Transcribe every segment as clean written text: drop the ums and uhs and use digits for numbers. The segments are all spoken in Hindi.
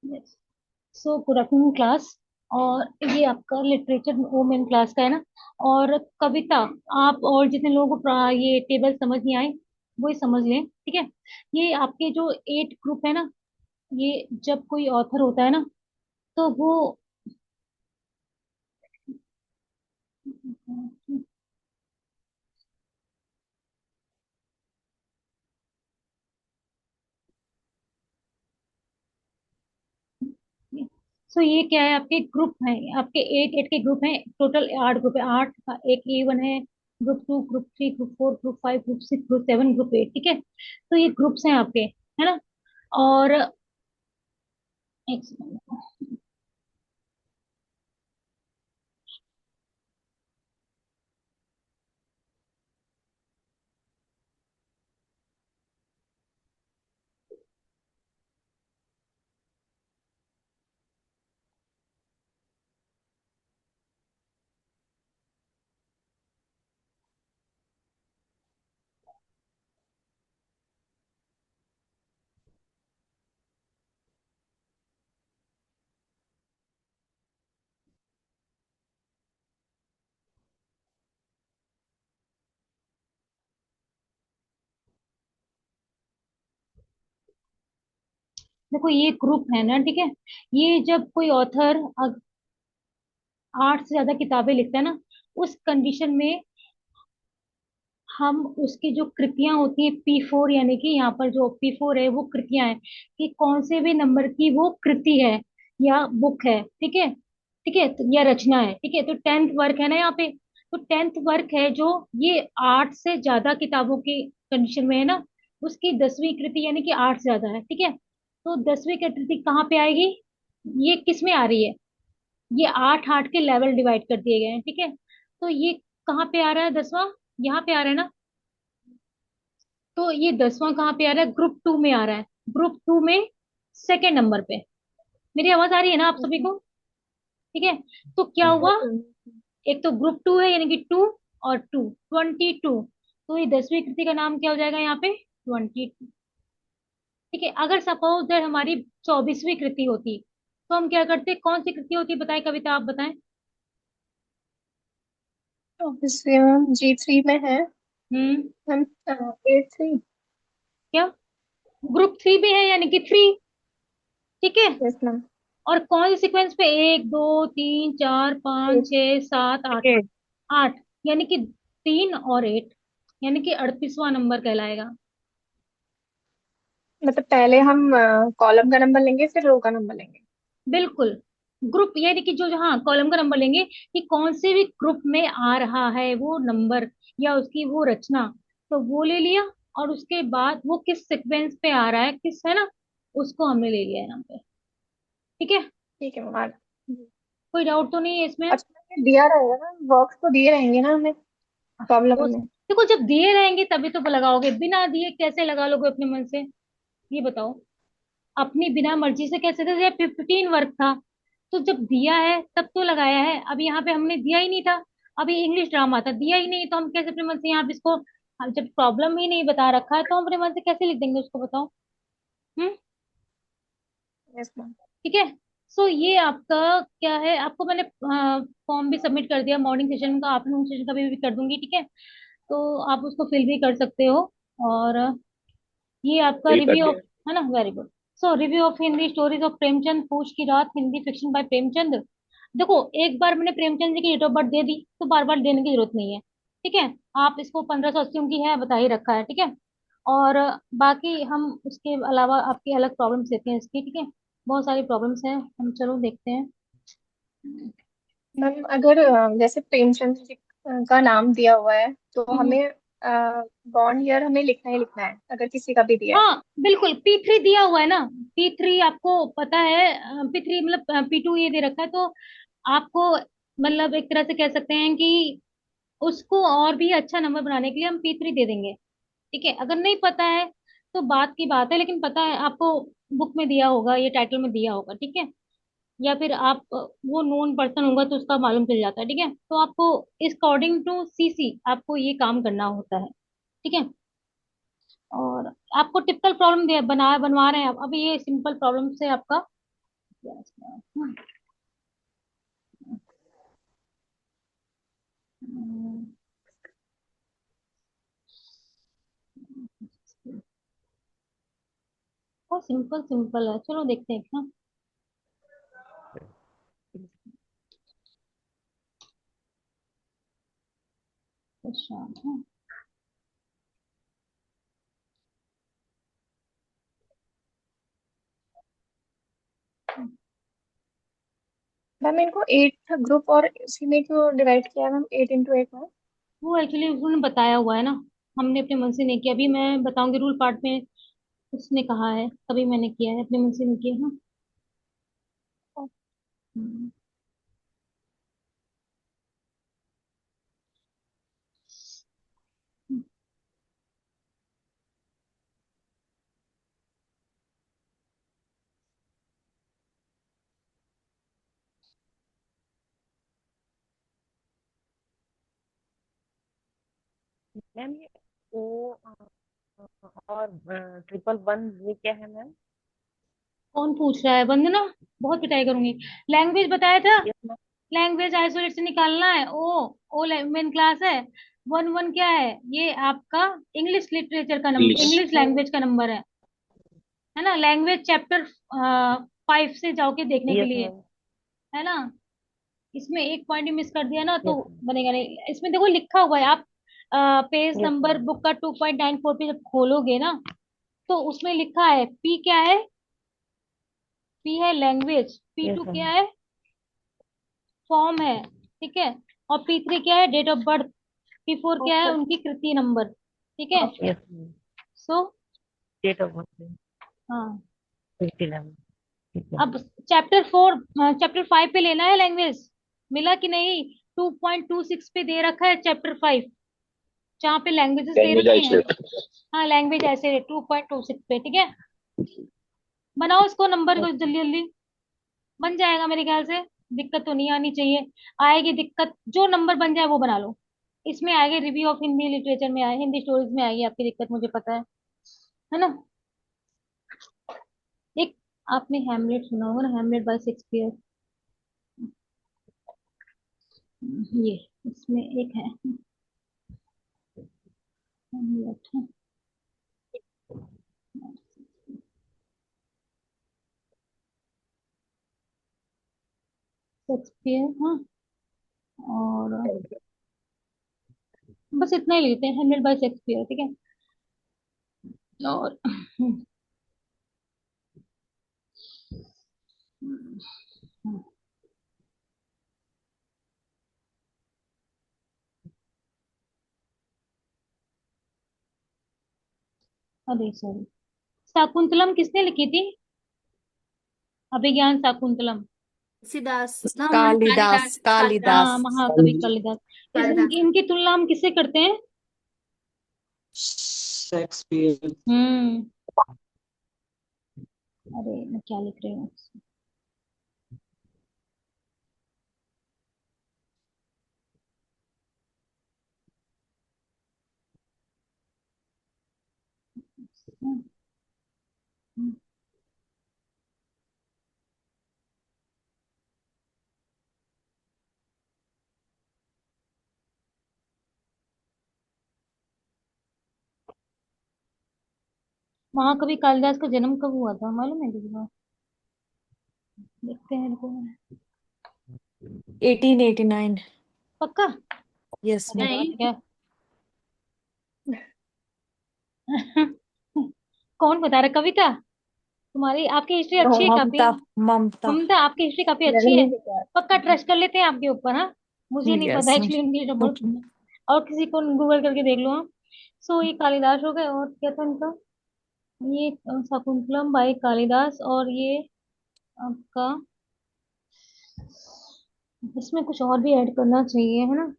Yes. So good afternoon class. और ये आपका लिटरेचर वुमेन क्लास का है ना। और कविता, आप और जितने लोगों को ये टेबल समझ नहीं आए वो ही समझ लें, ठीक है। ये आपके जो 8 ग्रुप है ना, ये जब कोई ऑथर होता है ना तो वो, सो ये क्या है, आपके ग्रुप हैं, आपके 8 8 के ग्रुप हैं, टोटल 8 ग्रुप है। 8 का एक A1 है, group 2, group 3, group 4, group 5, group 6, group 7, group 8, ठीक है। तो ये ग्रुप्स हैं आपके, है ना। और एक सेकंड। देखो ये ग्रुप है ना, ठीक है। ये जब कोई ऑथर 8 से ज्यादा किताबें लिखता है ना, उस कंडीशन में हम उसकी जो कृतियां होती है P4, यानी कि यहाँ पर जो P4 है वो कृतियां हैं, कि कौन से भी नंबर की वो कृति है या बुक है, ठीक है। ठीक है, या रचना है, ठीक है। तो 10th वर्क है ना यहाँ पे। तो 10th वर्क है जो, ये 8 से ज्यादा किताबों की कंडीशन में है ना, उसकी 10वीं कृति यानी कि 8 से ज्यादा है, ठीक है। तो 10वीं कृति कहाँ पे आएगी, ये किस में आ रही है, ये 8 8 के लेवल डिवाइड कर दिए गए हैं, ठीक है। तो ये कहाँ पे आ रहा है 10वां, यहाँ पे आ रहा है ना। तो ये 10वां कहाँ पे आ रहा है, ग्रुप 2 में आ रहा है। ग्रुप 2 में सेकेंड नंबर पे। मेरी आवाज आ रही है ना आप सभी को, ठीक है। तो क्या हुआ, एक तो ग्रुप 2 है यानी कि 2, और 22। तो ये 10वीं कृति का नाम क्या हो जाएगा यहाँ पे, 22, ठीक है। अगर सपोज दैट हमारी 24वीं कृति होती, तो हम क्या करते, कौन सी कृति होती बताएं, कविता आप बताएं। ऑब्वियसली मैम G3 में है। हम्म। Ma'am A3। क्या, ग्रुप 3 भी है यानी कि 3, ठीक है। Yes ma'am. और कौन से सीक्वेंस पे, 1 2 3 4 5 6 7 8, 8। 8, यानी कि 3 और 8, यानी कि 38वां नंबर कहलाएगा। मतलब पहले हम कॉलम का नंबर लेंगे फिर रो का नंबर लेंगे। बिल्कुल। ग्रुप यानी कि जो, हाँ, कॉलम का नंबर लेंगे कि कौन से भी ग्रुप में आ रहा है वो नंबर या उसकी वो रचना, तो वो ले लिया। और उसके बाद वो किस सीक्वेंस पे आ रहा है, किस, है ना, उसको हमने ले लिया यहाँ पे, ठीक है। ठीक है मैम। कोई डाउट तो नहीं है इसमें। अच्छा ये दिया रहेगा ना, वर्क्स तो दिए रहेंगे ना हमें वो प्रॉब्लम में। देखो, जब दिए रहेंगे तभी तो लगाओगे, बिना दिए कैसे लगा लोगे अपने मन से, ये बताओ। अपनी बिना मर्जी से कैसे, जैसे 15 वर्क था, तो जब दिया है तब तो लगाया है। अब यहाँ पे हमने दिया ही नहीं था, अभी इंग्लिश ड्रामा था, दिया ही नहीं, तो हम कैसे अपने मन से यहाँ पे इसको, जब प्रॉब्लम ही नहीं बता रखा है तो हम अपने मन से कैसे लिख देंगे उसको, बताओ। हम्म। Yes ma'am. ठीक है। सो ये आपका क्या है, आपको मैंने फॉर्म भी सबमिट कर दिया, मॉर्निंग सेशन का, आफ्टरनून सेशन का भी कर दूंगी, ठीक है। तो आप उसको फिल भी कर सकते हो। और ये आपका रिव्यू ऑफ, है ना, very good. So review of Hindi stories of Premchand, पूछ की रात, हिंदी फिक्शन बाय प्रेमचंद। देखो, एक बार मैंने प्रेमचंद जी की डेट ऑफ बर्थ दे दी, तो बार बार देने की जरूरत नहीं है, ठीक है। आप इसको 1580 उनकी है बता ही रखा है, ठीक है। और बाकी हम उसके अलावा आपकी अलग प्रॉब्लम्स देते हैं इसकी, ठीक है। बहुत सारी प्रॉब्लम्स हैं, हम चलो देखते हैं। मैम अगर जैसे प्रेमचंद जी का नाम दिया हुआ है तो हम्म। हमें बॉर्न ईयर हमें लिखना ही लिखना है अगर किसी का भी दिया है। हाँ बिल्कुल, P3 दिया हुआ है ना। P3 आपको पता है, P3 मतलब P2 ये दे रखा है, तो आपको, मतलब एक तरह से कह सकते हैं कि उसको और भी अच्छा नंबर बनाने के लिए हम P3 दे देंगे, ठीक है। अगर नहीं पता है तो बात की बात है, लेकिन पता है आपको, बुक में दिया होगा, ये टाइटल में दिया होगा, ठीक है। या फिर आप वो नोन पर्सन होगा तो उसका मालूम चल जाता है, ठीक है। तो आपको इस अकॉर्डिंग टू CC आपको ये काम करना होता है, ठीक है। और आपको टिपिकल प्रॉब्लम दे बना बनवा रहे हैं आप, अभी ये सिंपल प्रॉब्लम से आपका yes, बहुत सिंपल सिंपल है, चलो देखते हैं क्या। अच्छा, मैम इनको 8 ग्रुप और इसी में क्यों डिवाइड किया है मैम, 8 into 8 में? वो एक्चुअली उन्होंने बताया हुआ है ना, हमने अपने मन से नहीं किया। अभी मैं बताऊंगी रूल पार्ट में, उसने कहा है, तभी मैंने किया है, अपने मन से नहीं किया ना। हम्म, मैम ये ओ और 111 ये क्या है मैम? कौन पूछ रहा है? वंदना, बहुत पिटाई करूंगी। लैंग्वेज बताया था, यस मैम। लैंग्वेज आइसोलेट से निकालना है। ओ मेन क्लास है। वन वन क्या है? ये आपका इंग्लिश लिटरेचर का नंबर, इंग्लिश। इंग्लिश लैंग्वेज का नंबर है ना। लैंग्वेज चैप्टर 5 से जाओगे देखने के यस लिए, मैम। है ना। इसमें एक पॉइंट मिस कर दिया ना तो यस बनेगा नहीं। इसमें देखो लिखा हुआ है, आप page yes number ma'am. Book का 2.94 पे जब खोलोगे ना, तो उसमें लिखा है पी क्या है? पी है लैंग्वेज, पी यस टू क्या मैम। है? फॉर्म है, ठीक है। और P3 क्या है? Date of birth. P4 क्या है? ओके। उनकी कृति नंबर, ठीक है। Okay. Yes ma'am. So date of birth हाँ, 11। ठीक है। अब चैप्टर 5 पे लेना है लैंग्वेज। मिला कि नहीं? 2.26 पे दे रखा है चैप्टर 5, जहाँ पे लैंग्वेजेस दे लैंग्वेज रखी हैं। आइसोलेट। हाँ, लैंग्वेज ऐसे 2.26 पे, ठीक है। बनाओ इसको नंबर को जल्दी जल्दी, बन जाएगा मेरे ख्याल से। दिक्कत तो नहीं आनी चाहिए। आएगी दिक्कत, जो नंबर बन जाए वो बना लो। इसमें आएगी रिव्यू ऑफ हिंदी लिटरेचर में, आए हिंदी स्टोरीज में आएगी आपकी दिक्कत, मुझे पता है ना। एक, आपने हैमलेट सुना होगा ना, हैमलेट बाय शेक्सपियर। ये इसमें एक है हैमलेट, शेक्सपियर, हाँ। और बस इतना ही लेते हैं, हैमलेट बाय शेक्सपियर, ठीक है। और अरे सॉरी, शाकुंतलम किसने लिखी थी? अभिज्ञान शाकुंतलम। तुलसीदास ना, कालिदास कालिदास कालिदास कालिदास हाँ, महाकवि कालिदास। कालिदास। इनकी तुलना हम किससे करते हैं? शेक्सपियर। हम्म। अरे मैं क्या लिख रही हूँ? महाकवि कालिदास का जन्म कब हुआ था, मालूम है किसी को? देखते हैं इनको। 1889। पक्का? यस अरे मैम। बात नहीं, क्या। कौन बता रहा? कविता? तुम्हारी, आपकी हिस्ट्री अच्छी है काफी। ममता। ममता। ममता, आपकी हिस्ट्री काफी मैंने अच्छी है। नहीं बताया। पक्का ट्रस्ट कर लेते हैं आपके ऊपर, हाँ। मुझे नहीं पता यस एक्चुअली इनकी नंबर। मैम। और किसी को गूगल करके देख लो, हाँ। सो ये कालिदास हो गए, और क्या था इनका? ये शकुंतलम बाई कालिदास, और ये आपका, इसमें कुछ और भी ऐड करना चाहिए, है ना।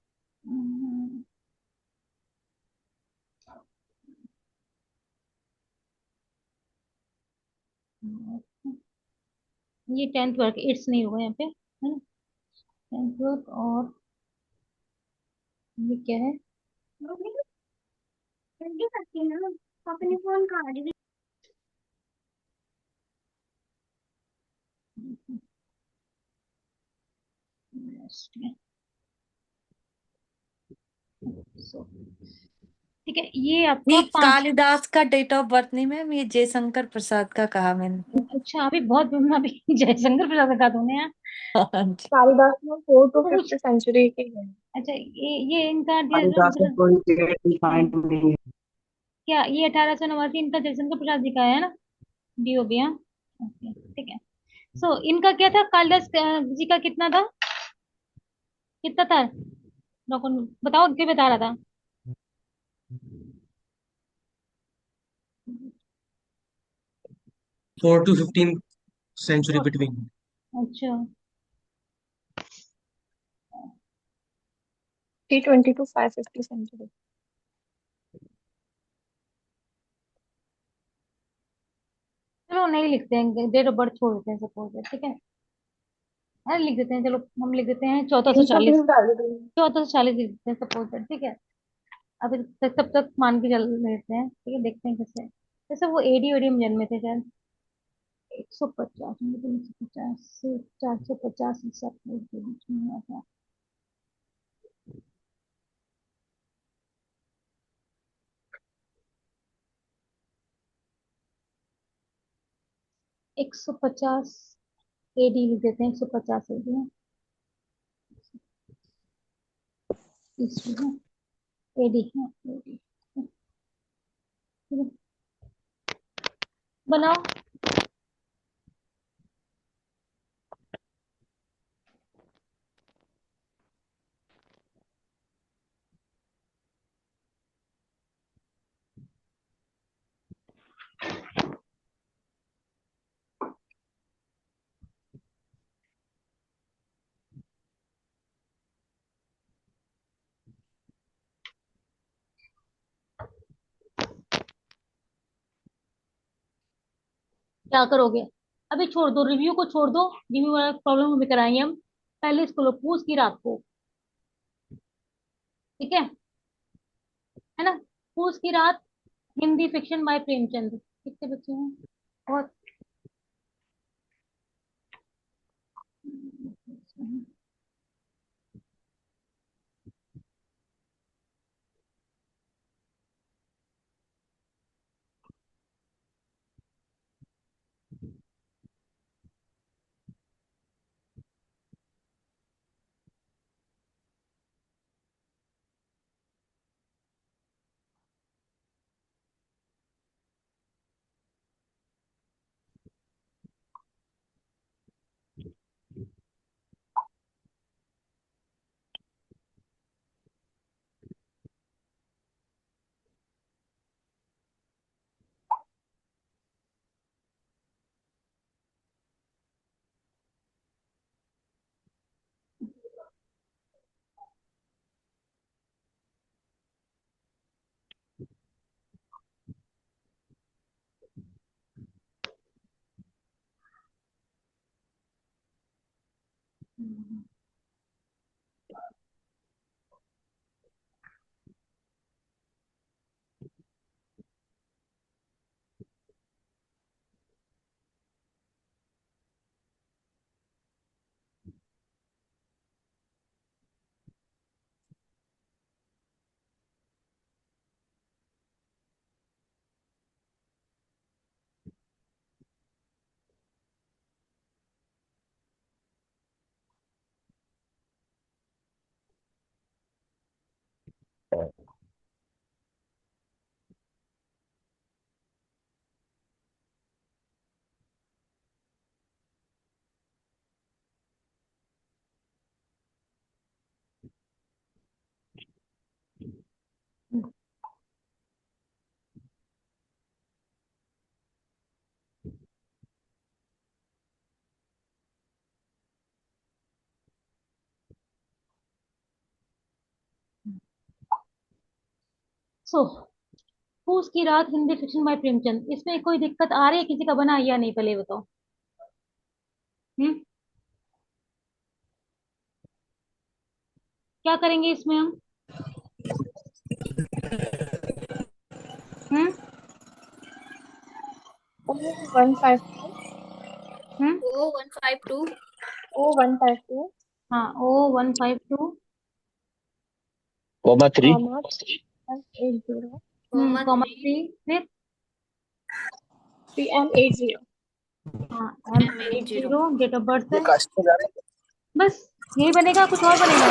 ये 10th वर्क, इट्स नहीं होगा यहाँ पे, है ना। 10th वर्क, और ये क्या है? जल्दी करती ना, अपने फोन का ठीक है, ये आपका ये 5। कालिदास का डेट ऑफ बर्थ नहीं मैम, ये जयशंकर प्रसाद का कहा मैंने। अच्छा, अभी जयशंकर प्रसाद का तुमने यार हाँ जी। कालिदास में 4 to पूछ। 5th सेंचुरी के हैं। अच्छा, ये इनका कालिदास का कोई डेट डिफाइंड नहीं है। क्या ये 1889 इनका जयशंकर प्रसाद जी का है ना? डीओबी, हाँ। ओके, ठीक है। सो इनका क्या था, कालिदास जी का कितना था, कितना था? बताओ, क्या बता रहा था? 4 to 15 century between. अच्छा, 320 to 550 सेंचुरी। चलो नहीं लिखते हैं, डेट ऑफ बर्थ छोड़ देते हैं, सपोज, ठीक है। अरे लिख देते हैं, चलो हम लिख देते हैं 1440। 320 डाल देंगे। 1440 लिख देते हैं, सपोज, ठीक है। अभी तब तक मान के चल लेते हैं, ठीक है, देखते हैं कैसे। जैसे वो एडी ओडी में जन्मे थे शायद। 150, 350 से 450 सब के बीच में हुआ था। एक 150 एडी लिख देते हैं, 150 एडी है, ईस्वी है, एडी है, एडी। बनाओ। क्या करोगे? अभी छोड़ दो, रिव्यू को छोड़ दो, रिव्यू वाला प्रॉब्लम हमें कराएंगे हम। पहले इसको लो, पूछ की रात को, ठीक है ना? पूछ की रात, हिंदी फिक्शन बाय प्रेमचंद। कितने बच्चे हैं? बहुत। सो पूछ की रात, हिंदी फिक्शन बाय प्रेमचंद, इसमें कोई दिक्कत आ रही है? किसी का बना है या नहीं, पहले बताओ। हम्म क्या करेंगे इसमें हम? हम्म 150। हम्म O152 O152 हाँ O152 -3 कॉमा 80 कॉमा 3 3 फिर PM80 हाँ M80 M80 date of birth है। बस यही बनेगा, कुछ और बनेगा?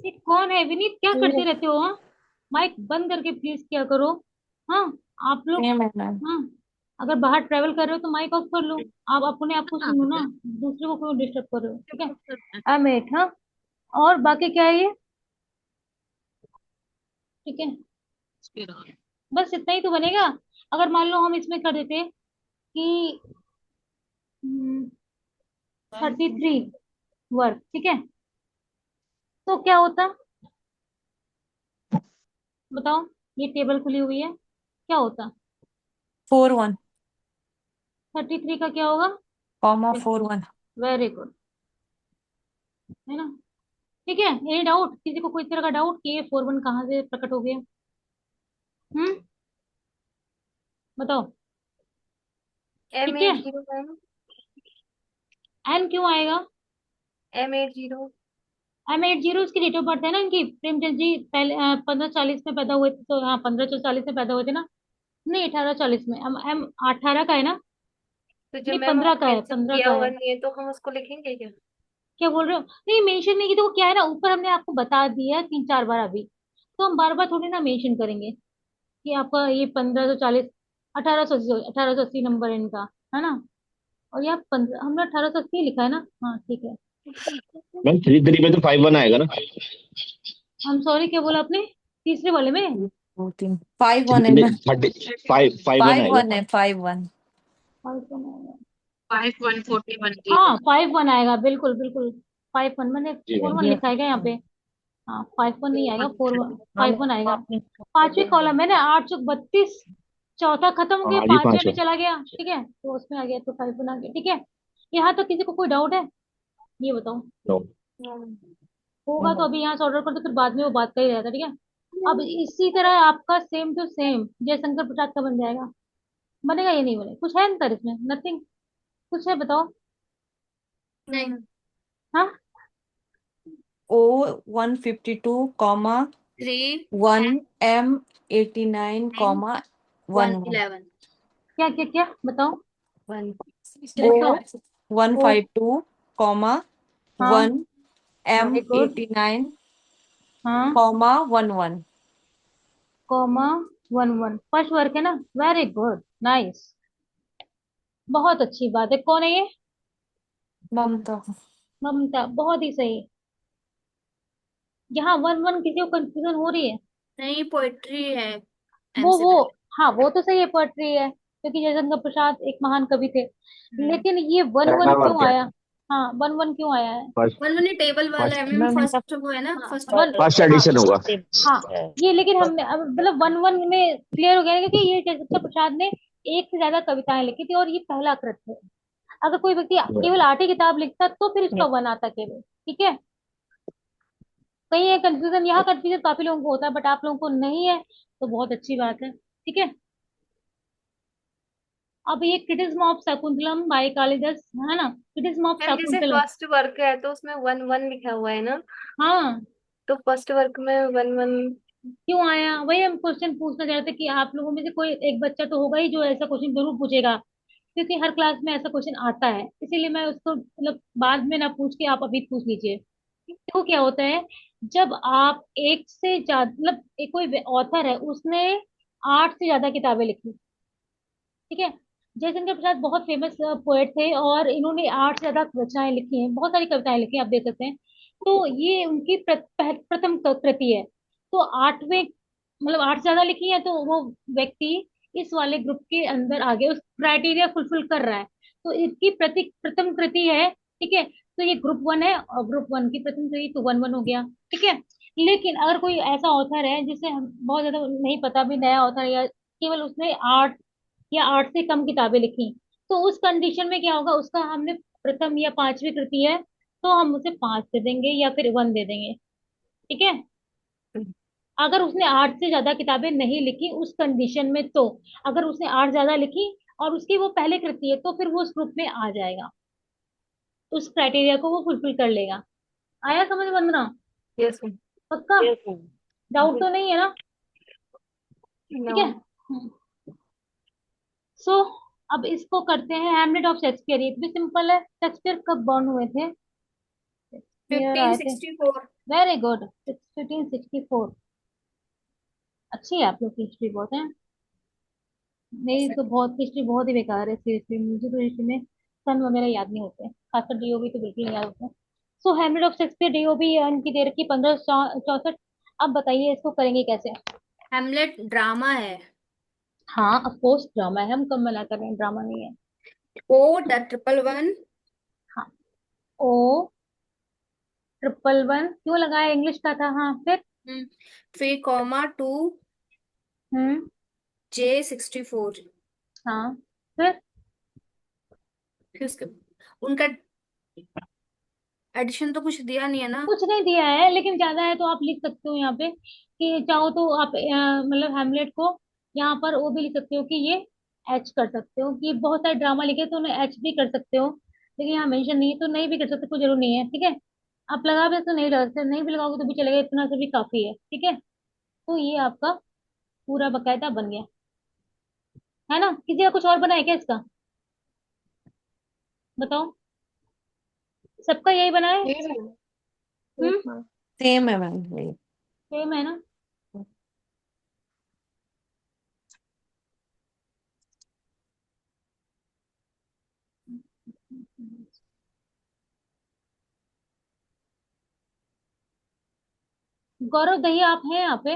ये कौन है विनीत, क्या करते रहते हो? हाँ, माइक बंद करके प्लीज क्या करो। हाँ, आप लोग। सेम है मैम। हाँ, अगर बाहर ट्रेवल कर रहे हो तो माइक ऑफ कर लो। आप अपने आप को सुनो ना, दूसरे को क्यों डिस्टर्ब कर रहे हो? ठीक है, M8। हाँ, और बाकी क्या है ये? ठीक है, बस इतना ही तो बनेगा। अगर मान लो हम इसमें कर देते कि 33 वर्ग, ठीक है, तो क्या होता? बताओ, ये टेबल खुली हुई है, क्या होता? 41 33 का क्या होगा? कॉमा 41। वेरी गुड, है ना? ठीक है, एनी डाउट? किसी को कोई तरह का डाउट कि ये 41 कहाँ से प्रकट हो गया? हम्म, बताओ। ठीक है, M80 मैम एन क्यों आएगा? M80 M80 उसकी डेट ऑफ बर्थ है ना इनकी। प्रेमचंद जी पहले 1540 में पैदा हुए थे, तो हाँ 1540 में पैदा हुए थे ना। नहीं, 1840 में। एम 18 का है ना? तो जो नहीं, मैम 15 का है, मेंशन 15 किया का हुआ है। नहीं है तो हम उसको लिखेंगे क्या? क्या बोल रहे हो? नहीं, मेंशन नहीं की तो वो क्या है ना, ऊपर हमने आपको बता दिया 3-4 बार अभी, तो हम बार बार थोड़ी ना मेंशन करेंगे कि आपका ये 1540, 1880 नंबर है इनका, है ना? और यहाँ 15 हमने 1880 लिखा है ना। हाँ ठीक है। मैम 33 में तो 51 आएगा ना। हम सॉरी, क्या बोला आपने? तीसरे वाले में? 2 3 5 1 है 3 मैम। 35 51 आएगा। 5 1 है 5 1। 5-1 आएगा। 5141 हाँ 5-1 आएगा, बिल्कुल बिल्कुल। 5-1 मैंने जी मैम। 4-1 लिखा है क्या यहाँ पे? हाँ 5-1 नहीं आएगा, 4-1 5-1 आएगा। पांचवी कॉलम है ना, 832। चौथा खत्म हो गया, हाँ जी पांचवे में 5 चला गया, ठीक है, तो उसमें आ गया, तो 5-1 आ गया। ठीक है, यहाँ तो किसी को कोई डाउट है? ये बताओ। नो। होगा तो अभी यहाँ से ऑर्डर कर दो, फिर बाद में वो बात का ही रहता है। ठीक है, अब इसी तरह आपका same to same Jaishankar Prasad का बन जाएगा। बनेगा ये नहीं बनेगा? कुछ है अंतर इसमें? नथिंग। कुछ है बताओ? नहीं हाँ, O152 कॉमा 3 1 M89 कॉमा 1 1। 111 क्या क्या क्या बताओ? O 152 कॉमा हाँ 1 वेरी गुड। M89 हाँ कॉमा 1 1। कॉमा 1-1 फर्स्ट वर्क है ना। वेरी गुड, नाइस, बहुत अच्छी बात है। कौन है ये? ममता। ममता, बहुत ही सही। यहाँ 1-1 किसी को कंफ्यूजन हो रही है? नहीं पोएट्री है एम वो से वो पहले हाँ, वो तो सही है, पोएट्री है, क्योंकि जयशंकर प्रसाद एक महान कवि थे। लेकिन ये वन वन पहला क्यों वर्ग है। आया? हाँ, 1-1 क्यों आया है? फर्स्ट 1 टेबल वाला है फर्स्ट मैम मैम इनका फर्स्ट वो है ना फर्स्ट वन फर्स्ट हाँ एडिशन होगा। हाँ, ये लेकिन हमने अब मतलब 1-1 में क्लियर हो गया है, क्योंकि ये जयशंकर प्रसाद ने एक से ज्यादा कविताएं लिखी थी और ये पहला कृत है। अगर कोई व्यक्ति केवल 8 ही किताब लिखता तो फिर इसका 1 आता केवल। ठीक है, कहीं है कंफ्यूजन, यहाँ कंफ्यूजन काफी लोगों को होता है, बट आप लोगों को नहीं है, तो बहुत अच्छी बात है। ठीक है, अब ये criticism of Shakuntalam by Kalidas, है ना? क्रिटिज्म ऑफ मैम जैसे शकुंतलम। फर्स्ट वर्क है तो उसमें 1-1 लिखा हुआ है ना, हाँ, तो फर्स्ट वर्क में 1-1। क्यों आया? वही हम क्वेश्चन पूछना चाहते थे कि आप लोगों में से कोई एक बच्चा तो होगा ही जो ऐसा क्वेश्चन जरूर पूछेगा, क्योंकि हर क्लास में ऐसा क्वेश्चन आता है, इसीलिए मैं उसको मतलब बाद में ना पूछ के आप अभी पूछ लीजिए। देखो क्या होता है, जब आप एक से ज्यादा मतलब एक कोई ऑथर है, उसने 8 से ज्यादा किताबें लिखी, ठीक है, जयशंकर प्रसाद बहुत फेमस पोएट थे और इन्होंने 8 से ज्यादा रचनाएं लिखी हैं, बहुत सारी कविताएं लिखी हैं, आप देख सकते हैं। तो ये उनकी प्रथम कृति है। तो 8वें मतलब 8 से ज्यादा लिखी है, तो वो व्यक्ति इस वाले ग्रुप के अंदर आ गया, उस क्राइटेरिया फुलफिल कर रहा है, तो इसकी प्रथम कृति है। ठीक है, तो ये ग्रुप 1 है, और ग्रुप 1 की प्रथम कृति, तो 1-1 हो गया। ठीक है, लेकिन अगर कोई ऐसा ऑथर है जिसे हम बहुत ज्यादा नहीं पता भी, नया ऑथर है, या केवल उसने 8 से कम किताबें लिखी, तो उस कंडीशन में क्या होगा, उसका हमने प्रथम या 5वीं कृति है, तो हम उसे 5 दे देंगे या फिर 1 दे देंगे। ठीक है, अगर उसने 8 से ज्यादा किताबें नहीं लिखी उस कंडीशन में, तो अगर उसने 8 ज्यादा लिखी और उसकी वो पहले कृति है, तो फिर वो उस ग्रुप में आ जाएगा। उस क्राइटेरिया को वो फुलफिल कर लेगा। आया समझ वंदना? Yes ma'am. पक्का? Yes ma'am. डाउट तो नहीं है ना? ठीक नो। है। सो अब इसको करते हैं हैमलेट ऑफ शेक्सपियर। ये भी सिंपल है। शेक्सपियर कब बॉर्न हुए थे? शेक्सपियर फिफ्टीन आए थे। Sixty four very good, 1564। अच्छी है आप लोग की हिस्ट्री बहुत है। मेरी तो बहुत हिस्ट्री बहुत ही बेकार है सीरियसली। मुझे तो हिस्ट्री में सन वगैरह याद नहीं होते, खासकर डीओबी तो बिल्कुल नहीं याद होता। सो हैमलेट ऑफ शेक्सपियर डीओबी इनकी दे रखी 1564। अब बताइए इसको करेंगे कैसे? हेमलेट ड्रामा है। हाँ ऑफ कोर्स ड्रामा है, हम कब मना कर रहे हैं ड्रामा नहीं है। ओ द ट्रिपल वन। हाँ ओ ट्रिपल वन क्यों लगाया? इंग्लिश का था। हाँ फिर? फिर कॉमा टू हम्म। J64। हाँ फिर? फिर उसके उनका एडिशन तो कुछ दिया नहीं है ना। कुछ नहीं दिया है, लेकिन ज्यादा है तो आप लिख सकते हो यहाँ पे कि चाहो तो आप मतलब हेमलेट को यहाँ पर वो भी लिख सकते हो कि ये एच कर सकते हो, कि बहुत सारे ड्रामा लिखे तो उन्हें एच भी कर सकते हो। लेकिन यहाँ मेंशन नहीं है तो नहीं भी कर सकते, कोई जरूर नहीं है। ठीक है, आप लगा भी तो नहीं लगा सकते, नहीं भी लगाओगे तो भी चलेगा, इतना से भी काफी है। ठीक है, तो ये आपका पूरा बकायदा बन गया है ना? किसी का कुछ और बना है क्या इसका? बताओ, सबका यही बना है? Yes ma'am. यस हम्म। मैम। सेम है मैम ये। सेम है ना? गौरव दहिया आप हैं यहाँ पे?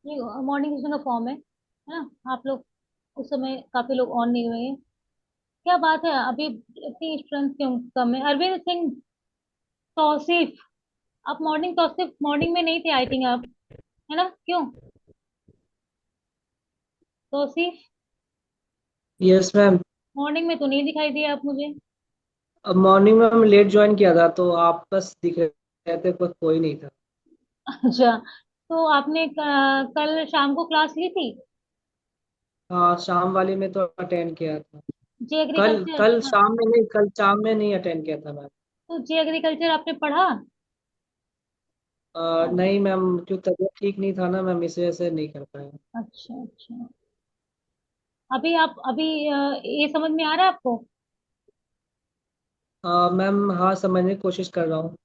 ये मॉर्निंग सेशन का फॉर्म है ना? आप लोग उस समय काफी लोग ऑन नहीं हुए हैं। क्या बात है, अभी इतनी स्ट्रेंथ क्यों कम है? अरविंद सिंह, तौसीफ, आप मॉर्निंग, तौसीफ मॉर्निंग में नहीं थे आई थिंक आप, है ना? क्यों तौसीफ? Yes ma'am. मॉर्निंग में तो नहीं दिखाई दिया आप मुझे। अब मॉर्निंग में हम लेट ज्वाइन किया था तो आप बस दिख रहे थे, पर कोई नहीं था। अच्छा, तो आपने कल शाम को क्लास ली थी? हाँ शाम वाले में तो अटेंड किया था। जे कल एग्रीकल्चर, कल हाँ। शाम में नहीं, कल शाम में नहीं अटेंड किया था मैम। तो जे एग्रीकल्चर आपने पढ़ा? नहीं मैम, क्यों तबीयत ठीक नहीं था ना मैम, इस वजह से नहीं कर पाया। अच्छा अच्छा। अभी आप अभी ये समझ में आ रहा है आपको? मैम हाँ, समझने की कोशिश कर रहा हूँ।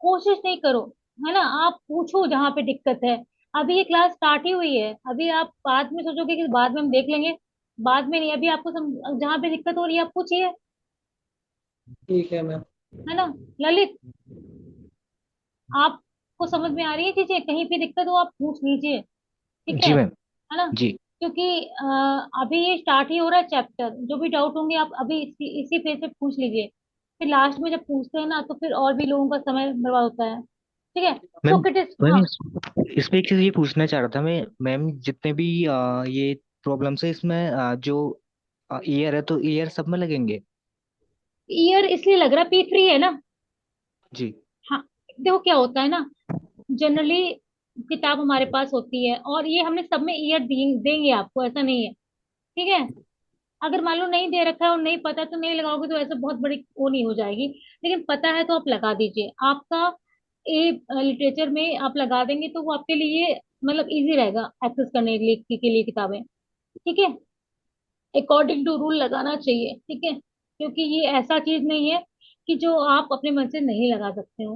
कोशिश नहीं करो, है ना? आप पूछो जहाँ पे दिक्कत है। अभी ये क्लास स्टार्ट ही हुई है, अभी आप बाद में सोचोगे कि बाद में हम देख लेंगे। बाद में नहीं, अभी आपको जहाँ पे दिक्कत हो रही है आप पूछिए, ठीक है मैम। है ना? ललित, आपको समझ में आ रही है चीजें? कहीं पे दिक्कत हो आप पूछ लीजिए, ठीक जी मैम। है ना? जी। क्योंकि अभी ये स्टार्ट ही हो रहा है चैप्टर। जो भी डाउट होंगे आप अभी इसी पेज पे पूछ लीजिए। फिर लास्ट में जब पूछते हैं ना तो फिर और भी लोगों का समय बर्बाद होता है। ठीक है, मैम सो क्रिटिस, मैम हाँ। इसमें एक चीज ये पूछना चाह रहा था मैं मैम, जितने भी ये प्रॉब्लम्स है इसमें जो ईयर है तो ईयर सब में लगेंगे? ईयर इसलिए लग रहा P3 है ना? जी। हाँ, देखो क्या होता है ना, जनरली किताब हमारे पास होती है और ये हमने सब में ईयर देंगे आपको, ऐसा नहीं है। ठीक है, अगर मान लो नहीं दे रखा है और नहीं पता तो नहीं लगाओगे तो ऐसे बहुत बड़ी वो नहीं हो जाएगी। लेकिन पता है तो आप लगा दीजिए। आपका ए लिटरेचर में आप लगा देंगे तो वो आपके लिए मतलब इजी रहेगा एक्सेस करने के लिए किताबें। ठीक है, अकॉर्डिंग टू रूल लगाना चाहिए। ठीक है, क्योंकि ये ऐसा चीज नहीं है कि जो आप अपने मन से नहीं लगा सकते हो,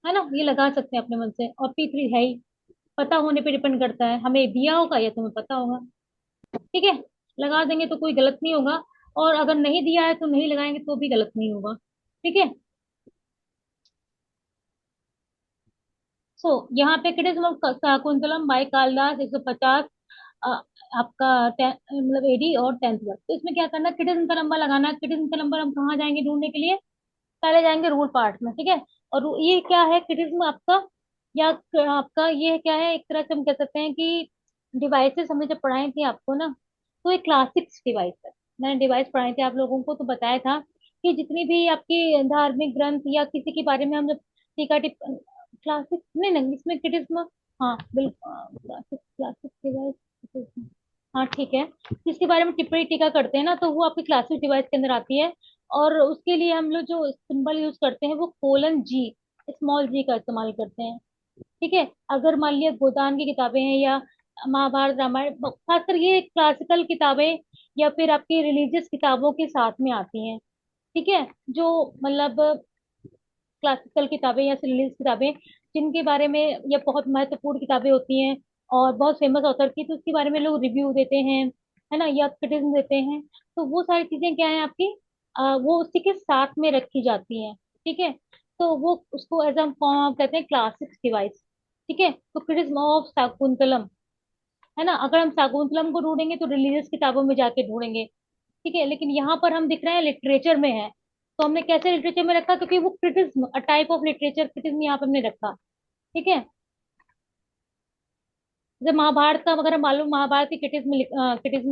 है ना? ये लगा सकते हैं अपने मन से। और P3 है ही, पता होने पे डिपेंड करता है, हमें दिया होगा या तुम्हें पता होगा। ठीक है, लगा देंगे तो कोई गलत नहीं होगा, और अगर नहीं दिया है तो नहीं लगाएंगे तो भी गलत नहीं होगा। ठीक है, सो यहाँ पे criticism of Shakuntalam by Kalidas 150, uh, आपका मतलब एडी और 10th वर्ष। तो इसमें क्या करना, क्रिटिसिज्म का नंबर लगाना है। क्रिटिसिज्म का नंबर हम कहाँ जाएंगे ढूंढने के लिए? पहले जाएंगे रूल पार्ट में। ठीक है, और ये क्या है क्रिटिसिज्म आपका, या आपका ये क्या है, एक तरह से हम कह सकते हैं कि डिवाइसेस हमने जब पढ़ाई थी आपको ना, तो एक क्लासिक्स डिवाइस है। मैंने डिवाइस पढ़ाए थे आप लोगों को तो बताया था कि जितनी भी आपकी धार्मिक ग्रंथ या किसी के बारे में हम जब टीका टिप, क्लासिक्स नहीं नहीं इसमें क्रिटिसिज्म, हाँ बिल्कुल क्लासिक्स, क्लासिक्स डिवाइस। हाँ ठीक है, जिसके बारे में टिप्पणी टीका करते हैं ना, तो वो आपके क्लासिक डिवाइस के अंदर आती है। और उसके लिए हम लोग जो सिंबल यूज करते हैं वो कोलन जी, स्मॉल जी का इस्तेमाल करते हैं। ठीक है, अगर मान लिया गोदान की किताबें हैं या महाभारत रामायण, खासकर ये क्लासिकल किताबें या फिर आपकी रिलीजियस किताबों के साथ में आती हैं। ठीक है, जो मतलब क्लासिकल किताबें या रिलीजियस किताबें जिनके बारे में, या बहुत महत्वपूर्ण किताबें होती हैं और बहुत फेमस ऑथर की, तो उसके बारे में लोग रिव्यू देते हैं, है ना, या क्रिटिसिज्म देते हैं। तो वो सारी चीजें क्या है आपकी, वो उसी के साथ में रखी जाती हैं। ठीक है, तो वो उसको एज अ फॉर्म आप कहते हैं क्लासिक डिवाइस। ठीक है, तो क्रिटिसिज्म ऑफ शाकुंतलम, है ना, अगर हम शाकुंतलम को ढूंढेंगे तो रिलीजियस किताबों में जाके ढूंढेंगे। ठीक है, लेकिन यहाँ पर हम दिख रहे हैं लिटरेचर में है, तो हमने कैसे लिटरेचर में रखा, क्योंकि वो criticism, a type of literature criticism यहाँ पे हमने रखा। ठीक है, जैसे महाभारत का अगर हम मालूम महाभारत की क्रिटिज्म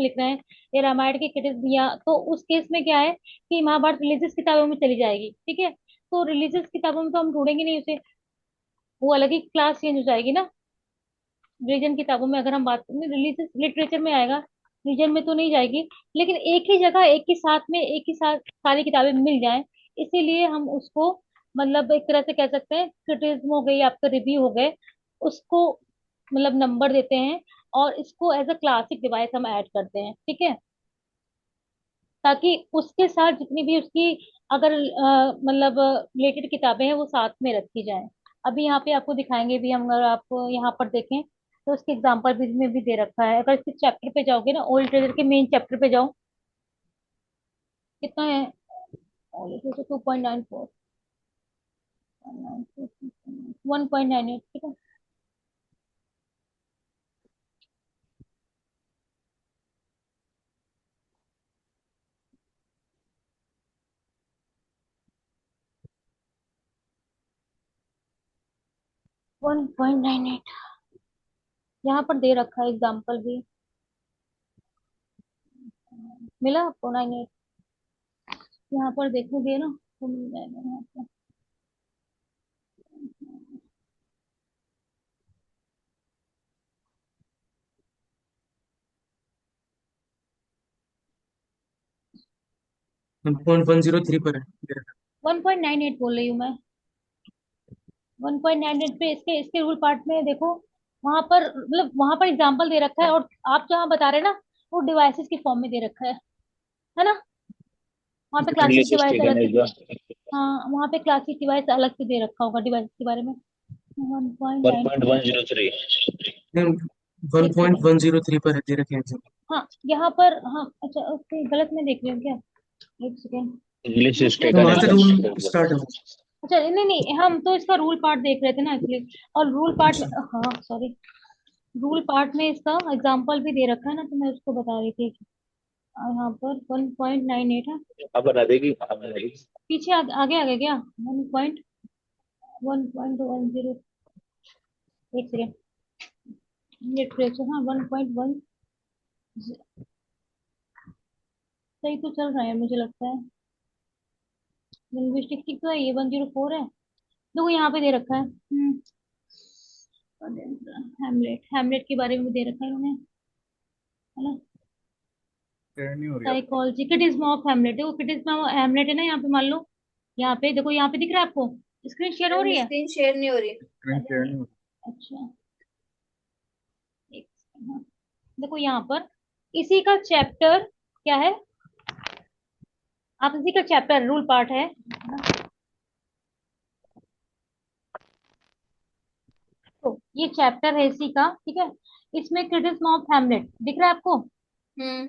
लिख रहे हैं, या रामायण की क्रिटिज्म, या तो उस केस में क्या है कि महाभारत रिलीजियस किताबों में चली जाएगी। ठीक है, तो रिलीजियस किताबों में तो हम ढूंढेंगे नहीं उसे, वो अलग ही क्लास चेंज हो जाएगी ना। रिलीजन किताबों में अगर हम बात करें, रिलीजियस लिटरेचर में आएगा, रिलीजन में तो नहीं जाएगी। लेकिन एक ही जगह एक ही साथ सारी किताबें मिल जाएं, इसीलिए हम उसको मतलब एक तरह से कह सकते हैं क्रिटिज्म हो गई, आपका रिव्यू हो गए, उसको मतलब नंबर देते हैं, और इसको एज अ क्लासिक डिवाइस हम ऐड करते हैं। ठीक है, ताकि उसके साथ जितनी भी उसकी अगर मतलब रिलेटेड किताबें हैं वो साथ में रखी जाएं। अभी यहाँ पे आपको दिखाएंगे भी हम, अगर आप यहाँ पर देखें तो उसके एग्जाम्पल भी इसमें भी दे रखा है। अगर इसके चैप्टर पे जाओगे ना, ओल्ड ट्रेजर के मेन चैप्टर पे जाओ, कितना है, ओल्ड लिटरेचर 2.94, 1.98। ठीक है, 1.98 यहाँ पर दे रखा है एग्जाम्पल भी। मिला आपको 98? यहाँ पर देखोगे ना तो मिल जाएगा यहाँ पर। 1.103 पर है। 1.98 बोल रही हूँ मैं, 1.98 पे इसके इसके रूल पार्ट में देखो, वहां पर मतलब वहां पर एग्जांपल दे रखा है, और आप जहाँ बता रहे हैं ना वो डिवाइसेस की फॉर्म में दे रखा है ना, वहाँ पे क्लासिक रिलीजियस डिवाइस अलग टेकन से, एज हाँ वहाँ पे क्लासिक डिवाइस अलग से दे रखा होगा डिवाइस के बारे में। 1.9, 1.103। वन एक point second, one zero three पर दे रखे हैं। हाँ यहाँ पर, हाँ अच्छा ओके, गलत मैं देख रही हूँ क्या, एक सेकेंड, रिलीजियस ये तो टेकन वहां से मतलब, एज रूल स्टार्ट है। अच्छा नहीं नहीं, हम तो इसका रूल पार्ट देख रहे थे ना एक्चुअली, और रूल पार्ट में, अच्छा, हाँ सॉरी, रूल पार्ट में इसका एग्जाम्पल भी दे रखा है ना, तो मैं उसको बता रही थी। यहाँ पर 1.98 है, अब बना देगी, अब बना देगी। पीछे आगे आगे क्या, 1.1.10, एक सेकेंड, लिटरेचर, हाँ 1.1, सही तो चल रहा है मुझे लगता है। लिंग्विस्टिक तो है, ये 104 है, देखो यहाँ पे दे रखा है। हैमलेट, हैमलेट के बारे में भी दे रखा है उन्होंने, है ना, साइकोलॉजी, क्रिटिज्म ऑफ हैमलेट, देखो क्रिटिज्म ऑफ हैमलेट है ना, यहाँ पे मान लो, यहाँ पे देखो, यहाँ पे दिख रहा है आपको, स्क्रीन शेयर हो रही है? स्क्रीन शेयर नहीं हो रही। अच्छा, एक second, हाँ। देखो यहाँ पर इसी का चैप्टर क्या है, आप इसी का चैप्टर रूल पार्ट है ना? तो ये चैप्टर है इसी का। ठीक है, इसमें क्रिटिज्म ऑफ हैमलेट दिख रहा है आपको? हम्म।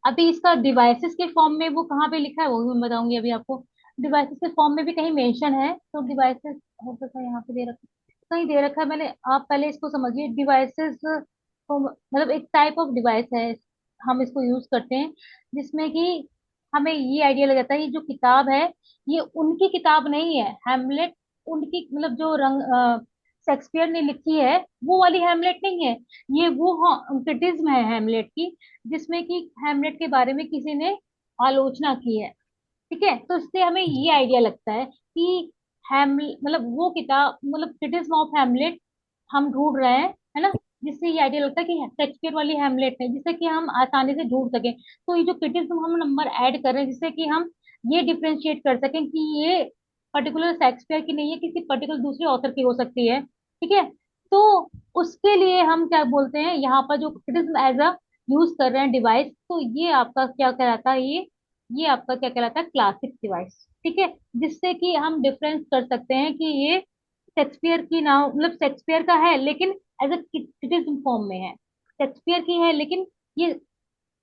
अभी इसका डिवाइसेस के फॉर्म में वो कहाँ पे लिखा है वो भी मैं बताऊंगी अभी आपको। डिवाइसेस के फॉर्म में भी कहीं मेंशन है, तो डिवाइसेस हो सकता है यहाँ पे दे रखा, कहीं दे रखा है मैंने, आप पहले इसको समझिए। डिवाइसेस तो मतलब एक टाइप ऑफ डिवाइस है, हम इसको यूज करते हैं, जिसमें कि हमें ये आइडिया लग जाता है ये जो किताब है ये उनकी किताब नहीं है, हैमलेट उनकी मतलब जो रंग शेक्सपियर ने लिखी है वो वाली हैमलेट नहीं है, ये वो क्रिटिज्म है हैमलेट की, जिसमें कि हैमलेट के बारे में किसी ने आलोचना की है। ठीक है, तो इससे हमें ये आइडिया लगता है कि मतलब वो किताब मतलब क्रिटिज्म ऑफ हैमलेट हम ढूंढ रहे हैं, है ना, जिससे ये आइडिया लगता है कि शेक्सपियर वाली हेमलेट है, जिससे कि हम आसानी से ढूंढ सकें। तो ये जो क्रिटिज्म हम नंबर ऐड कर रहे हैं, जिससे कि हम ये डिफ्रेंशिएट कर सकें कि ये पर्टिकुलर शेक्सपियर की नहीं है, किसी पर्टिकुलर दूसरे ऑथर की हो सकती है। ठीक है। तो उसके लिए हम क्या बोलते हैं, यहाँ पर जो क्रिटिज्म एज अ यूज कर रहे हैं डिवाइस, तो ये आपका क्या कहलाता है, ये आपका क्या कहलाता है, क्लासिक डिवाइस। ठीक है। जिससे कि हम डिफरेंस कर सकते हैं कि ये शेक्सपियर की ना, मतलब शेक्सपियर का है लेकिन एज अ क्रिटिज्म फॉर्म में है, शेक्सपियर की है लेकिन ये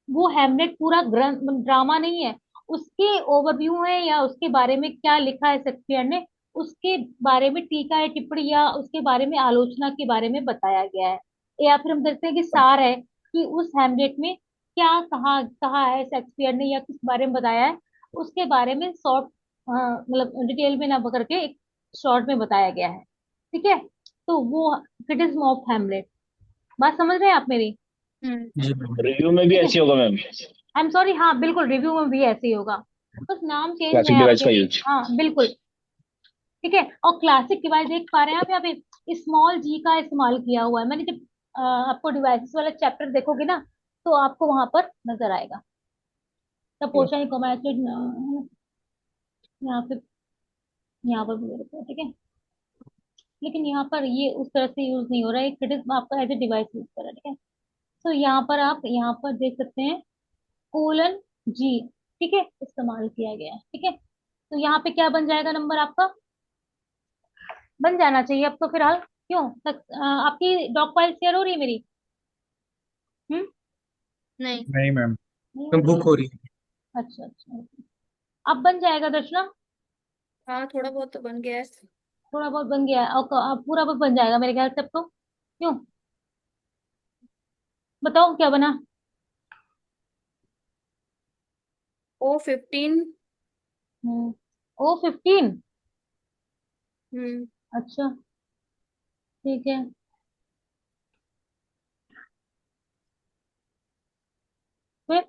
वो हेमलेट पूरा ड्रामा नहीं है, उसके ओवरव्यू है या उसके बारे में क्या लिखा है शेक्सपियर ने, उसके बारे में टीका है, टिप्पणी या उसके बारे में आलोचना के बारे में बताया गया है। या फिर हम देखते हैं कि सार है कि उस हेमलेट में क्या कहा कहा है शेक्सपियर ने या किस बारे में बताया है, उसके बारे में शॉर्ट, मतलब डिटेल में ना करके एक शॉर्ट में बताया गया है। ठीक है। तो वो क्रिटिज्म ऑफ हेमलेट, बात समझ रहे हैं आप मेरी? जी मैम। रिव्यू में भी ठीक है। ऐसे होगा मैम, आई एम सॉरी, हाँ बिल्कुल, रिव्यू में भी ऐसे ही होगा, बस नाम चेंज क्लासिक है डिवाइस आपके। का यूज। हाँ बिल्कुल। ठीक है। और क्लासिक डिवाइस देख पा रहे हैं आप यहाँ पे स्मॉल जी का इस्तेमाल किया हुआ है। मैंने जब आपको डिवाइसेस वाला चैप्टर देखोगे ना, तो आपको वहां पर नजर आएगा। सपोर्शन कॉमर्स यहाँ पे, यहाँ पर भी रहता है। ठीक है। लेकिन यहाँ पर ये उस तरह से यूज नहीं हो रहा है, क्रिटिज्म आपका एज ए डिवाइस यूज कर रहा है। ठीक है। तो यहाँ पर आप यहाँ पर देख सकते हैं कोलन जी, ठीक है, इस्तेमाल किया गया है। ठीक है। तो यहाँ पे क्या बन जाएगा नंबर आपका, बन जाना चाहिए अब तो फिलहाल। क्यों आपकी डॉग फाइल शेयर हो रही है मेरी? नहीं। नहीं मैम। नहीं हो मैम रही बुक है? हो रही है। अच्छा अच्छा। अब बन जाएगा दर्शना, हाँ, थोड़ा बहुत तो बन गया है। थोड़ा बहुत बन गया है, और अब पूरा बहुत बन जाएगा मेरे ख्याल से अब तो। क्यों, बताओ क्या बना? O15। O15। हम्म। अच्छा, ठीक है। फिर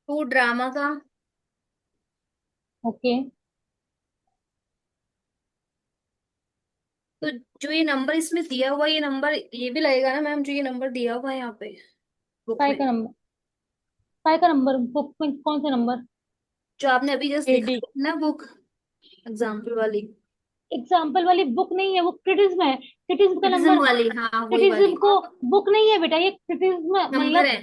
2 ड्रामा का। ओके। तो जो ये नंबर इसमें दिया हुआ है, ये नंबर ये भी लगेगा ना मैम, जो ये नंबर दिया हुआ है यहाँ पे बुक काय में, का नंबर, काय का नंबर, बुक में कौन सा नंबर? जो आपने अभी जस्ट एडी। दिखाई ना बुक, एग्जाम्पल वाली, एग्जाम्पल वाली बुक नहीं है, वो क्रिटिज्म है, क्रिटिज्म का क्रिटिज्म नंबर। वाली, हाँ वही क्रिटिज्म वाली को बुक नहीं है बेटा, ये क्रिटिज्म नंबर मतलब है।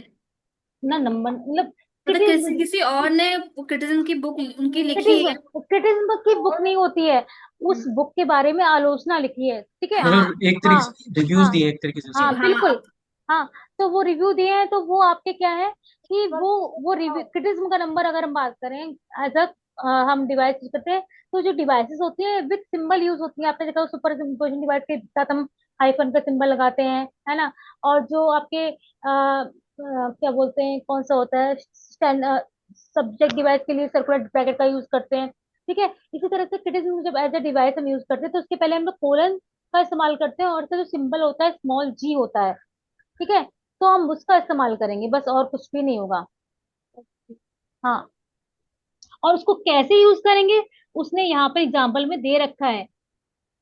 ना, नंबर मतलब मतलब किसी क्रिटिज्म, किसी और ने क्रिटिज्म की बुक उनकी लिखी क्रिटिज्म, है। क्रिटिज्म की बुक और नहीं होती है, उस हम्म, बुक के बारे में आलोचना लिखी है। ठीक है। हाँ मतलब एक तरीके हाँ से रिव्यूज हाँ दिए एक तरीके से हाँ उसमें। बिल्कुल। हाँ। हाँ, तो वो रिव्यू दिए हैं, तो वो आपके क्या है कि वो रिव्यू क्रिटिज्म का नंबर अगर हम बात करें एज अ, हम डिवाइस यूज करते हैं, तो जो डिवाइसेस होती है विद सिंबल यूज होती है, आपने देखा सुपर इम्पोजिशन डिवाइस के साथ हम हाइफन का सिंबल लगाते हैं, है ना। और जो आपके क्या बोलते हैं, कौन सा होता है, सब्जेक्ट डिवाइस के लिए सर्कुलर ब्रैकेट का यूज करते हैं। ठीक है। इसी तरह से क्रिटिज्म जब एज अ डिवाइस हम यूज करते हैं, तो उसके पहले हम लोग कोलन का इस्तेमाल करते हैं, और उसका जो सिंबल होता है स्मॉल जी होता है। ठीक है। तो हम उसका इस्तेमाल करेंगे, बस और कुछ भी नहीं होगा। हाँ, और उसको कैसे यूज करेंगे, उसने यहाँ पर एग्जाम्पल में दे रखा है,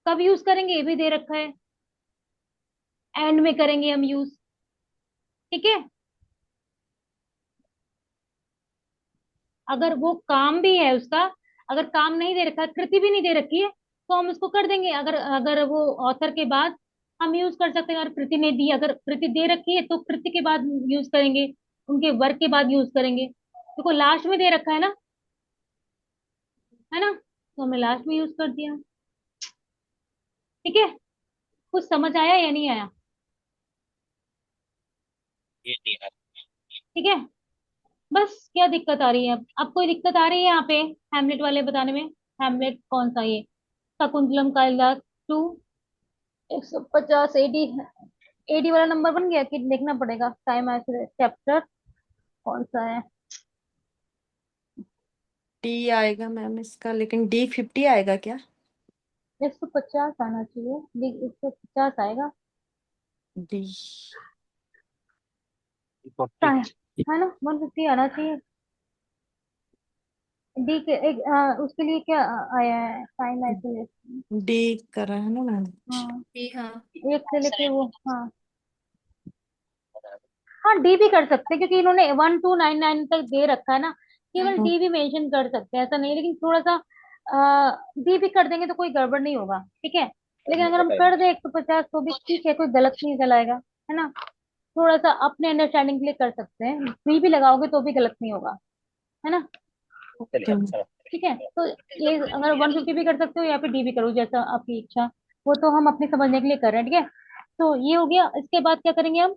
कब यूज करेंगे ये भी दे रखा है, एंड में करेंगे हम यूज। ठीक है। अगर वो काम भी है उसका, अगर काम नहीं दे रखा, कृति भी नहीं दे रखी है, तो हम उसको कर देंगे, अगर अगर वो ऑथर के बाद हम यूज कर सकते हैं, अगर कृति ने दी, अगर कृति दे रखी है तो कृति के बाद यूज करेंगे, उनके वर्क के बाद यूज करेंगे। देखो लास्ट में दे रखा है ना, तो हमने लास्ट में यूज कर दिया। ठीक है। कुछ समझ आया या नहीं आया? ये नहीं है। ठीक है। बस क्या दिक्कत आ रही है अब कोई दिक्कत आ रही है यहाँ पे हैमलेट वाले बताने में? हैमलेट कौन सा ये, Shakuntalam Kalidas to 150 AD, AD वाला नंबर बन गया कि देखना पड़ेगा, टाइम चैप्टर कौन सा है? डी आएगा मैम इसका, लेकिन D50 आएगा क्या? 150 आना चाहिए, 150 आएगा, डी। फोर्टी। है ना, 150 आना चाहिए। डी के एक उसके लिए क्या आया है, टाइम आइसोलेशन। डी कर रहा है ना मैम। हाँ, जी हाँ। एक से लेके वो, हाँ हाँ डी भी कर सकते हैं, क्योंकि इन्होंने 1299 तक दे रखा है ना। केवल हम्म, डी भी मेंशन कर सकते हैं, ऐसा नहीं है, लेकिन थोड़ा सा डी भी कर देंगे तो कोई गड़बड़ नहीं होगा, ठीक है। लेकिन अगर हम कर दें 150 तो भी ठीक है, कोई गलत नहीं चलाएगा, है ना। थोड़ा सा अपने अंडरस्टैंडिंग के लिए कर सकते हैं, डी भी लगाओगे तो भी गलत नहीं होगा, है ना। ओके। ठीक है, तो ये अगर 150 भी कर सकते हो या फिर डी भी करो, जैसा आपकी इच्छा। वो तो हम अपने समझने के लिए कर रहे हैं, ठीक है। तो ये हो गया, इसके बाद क्या करेंगे हम,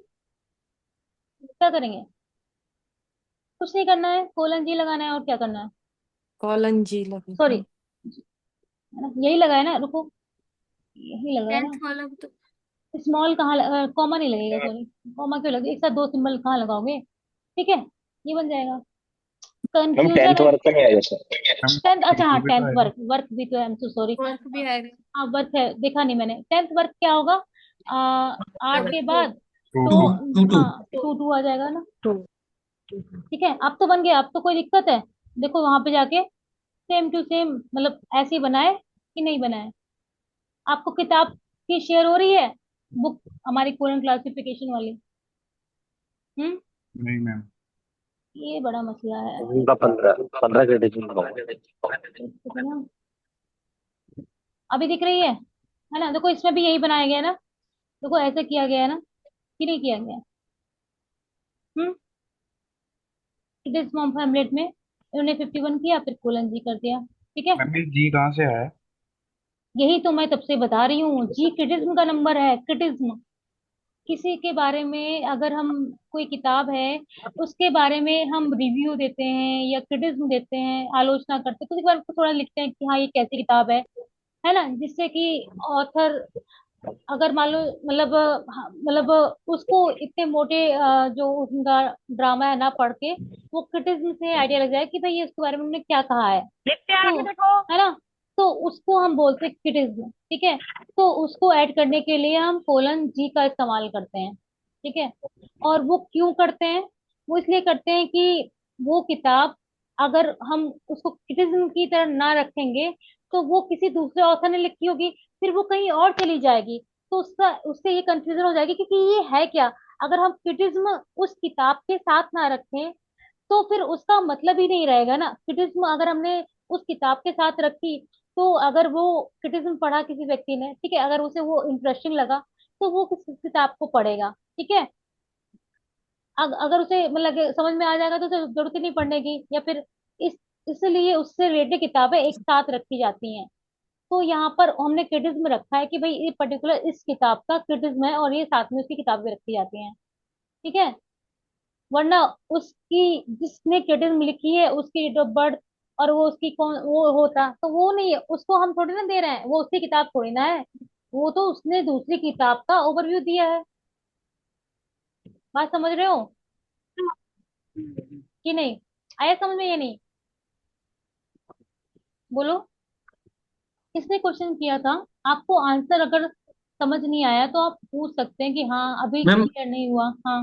क्या करेंगे। कुछ नहीं करना है, कोलन जी लगाना है, और क्या करना है। कॉलन जी लगे। सॉरी, है ना, यही लगाया ना, रुको, यही लगाया टेंथ ना। वाला भी तो। स्मॉल कहाँ, कॉमा नहीं लगेगा, सॉरी। कॉमा क्यों लगे, एक साथ दो सिंबल कहाँ लगाओगे। ठीक है, ये बन जाएगा। मैम कंफ्यूजन 10th है। वर्क का नहीं आएगा सर। टेंथ, अच्छा हाँ, टेंथ वर्क, वर्क भी तो, I am so sorry. Work भी आएगा। हाँ वर्क है, देखा नहीं मैंने। टेंथ वर्क क्या होगा, आ, 8 के टू। बाद तो, टू टू टू हाँ टू टू आ जाएगा ना। ठीक है, अब तो बन गया, अब तो कोई दिक्कत है। देखो वहां पे जाके सेम टू सेम, मतलब ऐसे ही बनाए कि नहीं बनाए। आपको किताब की शेयर हो रही है, बुक हमारी कोरन क्लासिफिकेशन वाली। हम्म, नहीं मैम। ये बड़ा मसला है। उनका 15 क्रेडिट होगा। ठीक है ना, अभी दिख रही है ना। देखो इसमें भी यही बनाया गया है ना, देखो ऐसे किया गया है ना, कि नहीं किया गया। हम्म, इस फॉर्म फैमलेट में इन्होंने 51 किया, फिर कोलन जी कर दिया, ठीक है। मैम ये जी कहाँ से आया है? यही तो मैं तब से बता रही हूँ, जी क्रिटिज्म का नंबर है, क्रिटिज्म। किसी के बारे में अगर हम, कोई किताब है उसके बारे में हम रिव्यू देते हैं या क्रिटिज्म देते हैं, आलोचना करते हैं, तो उसके बारे में थोड़ा लिखते हैं कि हाँ ये कैसी किताब है ना, जिससे कि ऑथर, अगर मान लो मतलब हाँ, मतलब उसको इतने मोटे जो उनका ड्रामा है ना पढ़ के, वो क्रिटिज्म से आइडिया लग जाए कि भाई ये इसके बारे में उन्होंने क्या कहा है, तो, है ना। तो उसको हम बोलते हैं क्रिटिज्म, ठीक है। तो उसको ऐड करने के लिए हम कोलन जी का इस्तेमाल करते हैं, ठीक है। और वो क्यों करते हैं, वो इसलिए करते हैं कि वो किताब, अगर हम उसको क्रिटिज्म की तरह ना रखेंगे, तो वो किसी दूसरे ऑथर ने लिखी होगी, फिर वो कहीं और चली जाएगी, तो उसका, उससे ये कंफ्यूजन हो जाएगी कि ये है क्या। अगर हम क्रिटिज्म उस किताब के साथ ना रखें, तो फिर उसका मतलब ही नहीं रहेगा ना। क्रिटिज्म अगर हमने उस किताब के साथ रखी, तो अगर वो क्रिटिज्म पढ़ा किसी व्यक्ति ने, ठीक है, अगर उसे वो इंटरेस्टिंग लगा, तो वो किस किताब को पढ़ेगा, ठीक है। अगर उसे मतलब कि समझ में आ जाएगा, तो उसे जरूरत ही नहीं पढ़ने की, या फिर इस, इसलिए उससे रिलेटेड किताबें एक साथ रखी जाती हैं। तो यहाँ पर हमने क्रिटिज्म रखा है कि भाई ये पर्टिकुलर इस किताब का क्रिटिज्म है, और ये साथ में उसकी किताब भी रखी जाती हैं, ठीक है। वरना उसकी, जिसने क्रिटिज्म लिखी है उसकी डेट ऑफ बर्थ, और वो उसकी कौन वो होता, तो वो नहीं है, उसको हम थोड़ी ना दे रहे हैं, वो उसकी किताब थोड़ी ना है। वो तो उसने दूसरी किताब का ओवरव्यू दिया है। बात समझ रहे हो कि नहीं, आया समझ में, ये नहीं, बोलो। किसने क्वेश्चन किया था, आपको आंसर अगर समझ नहीं आया तो आप पूछ सकते हैं कि हाँ अभी मैम क्लियर नहीं हुआ, हाँ।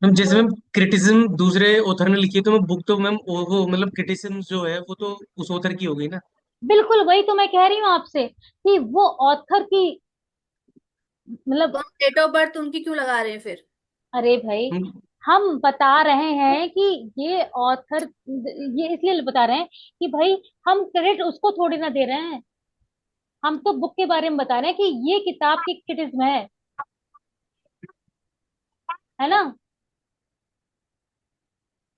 मैम जैसे बोलो। मैम क्रिटिसिज्म दूसरे ऑथर ने लिखी है तो मैं बुक तो मैम वो मतलब क्रिटिसिज्म जो है वो तो उस ऑथर की हो गई ना। बिल्कुल वही तो मैं कह रही हूँ आपसे, कि वो ऑथर की, मतलब, तो हम डेट ऑफ बर्थ उनकी क्यों लगा रहे हैं फिर। अरे भाई, हम- हम बता रहे हैं कि ये ऑथर, ये इसलिए बता रहे हैं कि भाई हम क्रेडिट उसको थोड़ी ना दे रहे हैं, हम तो बुक के बारे में बता रहे हैं कि ये किताब की क्रिटिज्म है ना।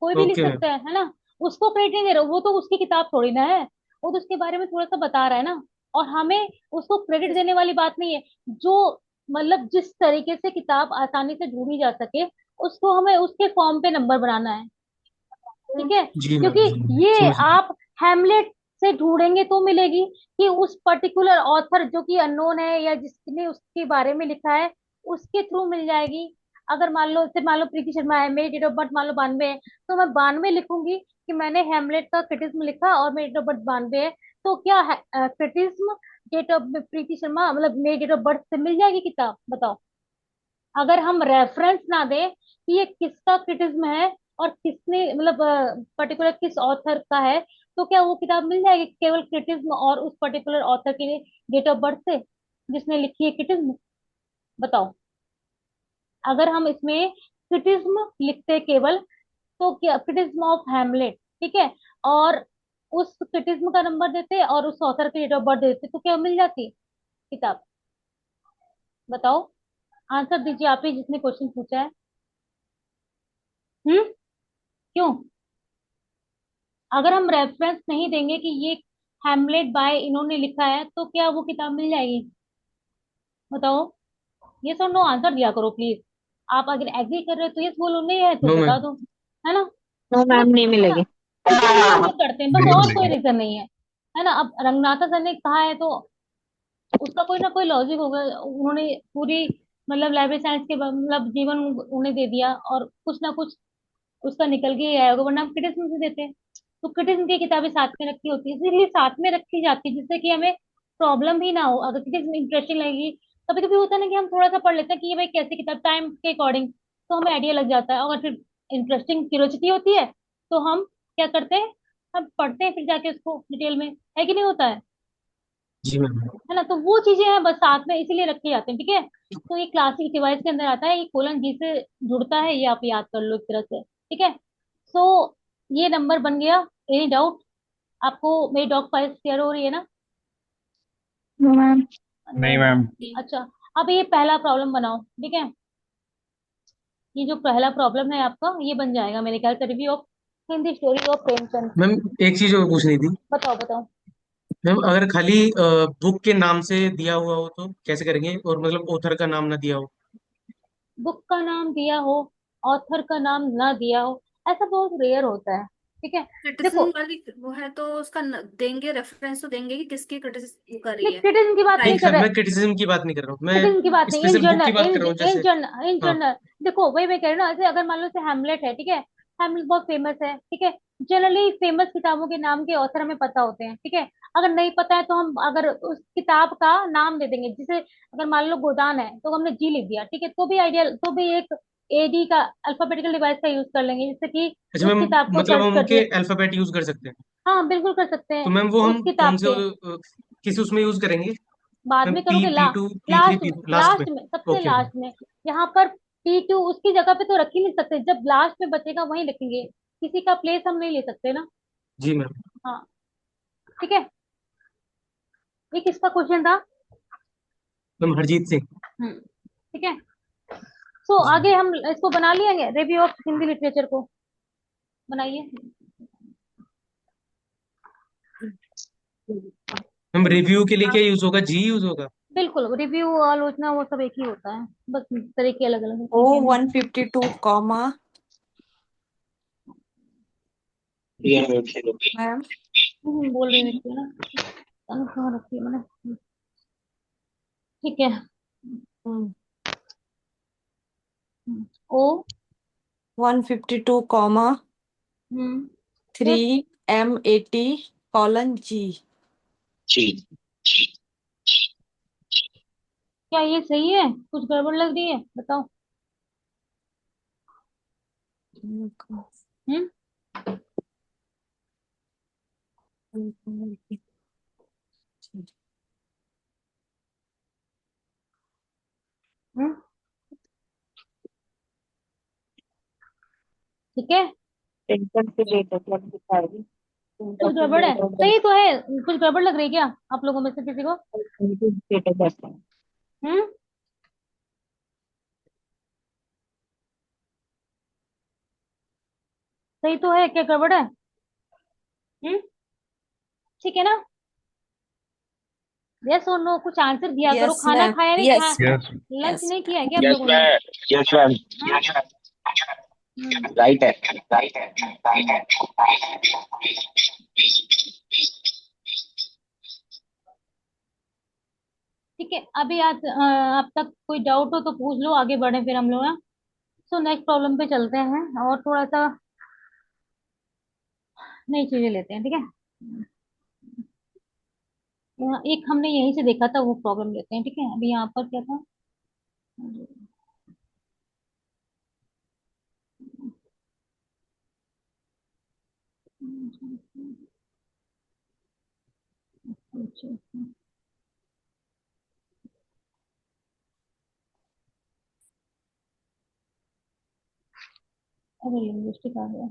कोई भी लिख ओके मैम। सकता है ना। उसको क्रेडिट नहीं दे रहा, वो तो उसकी किताब थोड़ी ना है, वो तो उसके बारे में थोड़ा सा बता रहा है ना। और हमें उसको क्रेडिट देने वाली बात नहीं है। जो, मतलब जिस तरीके से किताब आसानी से ढूंढी जा सके, उसको हमें उसके फॉर्म पे नंबर बनाना है, ठीक है। जी क्योंकि मैम ये समझ गया। आप हैमलेट से ढूंढेंगे तो मिलेगी, कि उस पर्टिकुलर ऑथर जो कि अननोन है, या जिसने उसके बारे में लिखा है, उसके थ्रू मिल जाएगी। अगर मान लो, जैसे मान लो प्रीति शर्मा है, मेरी डेट ऑफ बर्थ मान लो 92 है, तो मैं 92 लिखूंगी कि मैंने हैमलेट का क्रिटिज्म लिखा और मेरी डेट ऑफ बर्थ 92 है। तो क्या क्रिटिज्म डेट ऑफ प्रीति शर्मा, मतलब मेरी डेट ऑफ बर्थ से मिल जाएगी किताब, बताओ। अगर हम रेफरेंस ना दें कि ये किसका क्रिटिज्म है, और किसने, मतलब पर्टिकुलर किस ऑथर का है, तो क्या वो किताब मिल जाएगी केवल क्रिटिज्म और उस पर्टिकुलर ऑथर के डेट ऑफ बर्थ से जिसने लिखी है क्रिटिज्म? बताओ। अगर हम इसमें क्रिटिज्म लिखते केवल, तो क्या क्रिटिज्म ऑफ हैमलेट, ठीक है, और उस क्रिटिज्म का नंबर देते और उस ऑथर की डेट ऑफ बर्थ देते, तो क्या मिल जाती किताब? बताओ, आंसर दीजिए आप ही, जिसने क्वेश्चन पूछा है। क्यों? अगर हम रेफरेंस नहीं देंगे कि ये हैमलेट बाय इन्होंने लिखा है, तो क्या वो किताब मिल जाएगी? बताओ। ये सब नो आंसर दिया करो प्लीज। आप अगर एग्री कर रहे हो तो यस बोलो, नहीं है तो नो बता मैम। दो, है ना? नो बस, मैम, नहीं है ना? मिलेगी। क्योंकि हम लोग करते हैं बस, नहीं और कोई मिलेगी। रीजन नहीं है ना? अब रंगनाथा सर ने कहा है तो उसका कोई ना कोई लॉजिक होगा। उन्होंने पूरी मतलब लाइब्रेरी साइंस के मतलब जीवन उन्हें दे दिया, और कुछ ना कुछ उसका निकल के ही आया होगा, वरना हम क्रिटिज्म से देते हैं। तो क्रिटिज्म की किताबें साथ में रखी होती है, इसीलिए साथ में रखी जाती है, जिससे कि हमें प्रॉब्लम ही ना हो। अगर क्रिटिज्म इंटरेस्टिंग लगेगी, कभी कभी होता है ना कि हम थोड़ा सा पढ़ लेते हैं कि ये भाई कैसी किताब, टाइम के अकॉर्डिंग, तो हमें आइडिया लग जाता है। अगर फिर इंटरेस्टिंग क्यूरियोसिटी होती है तो हम क्या करते हैं, हम पढ़ते हैं फिर जाके उसको डिटेल में, है कि नहीं होता जी मैम। है ना? तो वो चीजें हैं बस साथ में इसीलिए रखे जाते हैं, ठीक है। तो ये क्लासिक डिवाइस के अंदर आता है, ये कोलन जी से जुड़ता है, ये आप याद कर लो एक तरह से, ठीक है। सो ये नंबर बन गया। Any doubt? आपको मेरी डॉग फाइल शेयर हो रही है ना? No ma'am. नो नहीं है। मैम। अच्छा, अब ये पहला प्रॉब्लम बनाओ, ठीक है। ये जो पहला प्रॉब्लम है आपका, ये बन जाएगा मेरे ख्याल से review of Hindi story of Premchand. Ma'am एक चीज और पूछनी थी। बताओ बताओ। मैम अगर खाली बुक के नाम से दिया हुआ हो तो कैसे करेंगे, और मतलब ऑथर का नाम ना दिया हो? बुक का नाम दिया हो, ऑथर का नाम ना दिया हो, ऐसा बहुत रेयर होता है, ठीक है। देखो, क्रिटिसिज्म वाली वो है तो उसका देंगे, रेफरेंस तो देंगे कि किसकी क्रिटिसिज्म कर रही नहीं है। क्रिटिज्म की बात नहीं नहीं कर रहे, मैं क्रिटिसिज्म की बात नहीं कर रहा हूँ, क्रिटिज्म की बात मैं नहीं, इन स्पेशल बुक की जनरल, बात कर रहा हूँ इन जैसे। जनरल, इन हाँ। जनरल। देखो वही मैं कह रही हूँ ना, जैसे अगर मान लो से हैमलेट है, ठीक है, हैमलेट बहुत फेमस है, ठीक है। जनरली फेमस किताबों के नाम के ऑथर हमें पता होते हैं, ठीक है। अगर नहीं पता है तो हम अगर उस किताब का नाम दे देंगे, जैसे अगर मान लो गोदान है तो हमने जी लिख दिया, ठीक है, तो भी आइडियल, तो भी एक एडी का अल्फाबेटिकल डिवाइस का यूज कर लेंगे, जिससे कि अच्छा उस मैम, किताब को मतलब सर्च हम कर उनके दिए। अल्फाबेट यूज कर सकते हैं? हाँ बिल्कुल कर सकते तो हैं। मैम वो उस हम कौन किताब से के किस उसमें यूज करेंगे? बाद मैम में पी करोगे, P to P three last P में, लास्ट में? लास्ट में, सबसे ओके ओके। लास्ट में। यहाँ पर P2 उसकी जगह पे तो रख ही नहीं सकते, जब लास्ट में बचेगा वहीं लिखेंगे, किसी का प्लेस हम नहीं ले सकते ना। जी मैम। हाँ, ठीक है। ये किसका क्वेश्चन था? मैम हरजीत सिंह। ठीक है। सो जी आगे हम इसको बना लिएंगे, रिव्यू ऑफ हिंदी लिटरेचर को बनाइए। मैम रिव्यू के लिए क्या यूज होगा, जी यूज होगा? बिल्कुल, रिव्यू आलोचना वो सब एक ही होता है, बस तरीके अलग अलग हैं, ओ ठीक है। 152 कॉमा मैम। बोल रही हूँ ना, कहाँ रखी है मैंने, ठीक है। ओ 152 कॉमा हम्म फिर 3M80 : जी। क्या ये सही है? कुछ गड़बड़ लग रही है, बताओ। हम्म हम्म ठीक है। टेंशन से डेट ऑफ बर्थ दिखाएगी। कुछ टेंशन से गड़बड़ है? डेट ऑफ सही तो है, कुछ गड़बड़ लग रही है क्या आप लोगों में से किसी को? Birth, date of birth. हम्म सही तो है, क्या गड़बड़ है? हम्म ठीक है ना? यस और नो, कुछ आंसर दिया करो। यस खाना मैम, खाया नहीं खा, yes ma'am, yes. Lunch yes नहीं किया है क्या आप यस लोगों ने? मैम। Yes ma'am. हाँ? हम्म राइट है। राइट है। राइट हम्म, है। ठीक है। अभी आज आप तक कोई डाउट हो तो पूछ लो, आगे बढ़े फिर हम लोग ना। सो नेक्स्ट प्रॉब्लम पे चलते हैं, और थोड़ा सा नई चीजें लेते हैं, ठीक है। एक हमने यहीं से देखा था वो प्रॉब्लम लेते हैं, ठीक है। अभी यहाँ पर क्या था, अच्छा, अरे लिंग्विस्टिक आ गया।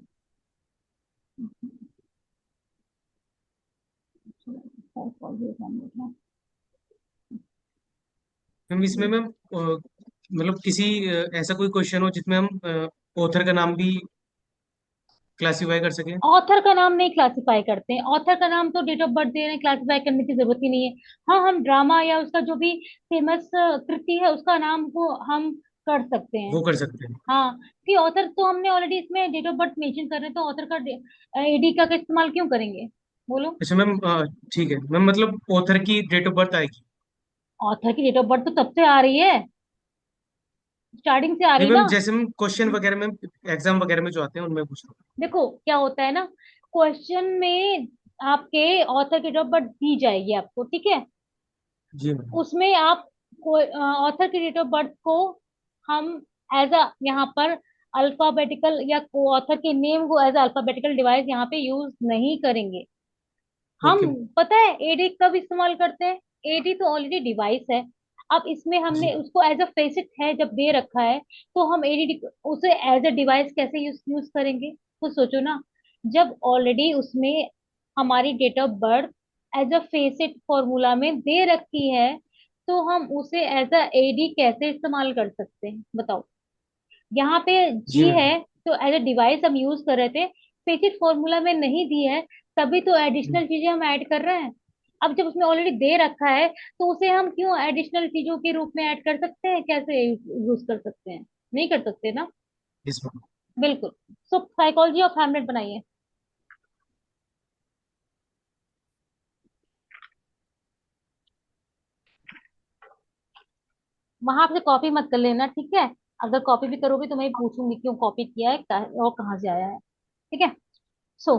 मैम इसमें मैम मतलब किसी ऐसा कोई क्वेश्चन हो जिसमें हम ऑथर का नाम भी क्लासिफाई कर सकें। ऑथर का नाम नहीं क्लासिफाई करते हैं, ऑथर का नाम तो डेट ऑफ बर्थ दे रहे हैं, क्लासिफाई करने की जरूरत ही नहीं है। हाँ, हम ड्रामा या उसका जो भी फेमस कृति है उसका नाम को हम कर सकते हैं। वो कर सकते हैं। हाँ, कि ऑथर तो हमने ऑलरेडी इसमें डेट ऑफ बर्थ मेंशन कर रहे हैं, तो ऑथर का एडी का इस्तेमाल क्यों करेंगे? बोलो। अच्छा मैम, ठीक है मैम, मतलब ऑथर की डेट ऑफ बर्थ आएगी। ऑथर की डेट ऑफ बर्थ तो तब से आ रही है, स्टार्टिंग से आ नहीं रही मैम, ना। जैसे हम क्वेश्चन वगैरह में, एग्जाम वगैरह में जो आते हैं उनमें पूछ रहा देखो क्या होता है ना, क्वेश्चन में आपके ऑथर की डेट ऑफ बर्थ दी जाएगी आपको, ठीक है। हूँ। जी मैम। उसमें आप ऑथर की डेट ऑफ बर्थ को हम एज अ यहाँ पर अल्फाबेटिकल या ऑथर के नेम को एज अ अल्फाबेटिकल डिवाइस यहाँ पे यूज नहीं करेंगे हम। ओके। पता है एडी कब इस्तेमाल करते हैं? एडी तो ऑलरेडी डिवाइस है। अब इसमें जी हमने उसको एज अ फेसिट है जब दे रखा है, तो हम एडी उसे एज अ डिवाइस कैसे यूज यूज करेंगे? तो सोचो ना, जब ऑलरेडी उसमें हमारी date of birth as a facet formula में दे रखी है, तो हम उसे एज अ एडी कैसे इस्तेमाल कर सकते हैं बताओ? यहाँ पे जी जी है, मैम। तो एज अ डिवाइस हम यूज कर रहे थे, फेसिट फॉर्मूला में नहीं दी है, तभी तो एडिशनल चीजें हम ऐड कर रहे हैं। अब जब उसमें ऑलरेडी दे रखा है, तो उसे हम क्यों एडिशनल चीजों के रूप में ऐड कर सकते हैं? कैसे यूज कर सकते हैं? नहीं कर सकते ना। Yes ma'am. बिल्कुल। सो साइकोलॉजी ऑफ हैमलेट बनाइए। वहां से कॉपी मत कर लेना, ठीक है? अगर कॉपी भी करोगे तो मैं पूछूंगी क्यों कॉपी किया है, और कहाँ से आया है, ठीक है? सो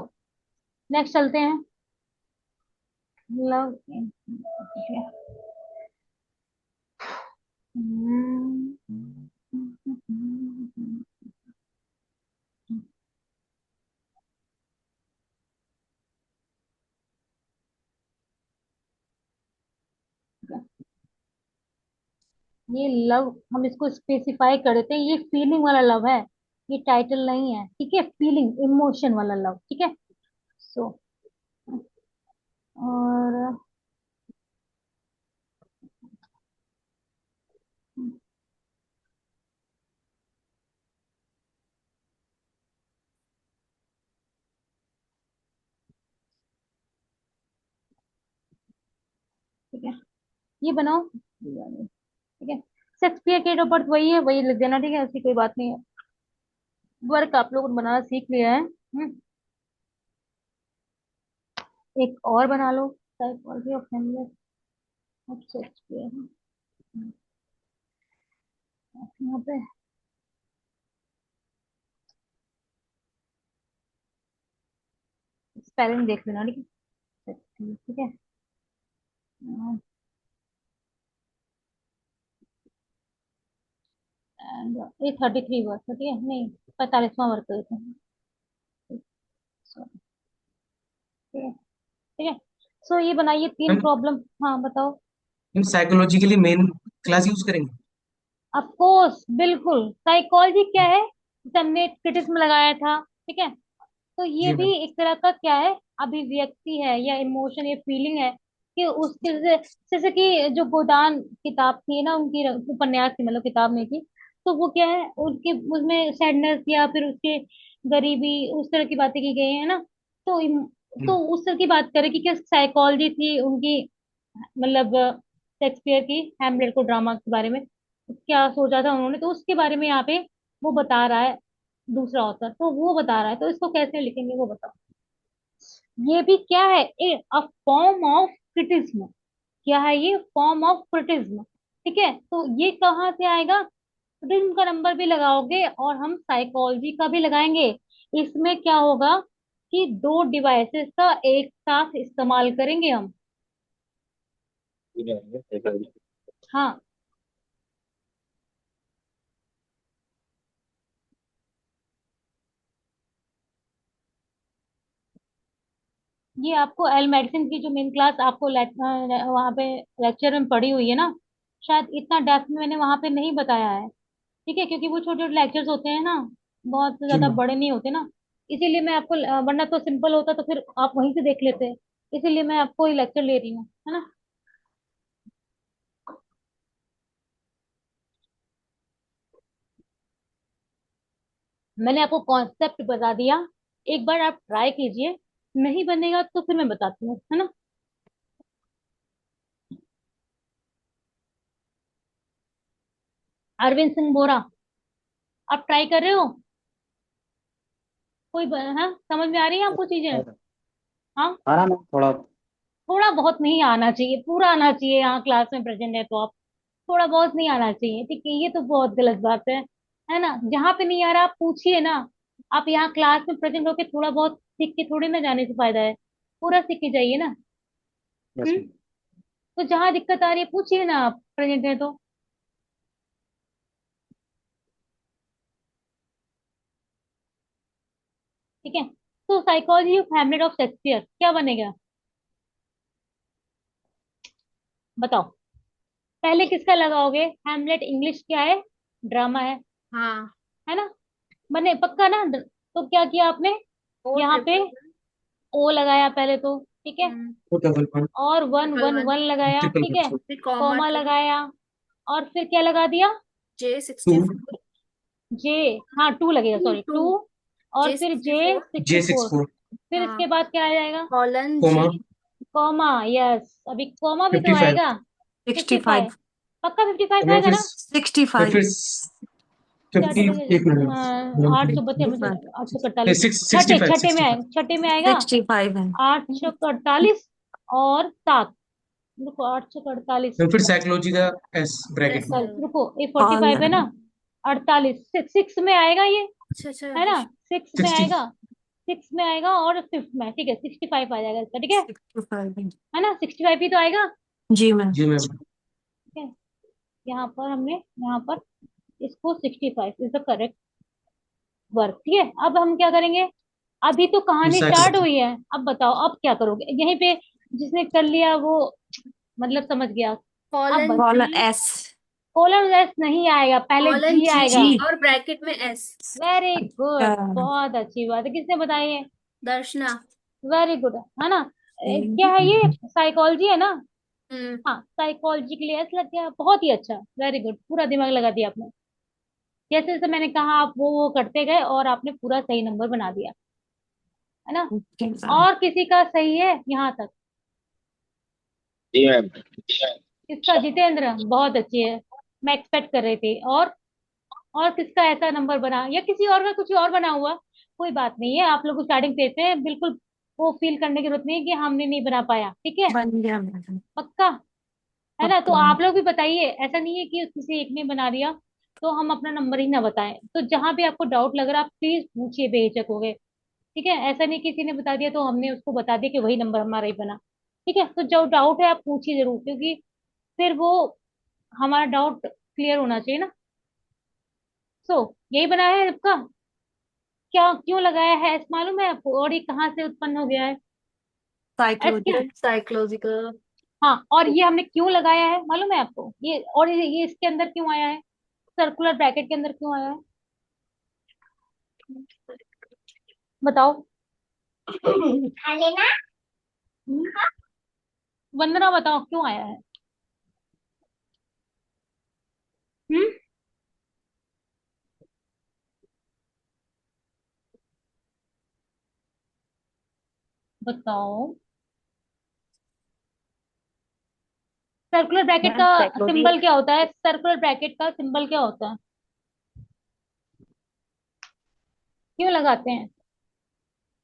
नेक्स्ट चलते हैं। लव, ठीक है। ये लव हम इसको स्पेसिफाई कर देते हैं, ये फीलिंग वाला लव है, ये टाइटल नहीं है, ठीक है? फीलिंग इमोशन वाला लव, ठीक है। सो और ठीक है, ये बनाओ, ठीक है। शेक्सपियर की डेट ऑफ बर्थ वही है, वही लिख देना, ठीक है? ऐसी कोई बात नहीं है। वर्क आप लोग बनाना सीख लिया है। एक और बना लो, psychology of Hamlet of Shakespeare. यहाँ पे स्पेलिंग देख लेना, ठीक है? ठीक है। एंड ये 33 वर्क, ठीक है? नहीं, 45वां वर्क करते हैं। Sorry, ठीक है, ठीक है। सो ये बनाइए तीन मैम, प्रॉब्लम। हाँ बताओ। हम साइकोलॉजी के लिए मेन क्लास यूज करेंगे। ऑफ कोर्स, बिल्कुल। साइकोलॉजी क्या है? जैसे हमने क्रिटिज्म लगाया था, ठीक है? तो ये जी भी मैम। एक तरह का क्या है, अभिव्यक्ति है या इमोशन या फीलिंग है, कि उसके जैसे कि जो गोदान किताब थी ना, उनकी उपन्यास थी, मतलब किताब नहीं थी, तो वो क्या है, उनके उसमें सैडनेस या फिर उसके गरीबी, उस तरह की बातें की गई है ना। तो तो उस तरह की बात करें कि क्या साइकोलॉजी थी उनकी, मतलब शेक्सपियर की हैमलेट को ड्रामा के बारे में क्या सोचा था उन्होंने, तो उसके बारे में यहाँ पे वो बता रहा है, दूसरा ऑथर तो वो बता रहा है, तो इसको कैसे लिखेंगे वो बताओ? ये भी क्या है, ए अ फॉर्म ऑफ क्रिटिज्म। क्या है ये? फॉर्म ऑफ क्रिटिज्म, ठीक है? तो ये कहाँ से आएगा? क्रिटिज्म का नंबर भी लगाओगे और हम साइकोलॉजी का भी लगाएंगे। इसमें क्या होगा कि दो डिवाइसेस का एक साथ इस्तेमाल करेंगे हम। हाँ, ये आपको एल मेडिसिन की जो मेन क्लास आपको वहाँ पे लेक्चर में पढ़ी हुई है ना, शायद इतना डेप्थ में मैंने वहाँ पे नहीं बताया है। ठीक है, क्योंकि वो छोटे छोटे लेक्चर्स होते हैं ना, बहुत जी ज्यादा मैम। बड़े नहीं होते ना। इसीलिए मैं आपको वरना तो सिंपल होता तो फिर आप वहीं से देख लेते। इसीलिए मैं आपको ही लेक्चर ले रही हूँ, है ना। मैंने आपको कॉन्सेप्ट बता दिया, एक बार आप ट्राई कीजिए, नहीं बनेगा तो फिर मैं बताती हूँ, है ना। अरविंद सिंह बोरा, आप ट्राई कर रहे हो? हाँ, समझ में आ रही है आपको चीजें? हाँ। आ रहा मैम थोड़ा। थोड़ा बहुत नहीं आना चाहिए, पूरा आना चाहिए। यहाँ क्लास में प्रेजेंट है तो आप थोड़ा बहुत नहीं आना चाहिए, ठीक है, ये तो बहुत गलत बात है ना। जहाँ पे नहीं आ रहा आप पूछिए ना। आप यहाँ क्लास में प्रेजेंट होके थोड़ा बहुत सीख के थोड़ी ना जाने से फायदा है, पूरा सीख के जाइए ना। यस हम्म। मैम। तो जहाँ दिक्कत आ रही है पूछिए ना, आप प्रेजेंट है तो। ठीक है, तो psychology of Hamlet of Shakespeare क्या बनेगा, बताओ। पहले किसका लगाओगे? हैमलेट इंग्लिश क्या है, ड्रामा हाँ। है ना। बने पक्का ना? तो क्या किया आपने, ओ यहाँ पे ट्रिपल ओ लगाया पहले तो, ठीक है, वन। वो डबल वन। और one triple one one. One लगाया, ट्रिपल ठीक है, वन। फिर कॉमा कॉमा ट्रिपल। लगाया, और फिर क्या लगा दिया? जे टू। 64। जे, हाँ टू लगेगा, टू सॉरी टू। टू। और जे फिर सिक्सटी जे फोर सिक्सटी जे सिक्स फोर फोर फिर हाँ। इसके बाद क्या आ जाएगा? कॉलन कोमा जी। कॉमा, यस, अभी कॉमा भी तो 55। आएगा। 55, 65। पक्का 55 मैम आएगा फिर ना। मैम 65। फिर क्या 50। एक मिनट। 8 बचे 848, सिक्स सिक्सटी छठे फाइव छठे में सिक्सटी आएगा, फाइव छठे में आएगा। 65 है। 848 और 7, रुको 848, मैम फिर साइकोलॉजी का एस ब्रैकेट एस में। लगा। रुको ये कॉल 45 है ना, 48, सिक्स में आएगा ये, अच्छा अच्छा है ना, सिक्स में 60। आएगा, सिक्स में आएगा और फिफ्थ में, ठीक है, 65 आ जाएगा इसका, ठीक है। 65 है। है ना, 65 ही तो आएगा, जी मैम। जी मैम। ठीक है। यहाँ पर हमने, यहाँ पर इसको 65 इज द करेक्ट वर्क, ठीक है। अब हम क्या करेंगे, अभी तो कहानी स्टार्ट साइकोलॉजी। हुई है, अब बताओ अब क्या करोगे यहीं पे। जिसने कर लिया वो मतलब समझ गया। अब कॉलन कॉल जी। एस। कोलन लेस नहीं आएगा, पहले कॉलन जी जी आएगा। जी। और ब्रैकेट में एस। वेरी गुड, अच्छा। बहुत अच्छी बात है, किसने बताई है? दर्शना। वेरी गुड, है ना। क्या है ये, साइकोलॉजी है ना। हम्म। हाँ, साइकोलॉजी के लिए ऐसा लग गया, बहुत ही अच्छा, वेरी गुड, पूरा दिमाग लगा दिया आपने। जैसे जैसे मैंने कहा आप वो करते गए और आपने पूरा सही नंबर बना दिया, है ना। Okay ma'am. और किसी का सही है यहाँ तक? जी मैम। किसका? जितेंद्र, बहुत अच्छी है, मैं एक्सपेक्ट कर रही थी। और किसका ऐसा नंबर बना, या किसी और का कुछ और बना हुआ? कोई बात नहीं है, आप लोग स्टार्टिंग पे थे, बिल्कुल वो फील करने की जरूरत नहीं है कि हमने नहीं बना पाया, ठीक है। बन गया मैम। पक्का, है ना। तो ओके। आप लोग भी बताइए, ऐसा नहीं है कि किसी एक ने बना दिया तो हम अपना नंबर ही ना बताएं। तो जहां भी आपको डाउट लग रहा है आप प्लीज पूछिए, बेहिचक हो गए, ठीक है। ऐसा नहीं किसी ने बता दिया तो हमने उसको बता दिया कि वही नंबर हमारा ही बना, ठीक है। तो जो डाउट है आप पूछिए जरूर, क्योंकि फिर वो हमारा डाउट क्लियर होना चाहिए ना। सो यही बना है आपका, क्या क्यों लगाया है एस मालूम है आपको, और ये कहाँ से उत्पन्न हो गया है? S psychology. क्या? साइकोलॉजिकल। हाँ, और ये हमने क्यों लगाया है मालूम है आपको, ये और ये इसके अंदर क्यों आया है, सर्कुलर ब्रैकेट के अंदर क्यों आया है, बताओ। हम्म, वंदना बताओ क्यों आया है? हम्म, बताओ। सर्कुलर ब्रैकेट मैम का साइकोलॉजी। सिंबल क्या होता है, सर्कुलर ब्रैकेट का सिंबल क्या होता है, क्यों लगाते हैं?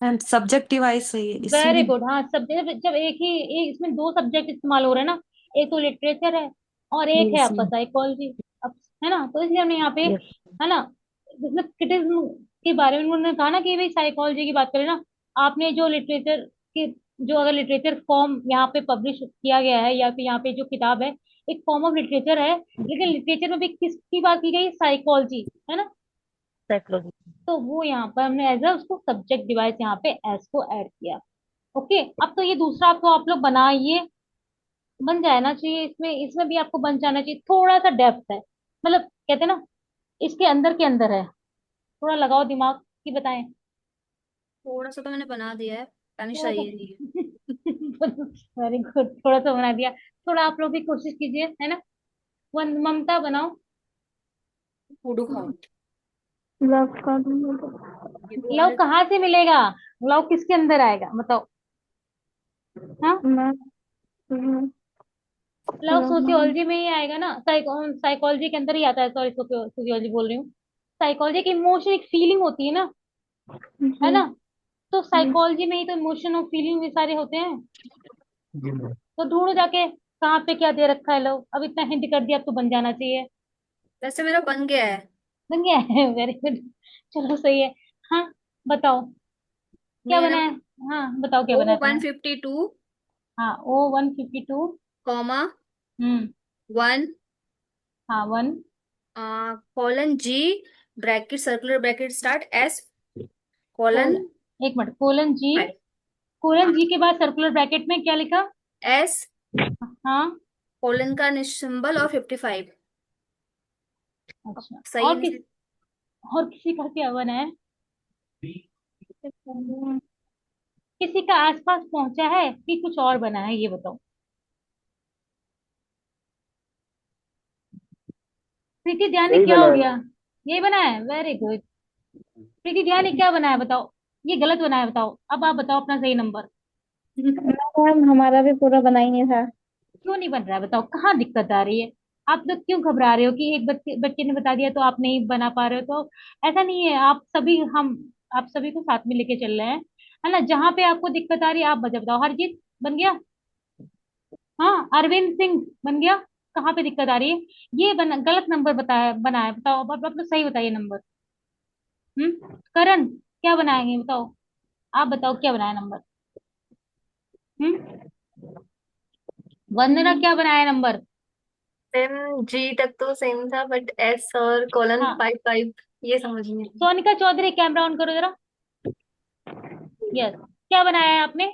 मैम सब्जेक्ट डिवाइस सही है वेरी इसलिए। गुड, हाँ, सब जब इसमें दो सब्जेक्ट इस्तेमाल हो रहे हैं ना, एक तो लिटरेचर है और एक है यस आपका मैम। साइकोलॉजी। अब है ना, तो इसलिए हमने यहाँ पे, यस। है ना, मतलब क्रिटिज्म के बारे में उन्होंने कहा ना कि भाई साइकोलॉजी की बात करें ना, आपने जो लिटरेचर की, जो अगर लिटरेचर फॉर्म यहाँ पे पब्लिश किया गया है या फिर यहाँ पे जो किताब है, एक फॉर्म ऑफ लिटरेचर है, लेकिन लिटरेचर में भी किसकी बात की गई, साइकोलॉजी, है ना। साइकोलॉजी। तो वो यहाँ पर हमने एज अ उसको सब्जेक्ट डिवाइस यहाँ पे एस को ऐड किया, ओके, अब तो ये दूसरा तो आप लोग बनाइए, बन जाना चाहिए। इसमें इसमें भी आपको बन जाना चाहिए। थोड़ा सा डेप्थ है, मतलब कहते हैं ना, इसके अंदर है। थोड़ा लगाओ दिमाग कि बताएं। थोड़ा सा तो मैंने बना दिया है, पता नहीं थोड़ा सा सही है नहीं। वेरी गुड, थोड़ा सा बना दिया। थोड़ा आप लोग भी कोशिश कीजिए, है ना। वन ममता बनाओ। फूडू खाओ। लव का भी ये तो लव मैंने। कहाँ से मिलेगा? लव किसके अंदर आएगा बताओ। हाँ, मैं लव सोशियोलॉजी में ही आएगा ना, साइकोलॉजी के अंदर ही आता है। सॉरी, सोशियोलॉजी बोल रही हूँ। साइकोलॉजी की इमोशन एक फीलिंग होती है ना, है जी ना। तो जी। साइकोलॉजी में ही तो इमोशन और फीलिंग भी सारे होते हैं। जी मैम। तो ढूंढो जाके कहाँ पे क्या दे रखा है। लव अब इतना हिंट कर दिया, अब तो बन जाना चाहिए। वैसे मेरा बन गया है। बन गया है वेरी गुड। चलो सही है। हाँ, बताओ क्या मेरा बना है। हाँ बताओ क्या ओ बना है वन तुम्हें। फिफ्टी टू हाँ, O 152। कॉमा हम्म। वन हाँ, one. Colon G, bracket circular bracket start S colon colon, एक minute, colon G. Five colon G के बाद सर्कुलर ब्रैकेट में क्या लिखा? एस हाँ। कॉलन का सिंबल और 55। अब अच्छा, सही है और नहीं किस, सही? और किसी का क्या बना है? किसी का आसपास पहुंचा है कि कुछ और बना है, ये बताओ। प्रीति ध्यान, यही क्या बना हो है गया? ये बना है, वेरी गुड। प्रीति ध्यान, क्या बना है बताओ। ये गलत बना है, बताओ। अब आप बताओ अपना सही नंबर। मैम हमारा भी पूरा बना ही नहीं था। क्यों नहीं बन रहा है बताओ, कहाँ दिक्कत आ रही है? आप लोग क्यों घबरा रहे हो कि एक बच्चे बच्चे ने बता दिया तो आप नहीं बना पा रहे हो? तो ऐसा नहीं है, आप सभी को साथ में लेके चल रहे हैं, है ना। जहाँ पे आपको दिक्कत आ रही है आप बताओ। हरजीत बन गया? हाँ, अरविंद सिंह बन गया? कहाँ पे दिक्कत आ रही है? ये गलत नंबर बताया बनाया, बताओ। अब आप लोग सही बताइए नंबर। करण क्या बनाएंगे बताओ। आप बताओ क्या बनाया नंबर। हम्म। वंदना क्या बनाया नंबर? मैम जी तक तो सेम था, बट एस और कॉलन हाँ, 55 ये समझ नहीं आई। सोनिका चौधरी कैमरा ऑन करो जरा। यस, क्या बनाया है आपने?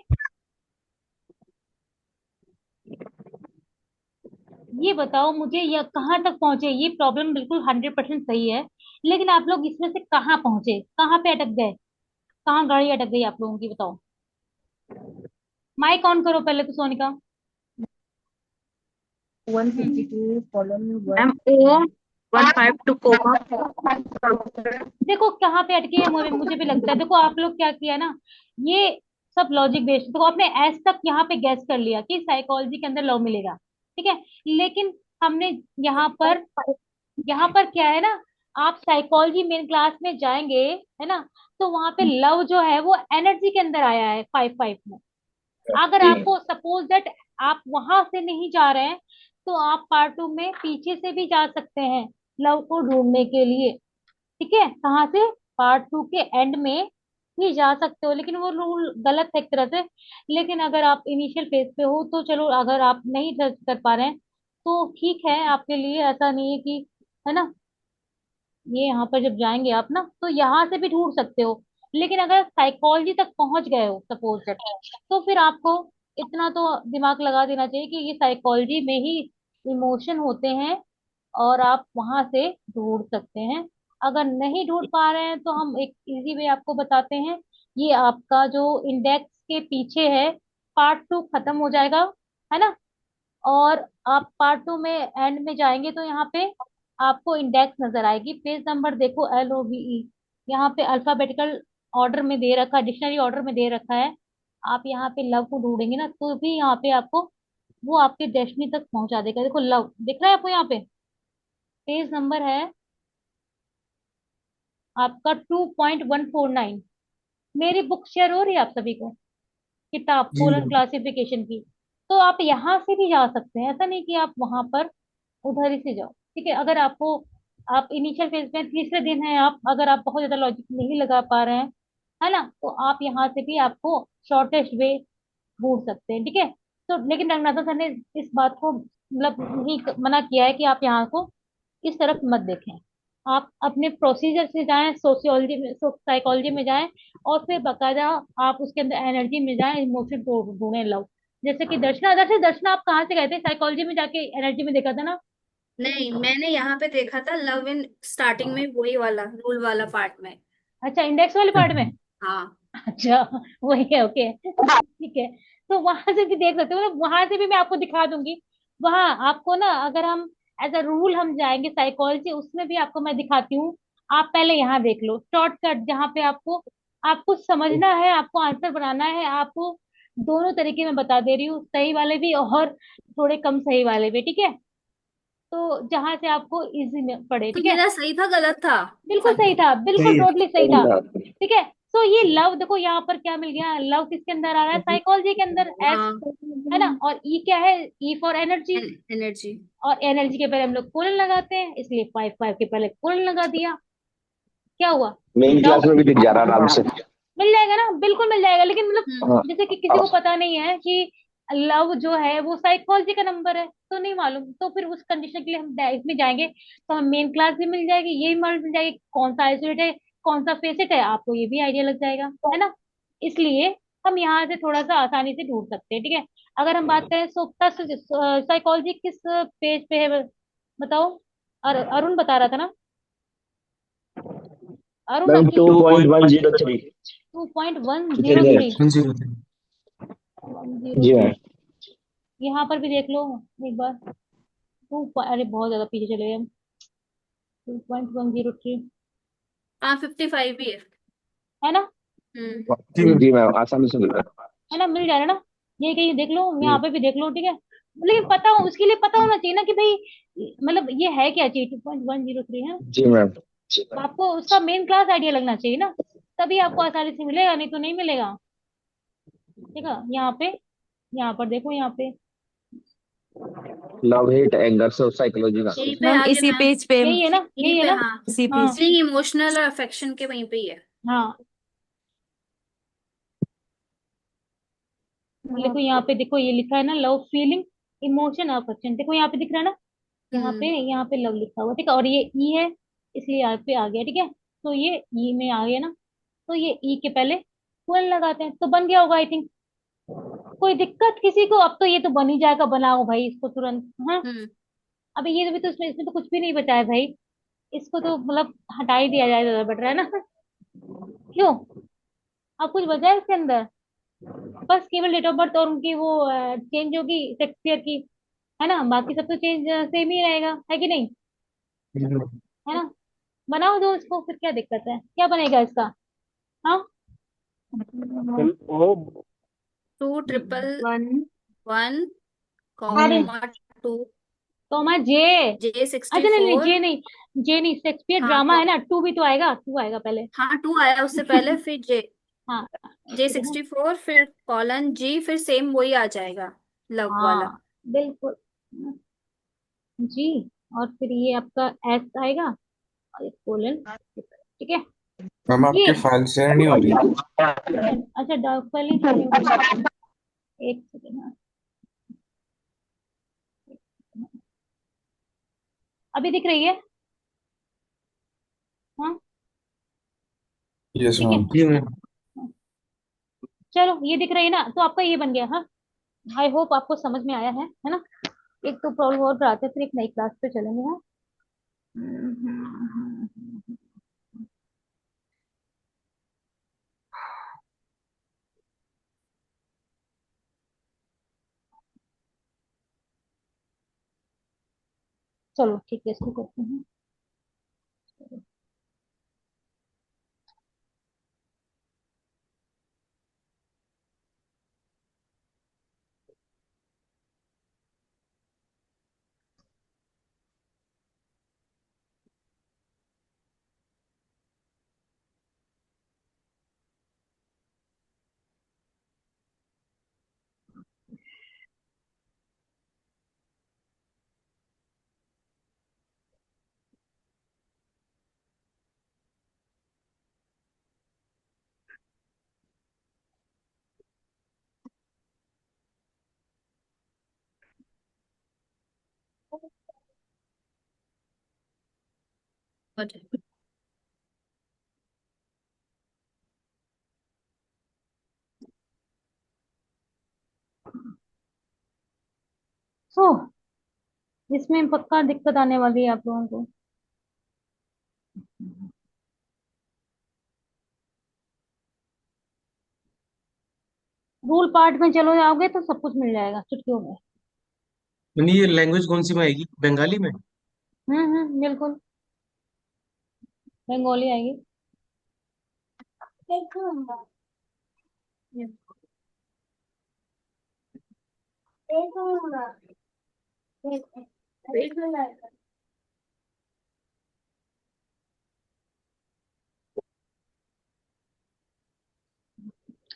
ये बताओ मुझे, ये कहाँ तक पहुंचे? ये प्रॉब्लम बिल्कुल 100% सही है, लेकिन आप लोग इसमें से कहाँ पहुंचे, कहाँ पे अटक गए? कहाँ गाड़ी अटक गई आप लोगों की, बताओ। माइक ऑन करो पहले तो, Sonika. 152 colon ma'am one. O 152 comma. देखो कहाँ पे अटके हैं, मुझे भी लगता है। देखो आप लोग क्या किया ना, ये सब लॉजिक बेस्ड। देखो आपने एस तक यहाँ पे गैस कर लिया कि साइकोलॉजी के अंदर लव मिलेगा, ठीक है। लेकिन हमने यहाँ पर क्या है ना, आप साइकोलॉजी मेन क्लास में जाएंगे, है ना, तो वहां पे लव जो है वो एनर्जी के अंदर आया है 5 5 में। अगर आपको सपोज दैट आप वहां से नहीं जा रहे हैं, तो आप पार्ट 2 में पीछे से भी जा सकते हैं लव को ढूंढने के लिए। ठीक है, कहाँ से? पार्ट 2 के एंड में ही जा सकते हो, लेकिन वो रूल गलत है एक तरह से। लेकिन अगर आप इनिशियल फेज पे हो तो चलो, अगर आप नहीं सर्च कर पा रहे हैं तो ठीक है आपके लिए, ऐसा नहीं है कि, है ना। ये यहाँ पर जब जाएंगे आप ना, तो यहाँ से भी ढूंढ सकते हो। लेकिन अगर साइकोलॉजी तक पहुंच गए हो सपोज दैट, तो फिर आपको इतना तो दिमाग लगा देना चाहिए कि ये साइकोलॉजी में ही इमोशन होते हैं, और आप वहां से ढूंढ सकते हैं। अगर नहीं ढूंढ पा रहे हैं तो हम एक इजी वे आपको बताते हैं। ये आपका जो इंडेक्स के पीछे है, पार्ट 2 खत्म हो जाएगा, है ना। और आप पार्ट 2 में एंड में जाएंगे तो यहाँ पे आपको इंडेक्स नजर आएगी। पेज नंबर देखो, LOVE, यहाँ पे अल्फाबेटिकल ऑर्डर में दे रखा है, डिक्शनरी ऑर्डर में दे रखा है। आप यहाँ पे लव को ढूंढेंगे ना, तो भी यहाँ पे आपको वो आपके डेस्टिनी तक पहुंचा देगा। देखो लव दिख रहा है आपको यहाँ पे, पेज नंबर है आपका 2.149। मेरी बुक शेयर हो रही है आप सभी को, किताब जी पोलन मैम। क्लासिफिकेशन की। तो आप यहाँ से भी जा सकते हैं, ऐसा नहीं कि आप वहां पर उधर ही से जाओ। ठीक है, अगर आपको, आप इनिशियल फेज में तीसरे दिन है, आप अगर आप बहुत ज्यादा लॉजिक नहीं लगा पा रहे हैं, है ना, तो आप यहाँ से भी आपको शॉर्टेस्ट वे ढूंढ सकते हैं। ठीक है। तो लेकिन रंगनाथन सर ने इस बात को मतलब नहीं मना किया है कि आप यहाँ को इस तरफ मत देखें। आप अपने प्रोसीजर से जाएं, सोशियोलॉजी में, साइकोलॉजी में जाएं, और फिर बकायदा आप उसके अंदर एनर्जी में जाएं, इमोशन ढूंढें लव। जैसे कि दर्शना, दर्शना आप कहाँ से गए थे? साइकोलॉजी में जाके एनर्जी में देखा था ना? नहीं, मैंने यहाँ पे देखा था लव इन स्टार्टिंग में, वही वाला रूल वाला पार्ट में। अच्छा, इंडेक्स वाले पार्ट में। हाँ। अच्छा, वही है, ओके, ठीक है। तो वहां से भी देख सकते हो, मतलब वहां से भी मैं आपको दिखा दूंगी। वहां आपको ना, अगर हम एज अ रूल हम जाएंगे साइकोलॉजी, उसमें भी आपको मैं दिखाती हूँ। आप पहले यहाँ देख लो शॉर्टकट, जहाँ पे आपको आपको समझना है, आपको आंसर बनाना है, आपको दोनों तरीके में बता दे रही हूँ, सही वाले भी और थोड़े कम सही वाले भी, ठीक है? तो जहां से आपको इजी में पड़े, तो ठीक है? मेरा सही था गलत था? बिल्कुल सही था, बिल्कुल सही है। टोटली सही सही था। था। ठीक है। तो ये लव देखो यहाँ पर क्या मिल गया, लव किसके अंदर आ रहा है? साइकोलॉजी के अंदर, एस, हाँ, है ना? और ई क्या है? E for energy. एनर्जी। और एनर्जी के पहले हम लोग कोलन लगाते हैं, इसलिए फाइव फाइव के पहले कोलन लगा दिया। क्या हुआ? मेन लव क्लास में भी दिख जा रहा है आराम से। मिल जाएगा ना, बिल्कुल मिल जाएगा, लेकिन मतलब हाँ। जैसे कि किसी को अब पता नहीं है कि लव जो है वो साइकोलॉजी का नंबर है, तो नहीं मालूम, तो फिर उस कंडीशन के लिए हम इसमें जाएंगे, तो हम मेन क्लास भी मिल जाएगी, ये भी मिल जाएगी, कौन सा आइसोलेट है, कौन सा फेसेट है, आपको ये भी आइडिया लग जाएगा, है ना? इसलिए हम यहाँ से थोड़ा सा आसानी से ढूंढ सकते हैं, ठीक है? अगर हम बात करें सोप्ता साइकोलॉजी किस पेज पे है, बताओ। और अरुण बता रहा था ना, अरुण मैम आपकी 2.103। 2.103। 103। जी 103। मैम। यहाँ पर भी देख लो एक बार। अरे बहुत ज्यादा पीछे चले गए हम। 2.103, हाँ, 55 भी है। है ना? जी मैम। जी मैम, आसानी से मिल रहा है ना, मिल जाएगा ना? ये कहीं देख लो, है। यहाँ पे भी देख लो, ठीक है? लेकिन पता हो, उसके लिए पता होना चाहिए ना कि भाई, मतलब ये है क्या चीज 2.103, है? जी मैम। तो आपको उसका मेन क्लास आइडिया लगना चाहिए ना, तभी आपको आसानी से मिलेगा, नहीं तो नहीं मिलेगा। ठीक है, यहाँ पे, यहाँ पर देखो, यहाँ पे लव हेट एंगर से साइकोलॉजी का। यहीं पे मैम आगे इसी मैम। पेज पे, यही है ना, यहीं यही है पे, ना? हाँ। इसी हाँ, पेज। फीलिंग, इमोशनल और अफेक्शन के वहीं पे ही है। हाँ। देखो यहाँ पे, देखो ये लिखा है ना, लव फीलिंग, इमोशन, अफेक्शन, देखो यहाँ पे दिख रहा है ना? हम्म। यहाँ पे लव लिखा हुआ, ठीक है? और ये ई है, इसलिए यहाँ पे आ गया, ठीक है? तो ये ई में आ गया ना, तो ये ई के पहले फुल लगाते हैं, तो बन गया होगा आई थिंक। कोई दिक्कत किसी को? अब तो ये तो बन ही जाएगा, बनाओ भाई इसको तुरंत, हाँ। हम्म। अभी ये भी तो इसमें तो कुछ भी नहीं बचा है भाई, इसको तो मतलब हटा ही दिया जाए, ज्यादा बेटर है ना? क्यों? अब कुछ बचा है इसके अंदर? बस केवल डेट ऑफ बर्थ और उनकी वो चेंज होगी, शेक्सपियर की, है ना? बाकी सब तो चेंज सेम ही रहेगा, है कि नहीं? जी मैम। है ना? बनाओ दो इसको, फिर क्या दिक्कत है, क्या बनेगा इसका? हाँ। ओ 2.111, अरे, कॉमा 2, कॉमा जे। जे अच्छा, सिक्सटी नहीं नहीं, फोर जे नहीं, जे नहीं, शेक्सपियर हाँ, ड्रामा है ना, टू भी तो आएगा, टू आएगा पहले। हाँ, 2 आया उससे पहले, फिर जे, हाँ, जे ठीक है ना? 64, फिर कॉलन जी, फिर सेम वही आ जाएगा, लव वाला। हाँ, बिल्कुल जी। और फिर ये आपका एस आएगा, और एक कोलन, ठीक है? मैम ये, आपकी फाइल शेयर नहीं हो रही। अच्छा अच्छा, डार्क वाली क्यों नहीं हो रही? एक सेकेंड, हाँ। अभी दिख रही है? हाँ, यस ठीक है। मैम। जी मैम। चलो, ये दिख रही है ना, तो आपका ये बन गया, हाँ। आई होप आपको समझ में आया है ना? एक तो प्रॉब्लम और कराते हैं, फिर एक नई क्लास पे चलेंगे, हाँ। चलो ठीक है, इसको करते हैं। अच्छा। सो इसमें पक्का दिक्कत आने वाली है आप लोगों को। रूल पार्ट में चलो जाओगे तो सब कुछ मिल जाएगा चुटकियों में। मैम ये लैंग्वेज कौन सी में आएगी, बंगाली में? बिल्कुल बंगाली आएगी।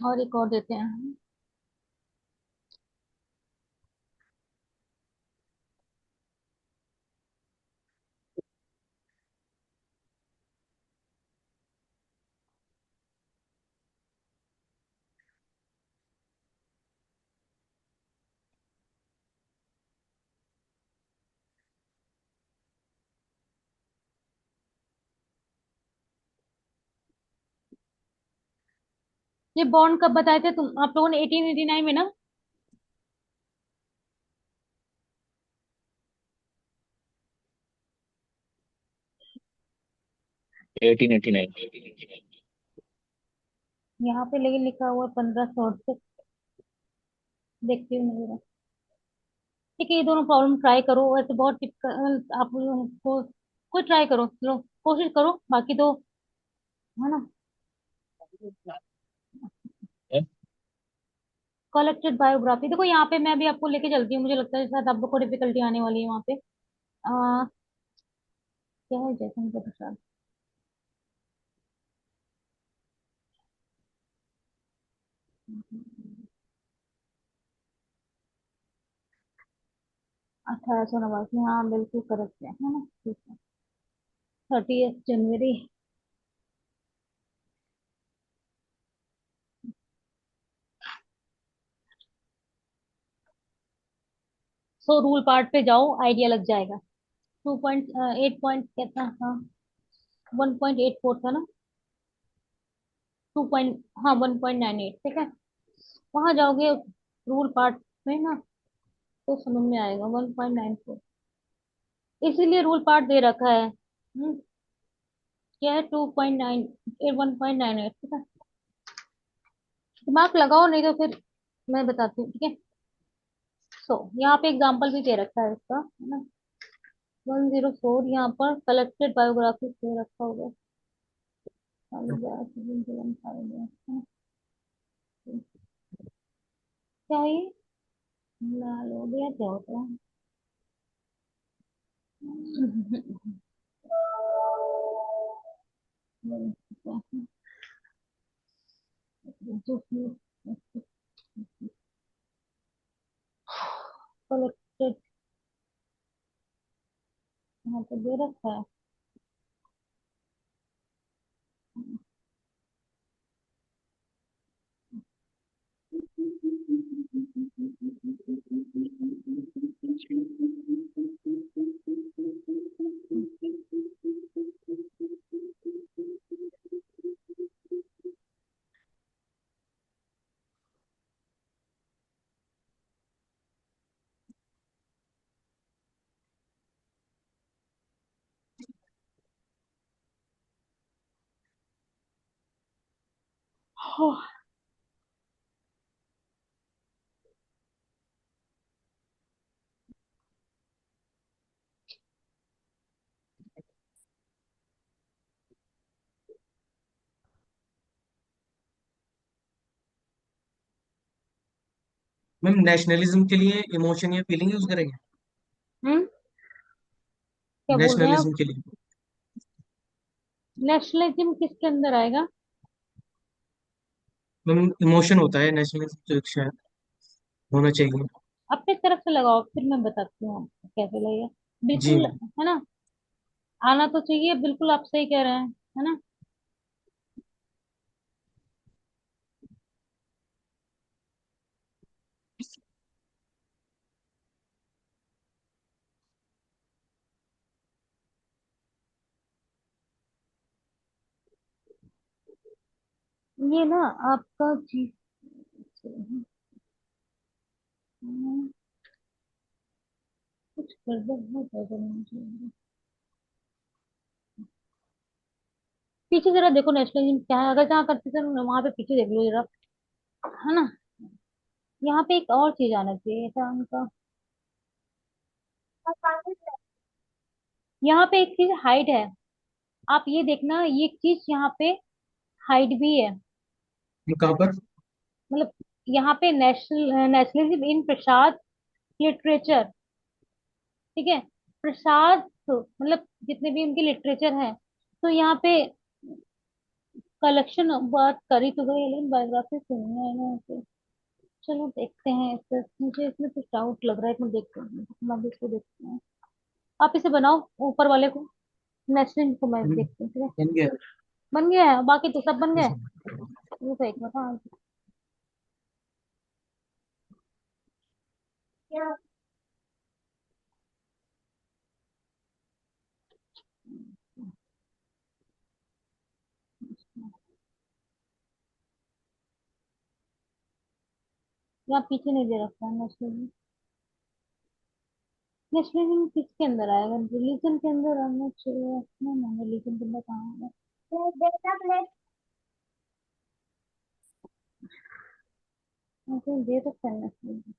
और एक और देते हैं। ये बॉन्ड कब बताए थे तुम आप लोगों ने? 1889 में ना? 1889। यहाँ पे लेकिन लिखा हुआ 1500 से। देखती हूँ मैं जरा। ठीक है, ये दोनों प्रॉब्लम ट्राई करो। वैसे बहुत टिपिकल आप लोगों को। कोई ट्राई करो, चलो कोशिश करो, बाकी तो है ना। कलेक्टेड बायोग्राफी देखो यहाँ पे मैं भी आपको लेके चलती हूँ। मुझे लगता है शायद आप लोग को डिफिकल्टी आने वाली है वहाँ पे। क्या है जयशंकर प्रसाद? अठारह सौ नवासी, हाँ बिल्कुल करेक्ट है ना? ठीक है। 30 जनवरी। सो रूल पार्ट पे जाओ, आइडिया लग जाएगा। 8 पॉइंट कितना था? 1.84 था ना? 2 पॉइंट, हाँ 1.98, ठीक है। वहां जाओगे रूल पार्ट में ना, तो समझ में आएगा 1.94। इसीलिए रूल पार्ट दे रखा है। क्या है? 2.9, 1.98, ठीक है। दिमाग लगाओ, नहीं तो फिर मैं बताती हूँ, ठीक है। सो यहाँ पे एग्जाम्पल भी दे रखा है इसका, है ना। 104 यहाँ पर कलेक्टेड बायोग्राफी दे रखा होगा। क्या है ये? लाल हो गया क्या होता है? कलेक्टेड यहाँ पे दे रखा है। मैम नेशनलिज्म के लिए इमोशन या फीलिंग यूज करेंगे? हम्म क्या बोल रहे हैं आप? नेशनलिज्म के लिए नेशनलिज्म किसके अंदर आएगा? मैम इमोशन होता है नेशनलिज्म, तो एक शायद होना चाहिए। अपने तरफ से लगाओ, फिर मैं बताती हूँ आपको कैसे लगेगा। जी बिल्कुल, मैम। है ना। आना तो चाहिए, बिल्कुल आप सही कह रहे हैं, है ना। ये ना आपका जी, कुछ गड़बड़ है, गड़बड़ नहीं चाहिए। पीछे जरा देखो नेशनल क्या है, अगर जहाँ करते थे वहां पे पीछे देख लो जरा, है ना। यहाँ पे एक और चीज आना चाहिए था उनका। यहाँ पे एक चीज हाइट है, आप ये देखना, ये चीज यहाँ पे हाइट भी है। कहाँ पर? मतलब यहाँ पे नेशनलिज्म इन प्रसाद लिटरेचर, ठीक है, प्रसाद, तो मतलब जितने भी उनके लिटरेचर हैं, तो यहाँ पे कलेक्शन बात करी तो गई, लेकिन बायोग्राफी सुननी है ना तो चलो देखते हैं इसे, मुझे इसमें कुछ डाउट लग रहा है, मैं देखते हैं, हम अभी इसको देखते हैं। आप इसे बनाओ ऊपर वाले को, नेशनल को मैं देखती हूँ, ठीक है। बन गया। बन गया है, बाकी तो सब बन गए। रुको एक मिनट, हाँ। यहाँ पीछे नहीं दे रखा है नेशनलिज्म। नेशनलिज्म किसके अंदर आएगा, रिलीजन के अंदर आना चाहिए, ना ना, रिलीजन के अंदर कहाँ आएगा, कहीं दे सकता है नेशनलिज्म।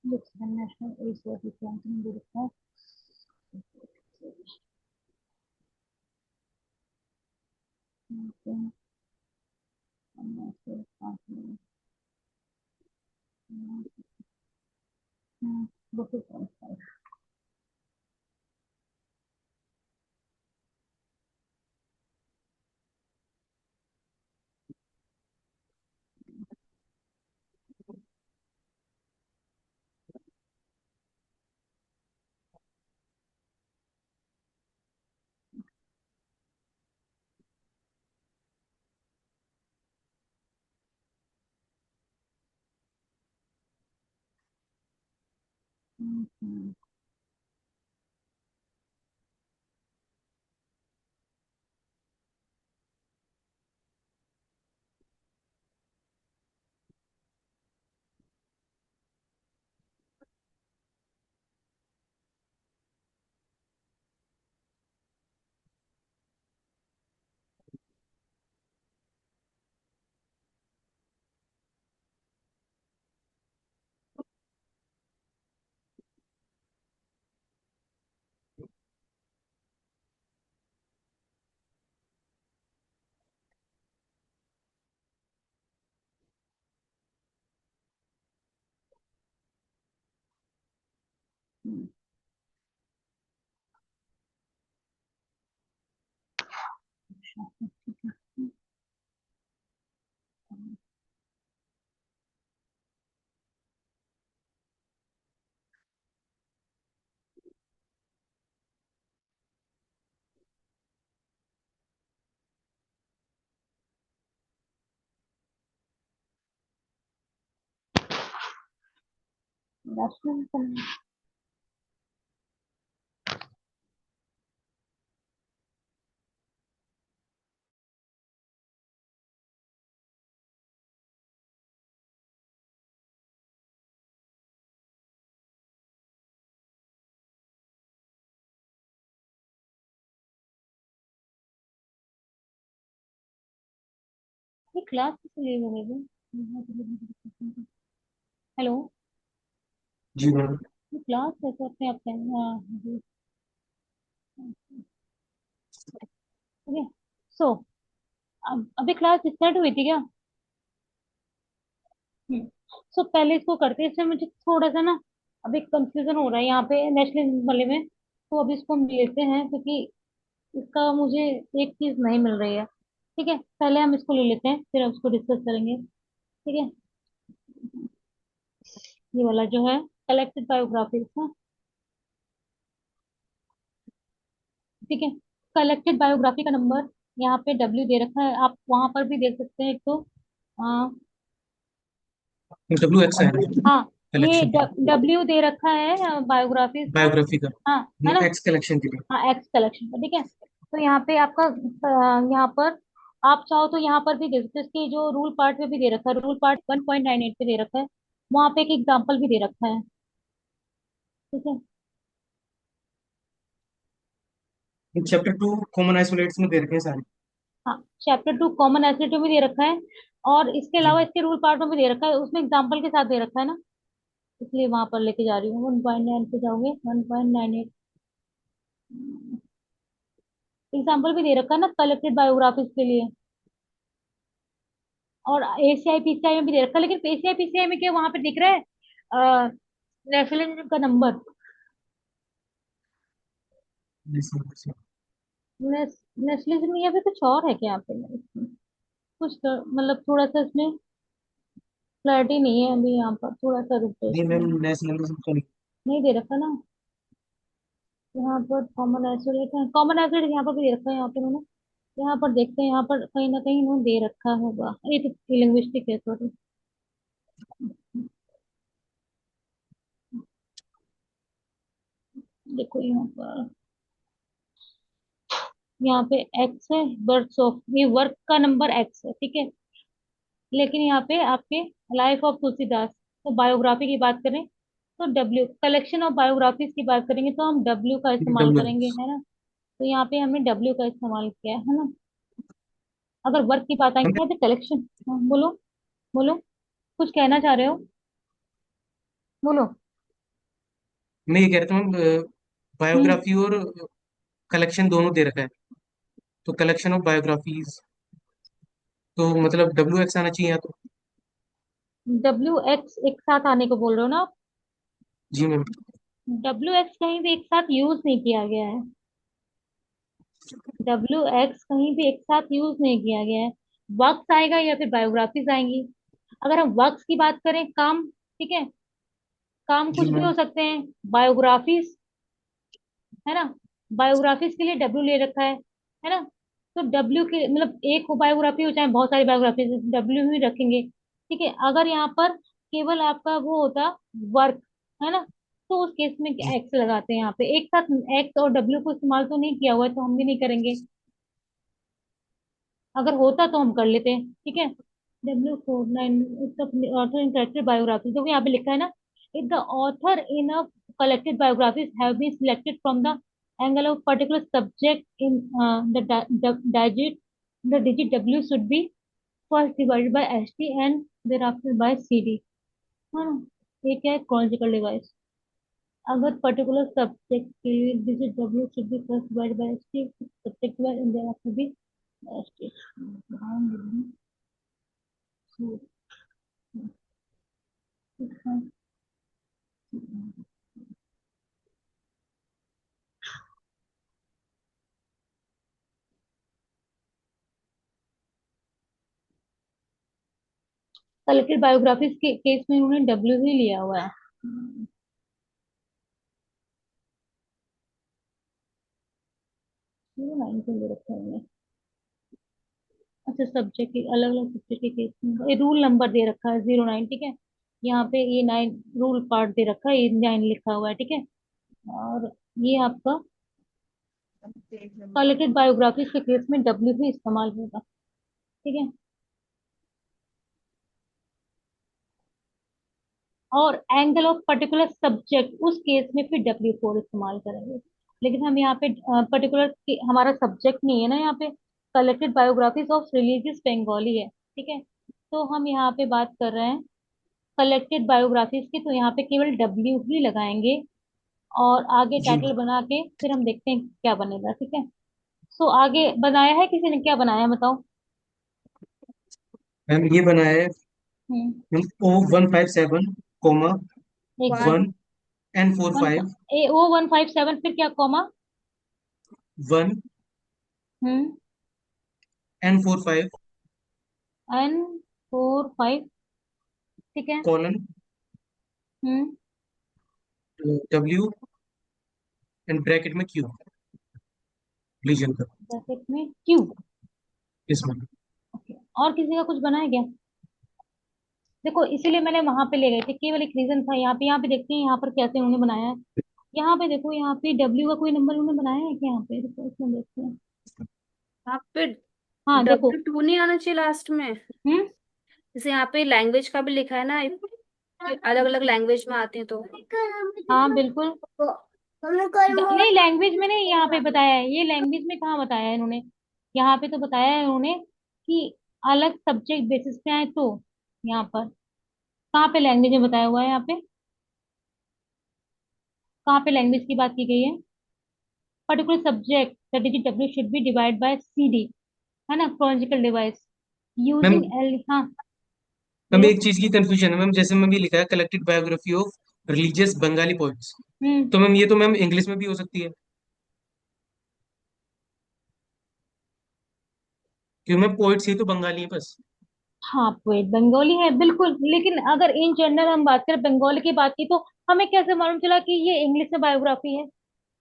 नेशनल एशिया की कैंटीन दे रखा है। नेशनल ये क्लास किस लिए हो गई? हेलो, जी मैम। ये क्लास है तो अपने आप हाँ जी, ठीक है। सो अभी क्लास स्टार्ट हुई थी क्या? सो पहले इसको करते हैं, इसमें मुझे थोड़ा सा ना अभी कंफ्यूजन हो रहा है यहाँ पे नेशनल वाले में। तो अभी इसको हम लेते हैं क्योंकि इसका मुझे एक चीज नहीं मिल रही है। ठीक है, पहले हम इसको ले लेते हैं, फिर हम इसको डिस्कस करेंगे। ठीक है, ये वाला जो है कलेक्टेड बायोग्राफीज है। ठीक है, कलेक्टेड बायोग्राफी का नंबर यहाँ पे डब्ल्यू दे रखा है, आप वहां पर भी देख सकते हैं एक तो। आ, WX है हाँ, ये कलेक्शन के लिए, डब्ल्यू दे रखा है बायोग्राफीज का। बायोग्राफी का, हाँ, है ना। एक्स कलेक्शन के लिए। हाँ, एक्स कलेक्शन का। ठीक है, तो यहाँ पे आपका यहाँ पर आप चाहो तो यहाँ पर भी देख सकते हो, इसके जो रूल पार्ट में भी दे रखा है, रूल पार्ट 1.98 पे दे रखा है। वहाँ पे एक एग्जाम्पल भी दे रखा है। ठीक है। चैप्टर 2 कॉमन आइसोलेट्स में दे रखे हैं सारे। हाँ, चैप्टर 2 कॉमन एसिडिटी में दे रखा है, और इसके जी अलावा इसके रूल पार्ट में भी दे रखा है, उसमें एग्जाम्पल के साथ दे रखा है ना। इसलिए वहां पर लेके जा रही हूँ, 1.9 पे जाओगे, 1.98 एग्जाम्पल भी दे रखा है ना कलेक्टेड बायोग्राफीज के लिए। और एसीआई पीसीआई में भी दे रखा है, लेकिन एसीआई पीसीआई में क्या वहां पे दिख रहा है रेफरेंस का नंबर? नेशनलिज्म या फिर कुछ और है क्या यहाँ पे? कुछ तो, मतलब थोड़ा सा इसमें क्लैरिटी नहीं है अभी, यहाँ पर थोड़ा सा रुक जाओ नहीं मैम, इसमें। नेशनलिज्म तो नहीं। नहीं दे रखा ना यहाँ पर, कॉमन एसिड है, कॉमन एसिड यहाँ पर भी दे रखा है, यहाँ पर उन्होंने। यहाँ पर देखते हैं, यहाँ पर कहीं ना कहीं इन्होंने दे रखा होगा, ये तो लिंग्विस्टिक है, सॉरी। देखो यहाँ पर, यहाँ पे एक्स है, बर्थ ऑफ, ये वर्क का नंबर एक्स है। ठीक है, लेकिन यहाँ पे आपके लाइफ ऑफ तुलसीदास, तो बायोग्राफी की बात करें तो डब्ल्यू, कलेक्शन ऑफ बायोग्राफीज की बात करेंगे तो हम डब्ल्यू का इस्तेमाल करेंगे, WX। है ना। तो यहाँ पे हमने डब्ल्यू का इस्तेमाल किया है ना। अगर वर्क की बात आएगी तो कलेक्शन। बोलो, बोलो, कुछ कहना चाह रहे हो, बोलो। मैं ये कह रहा था मैम, हम्म, बायोग्राफी और कलेक्शन दोनों दे रखा है, तो कलेक्शन ऑफ बायोग्राफीज, तो मतलब WX आना चाहिए या तो। डब्ल्यू एक्स एक साथ आने को बोल रहे हो ना? जी मैम। डब्ल्यू एक्स कहीं भी एक साथ यूज नहीं किया गया है, डब्ल्यू एक्स कहीं भी एक साथ यूज नहीं किया गया है। वर्क्स आएगा या फिर बायोग्राफीज आएंगी। अगर हम वर्क्स की बात करें, काम, ठीक है, काम जी कुछ भी मैम। हो सकते हैं, बायोग्राफीज, है ना। बायोग्राफीज के लिए डब्ल्यू ले रखा है ना। तो डब्ल्यू के मतलब एक बायोग्राफी हो चाहे बहुत सारी बायोग्राफी, डब्ल्यू ही रखेंगे। ठीक है, अगर यहाँ पर केवल आपका वो होता वर्क, है ना, तो उस केस में जी एक्स लगाते हैं। यहाँ पे एक साथ एक्स और डब्ल्यू को इस्तेमाल तो नहीं किया हुआ है, तो हम भी नहीं करेंगे। अगर होता तो हम कर लेते हैं। ठीक है, W49 ऑथर इन कलेक्टेड बायोग्राफी, जो भी यहाँ पे लिखा है ना, if the author in a collected biographies have been selected from the angle of particular subject in the digit W should be first divided by ST and thereafter by CD। हाँ, ये क्या है, chronological device। अगर पर्टिकुलर सब्जेक्ट के लिए digit W should be first divided by ST, subject wise and thereafter be ST। Collected biographies के केस में उन्होंने डब्ल्यू ही लिया हुआ है। ये लाइन को ले रखा है उन्होंने। अच्छा, सब्जेक्ट के अलग अलग सब्जेक्ट के केस में ये रूल नंबर दे रखा है 09। ठीक है, यहाँ पे ये 9 रूल पार्ट दे रखा है, ये 9 लिखा हुआ है। ठीक है, और ये आपका कलेक्टेड बायोग्राफीज के केस में डब्ल्यू ही इस्तेमाल होगा। ठीक है, और एंगल ऑफ पर्टिकुलर सब्जेक्ट, उस केस में फिर W4 इस्तेमाल करेंगे। लेकिन हम यहाँ पे पर्टिकुलर हमारा सब्जेक्ट नहीं है ना यहाँ पे, collected biographies of religious Bengali है। ठीक है, तो हम यहाँ पे बात कर रहे हैं कलेक्टेड बायोग्राफीज की, तो यहाँ पे केवल डब्ल्यू ही लगाएंगे, और आगे जी टाइटल बना के फिर हम देखते हैं क्या बनेगा। ठीक है, सो आगे बनाया है किसी ने, क्या बनाया है बताओ? मैम ये बना है हम्म O157 कोमा एक वन। सेकंड। 1 N45 O157 फिर क्या कॉमा? 1 हम्म N45 N45 ठीक है। Colon hmm W and bracket में Q लीजन का ब्रैकेट में क्यू। इसमें। ओके, और किसी का कुछ बना है क्या? देखो इसीलिए मैंने वहां पे ले गई थी, केवल एक रीजन था। यहाँ पे देखते हैं यहाँ पर कैसे उन्होंने बनाया है। यहाँ पे देखो, यहाँ पे डब्ल्यू का कोई नंबर उन्होंने बनाया है क्या? यहाँ पे रुको, इसमें देखते हैं। यहाँ पे हाँ देखो। W2 नहीं आना चाहिए लास्ट में। हम्म जैसे यहाँ पे लैंग्वेज का भी लिखा है ना, अलग अलग लैंग्वेज में आते हैं तो। हाँ बिल्कुल। नहीं, लैंग्वेज में नहीं, यहाँ पे बताया है। ये लैंग्वेज में कहाँ बताया है इन्होंने? यहाँ पे तो बताया है इन्होंने कि अलग सब्जेक्ट बेसिस पे आए तो। यहाँ पर कहाँ पे लैंग्वेज में बताया हुआ है? यहाँ पे कहाँ पे लैंग्वेज की बात की गई है? Particular subject the digit W should be divide by CD, है ना, chronological device ma'am using L. हाँ मैम बोलो। एक चीज की कंफ्यूजन है मैम, जैसे मैम ये लिखा है collected biography of religious Bengali poets, हम्म तो मैम ये तो मैम इंग्लिश में भी हो सकती है, क्योंकि मैम पोइट्स ही तो बंगाली है बस। हाँ, पोएट बंगाली है बिल्कुल, लेकिन अगर इन जनरल हम बात करें बंगाली की बात की, तो हमें कैसे मालूम चला कि ये इंग्लिश में बायोग्राफी है?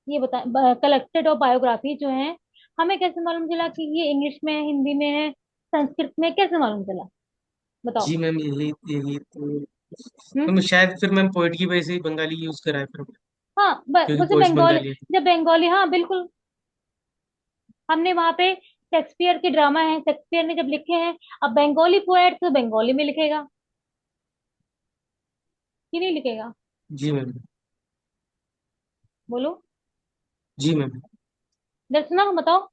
ये बता, कलेक्टेड और बायोग्राफी जो है, हमें कैसे मालूम चला कि ये इंग्लिश में है, हिंदी में है, संस्कृत में? कैसे मालूम चला? बताओ। जी मैम यही यही तो हम्म मैम शायद फिर मैम पोइट की वजह से ही बंगाली यूज करा है फिर, हाँ, क्योंकि उसे पोइट्स बंगाली, बंगाली है। जब बंगाली, हाँ बिल्कुल। हमने वहां पे शेक्सपियर के ड्रामा है, शेक्सपियर ने जब लिखे हैं, अब बंगाली पोएट तो बंगाली में लिखेगा कि नहीं लिखेगा? जी मैम। बोलो। जी मैम। दर्शना बताओ।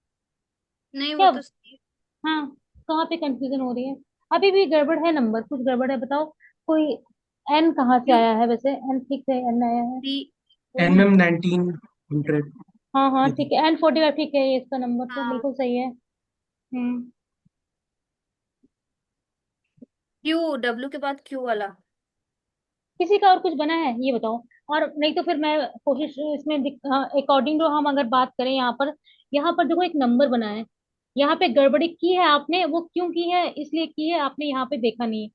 नहीं वो क्या? तो सही हाँ, कहाँ पे कंफ्यूजन हो रही है? अभी भी गड़बड़ है, नंबर कुछ गड़बड़ है, बताओ। कोई एन कहाँ से है। आया है वैसे? एन ठीक है, एन आया है। डी एन बोलो। मैम 1900। हाँ हाँ ठीक है, N45 ठीक है, ये इसका नंबर तो हाँ। बिल्कुल सही है। क्यू, W के बाद क्यू वाला। किसी का और कुछ बना है ये बताओ। और नहीं तो फिर मैं कोशिश इसमें अकॉर्डिंग टू हम अगर बात करें, यहाँ पर देखो एक नंबर बना है। यहाँ पे गड़बड़ी की है आपने, वो क्यों की है? इसलिए की है आपने यहाँ पे देखा नहीं है।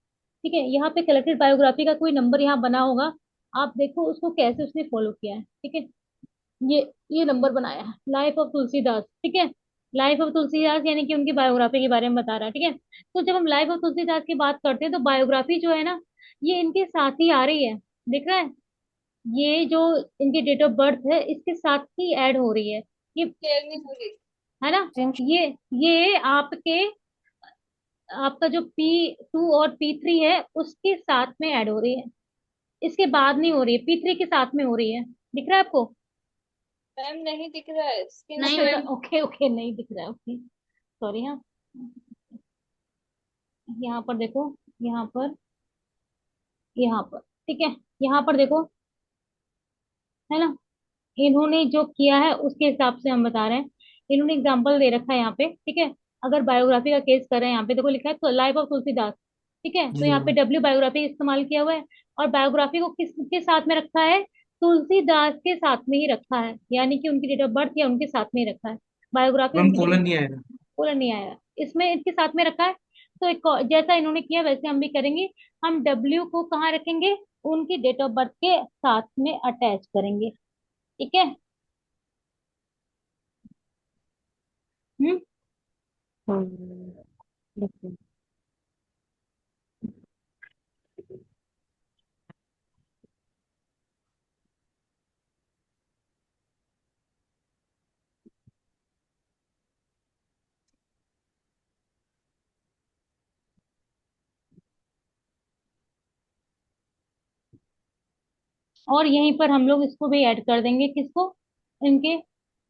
ठीक है, यहाँ पे कलेक्टेड बायोग्राफी का कोई नंबर यहाँ बना होगा, आप देखो उसको कैसे उसने फॉलो किया है। ठीक है, ये ये नंबर बनाया है लाइफ ऑफ तुलसीदास। ठीक है, लाइफ ऑफ तुलसीदास यानी कि उनकी बायोग्राफी के बारे में बता रहा है। ठीक है, तो जब हम लाइफ ऑफ तुलसीदास की बात करते हैं तो बायोग्राफी जो है ना, ये इनके साथ ही आ रही है। दिख रहा है? ये जो इनकी डेट ऑफ बर्थ है इसके साथ ही ऐड हो रही है ये, है ना? ये आपके, आपका जो P2 और P3 है उसके साथ में ऐड हो रही है, इसके बाद नहीं हो रही है, P3 के साथ में हो रही है। दिख रहा है आपको? मैम नहीं दिख रहा है स्क्रीन नहीं अच्छा से। अच्छा, मैम। ओके ओके, नहीं दिख रहा है, ओके। सॉरी। हाँ, यहाँ पर देखो, यहाँ पर, यहाँ पर, ठीक है, यहाँ पर देखो, है ना? इन्होंने जो किया है उसके हिसाब से हम बता रहे हैं। इन्होंने एग्जाम्पल दे रखा है यहाँ पे। ठीक है, अगर बायोग्राफी का केस कर रहे हैं, यहाँ पे देखो लिखा है तो लाइफ ऑफ तुलसीदास। ठीक है, तो जी यहाँ पे मैम। W बायोग्राफी इस्तेमाल किया हुआ है। और बायोग्राफी को किसके साथ में रखा है? तुलसीदास के साथ में ही रखा है, यानी कि उनकी डेट ऑफ बर्थ या उनके साथ में ही रखा है। बायोग्राफी मैम उनकी कॉलन डेट, नहीं आएगा। पूरा नहीं आया, इसमें इनके साथ में रखा है। तो जैसा इन्होंने किया वैसे हम भी करेंगे। हम W को कहाँ रखेंगे? उनकी डेट ऑफ बर्थ के साथ में अटैच करेंगे। ठीक है। हम्म देखिए। और यहीं पर हम लोग इसको भी ऐड कर देंगे, किसको? इनके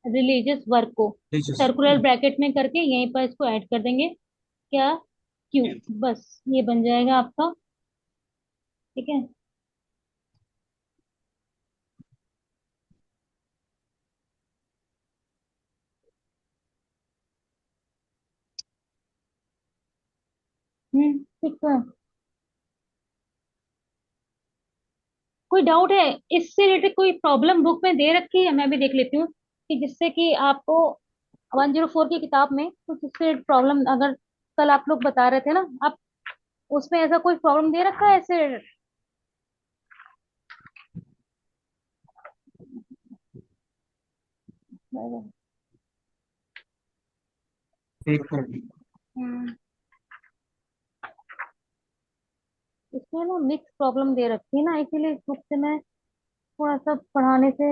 रिलीजियस वर्क को रिलीजियस। सर्कुलर ब्रैकेट में करके यहीं पर इसको ऐड कर देंगे। क्या? क्यू। बस ये बन जाएगा आपका। ठीक है। हम्म ठीक है, कोई डाउट है इससे रिलेटेड? कोई प्रॉब्लम बुक में दे रखी है? मैं भी देख लेती हूँ कि जिससे कि आपको 104 की किताब में कुछ इससे प्रॉब्लम, अगर कल आप लोग बता रहे थे ना, आप उसमें ऐसा कोई प्रॉब्लम दे रखा है ऐसे? एक मिनट। हम्म, इसमें ना मिक्स प्रॉब्लम दे रखी है ना, इसीलिए इस बुक से मैं थोड़ा सा पढ़ाने से।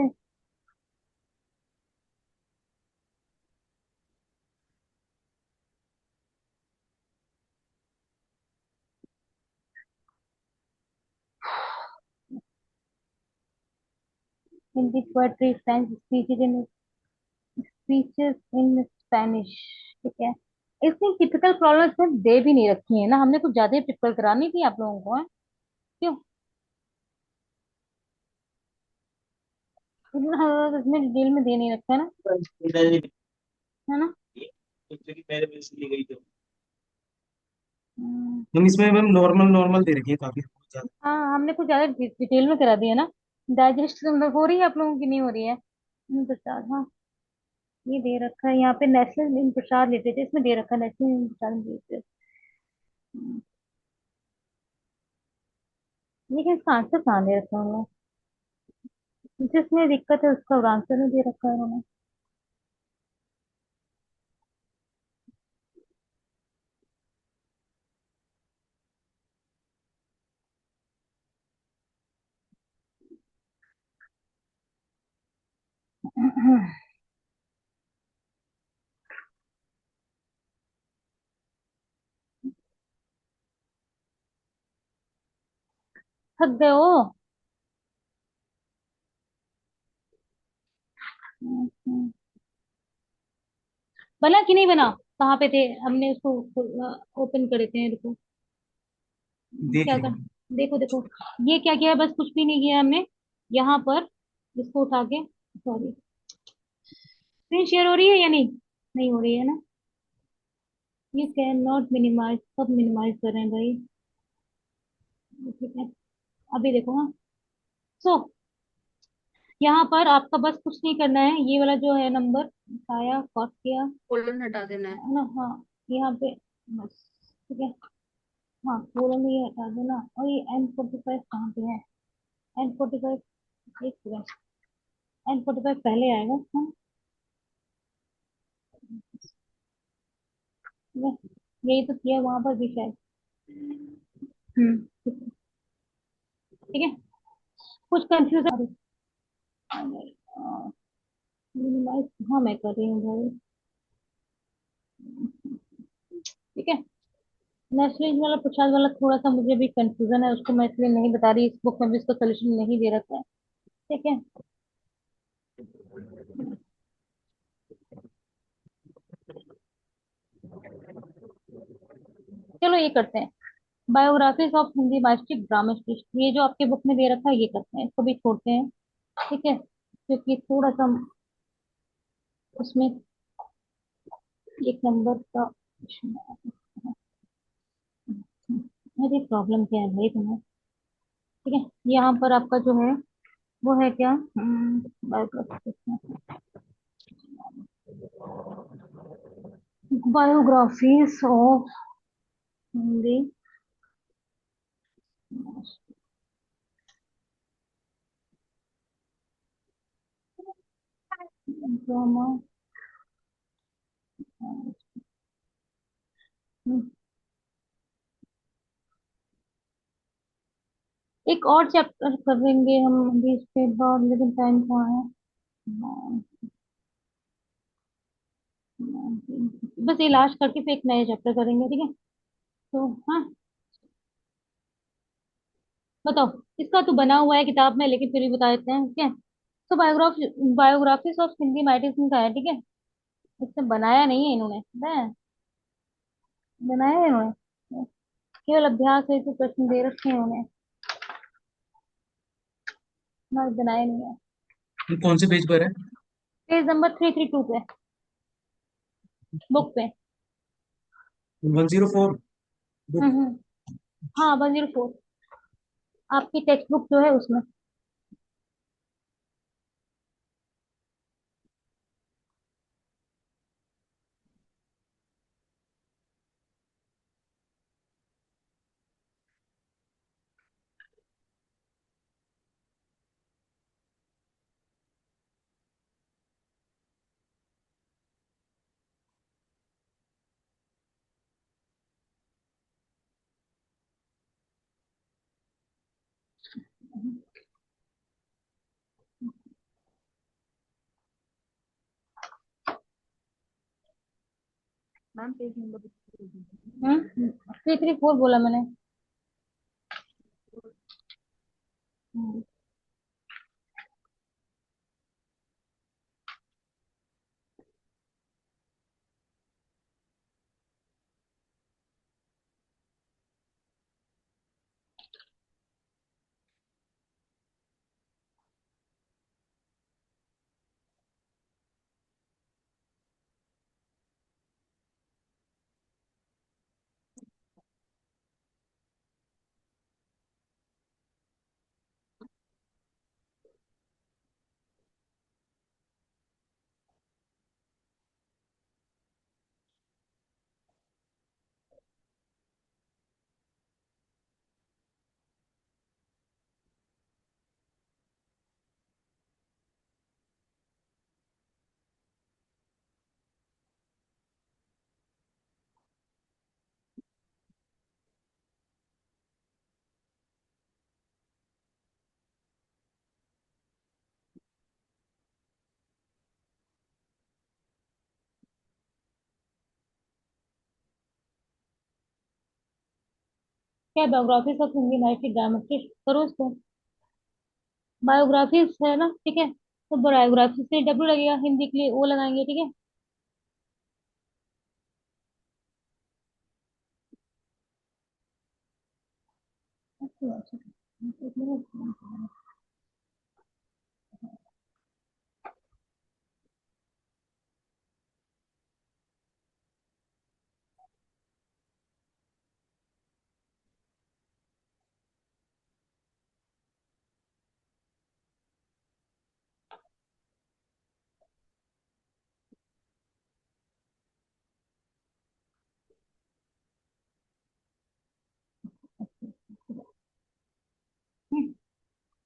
Hindi poetry, French speeches in Spanish. ठीक है, इसमें टिपिकल प्रॉब्लम इसमें दे भी नहीं रखी है ना, हमने कुछ ज्यादा टिपिकल करानी थी आप लोगों को, है? क्यों इतना ज़्यादा इसमें डिटेल में दे नहीं रखा है ना, है ना? हम्म, हम इसमें मैम नॉर्मल नॉर्मल दे रखी है काफी ज्यादा। हाँ, हमने कुछ ज्यादा डिटेल में करा दिया ना। डाइजेस्ट हो रही है आप लोगों की? नहीं हो रही है? प्रसाद, हाँ, ये दे रखा है यहाँ पे, नेशनल इन प्रसाद लिटरेचर, इसमें दे रखा है नेशनल इन प्रसाद लिटरेचर। लेकिन इसका आंसर कहाँ दे रखा है उन्होंने? जिसमें दिक्कत है उसका आंसर नहीं दे रखा है उन्होंने। थक गए हो? बना कि नहीं बना? कहाँ पे थे? हमने उसको ओपन करे थे, रुको। देख क्या कर, लेंगे। देखो देखो, ये क्या किया है, बस कुछ भी नहीं किया हमने। यहाँ पर इसको उठा के, सॉरी, स्क्रीन शेयर हो रही है या नहीं? नहीं हो रही है ना? यू कैन नॉट मिनिमाइज, सब मिनिमाइज कर रहे हैं भाई। ठीक है, अभी देखो, हाँ। सो यहाँ पर आपका बस कुछ नहीं करना है, ये वाला जो है नंबर उठाया, कॉट किया, कोलन हटा देना है। है ना? हाँ, यहाँ पे, बस। ठीक है, हाँ, कोलन ये हटा देना। और ये N45 कहाँ पे है? N45, एक सेकंड, N45 पहले आएगा, हाँ। बस, यही तो किया वहां पर भी शायद। ठीक है, ठीक है। कुछ कंफ्यूजन, मिनिमाइज हाँ मैं कर रही हूँ भाई। ठीक है, नेशनल वाला प्रसाद वाला थोड़ा सा मुझे भी कंफ्यूजन है, उसको मैं इसलिए नहीं बता रही, इस बुक में भी इसका सोल्यूशन नहीं दे रखा है। ठीक है, चलो ये करते हैं, बायोग्राफीज ऑफ हिंदी मास्टिक ड्रामेटिस्ट, ये जो आपके बुक में दे रखा है ये करते हैं, इसको भी छोड़ते हैं। ठीक है, क्योंकि थोड़ा सा उसमें एक नंबर का issue है। अरे प्रॉब्लम क्या है भाई तुम्हें? ठीक है, यहाँ पर आपका जो है वो है क्या, बायोग्राफीज ऑफ हिंदी ड्रामा। एक और चैप्टर करेंगे हम अभी इसके बाद, लेकिन टाइम कहाँ है? बस ये लास्ट करके फिर एक नया चैप्टर करेंगे, ठीक है? तो हाँ, बताओ, इसका तो बना हुआ है किताब में, लेकिन फिर भी बता देते हैं, ठीक है? तो बायोग्राफीज ऑफ हिंदी राइटर्स का है, ठीक है? इससे बनाया नहीं है इन्होंने, पता है? बनाया है इन्होंने, केवल अभ्यास है, तो प्रश्न दे रखे हैं उन्हें ना, बनाया नहीं है। ये कौन से पेज पर है? पेज नंबर 332 पे, बुक पे। 104 बुक। हम्म। हाँ 104, आपकी टेक्स्ट बुक जो है उसमें। मैम पेज नंबर 334 बोला मैंने। हम्म, क्या biographies of Hindi night dramatic करो उसको। बायोग्राफीज है ना, ठीक है, तो बायोग्राफी से डब्ल्यू लगेगा, हिंदी के लिए ओ लगाएंगे, ठीक है।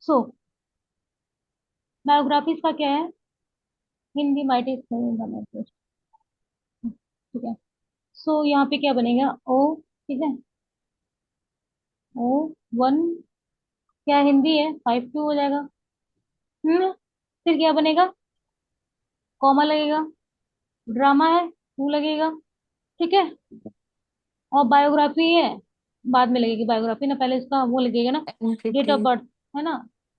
सो बायोग्राफीज का क्या है, हिंदी माइटिस ठीक है। सो यहाँ पे क्या बनेगा, ओ, ठीक है, ओ 1, क्या हिंदी है 52 हो जाएगा। फिर क्या बनेगा, कॉमा लगेगा, ड्रामा है 2 लगेगा, ठीक है। और बायोग्राफी है, बाद में लगेगी बायोग्राफी ना, पहले इसका वो लगेगा ना, an date fifty of birth, है ना,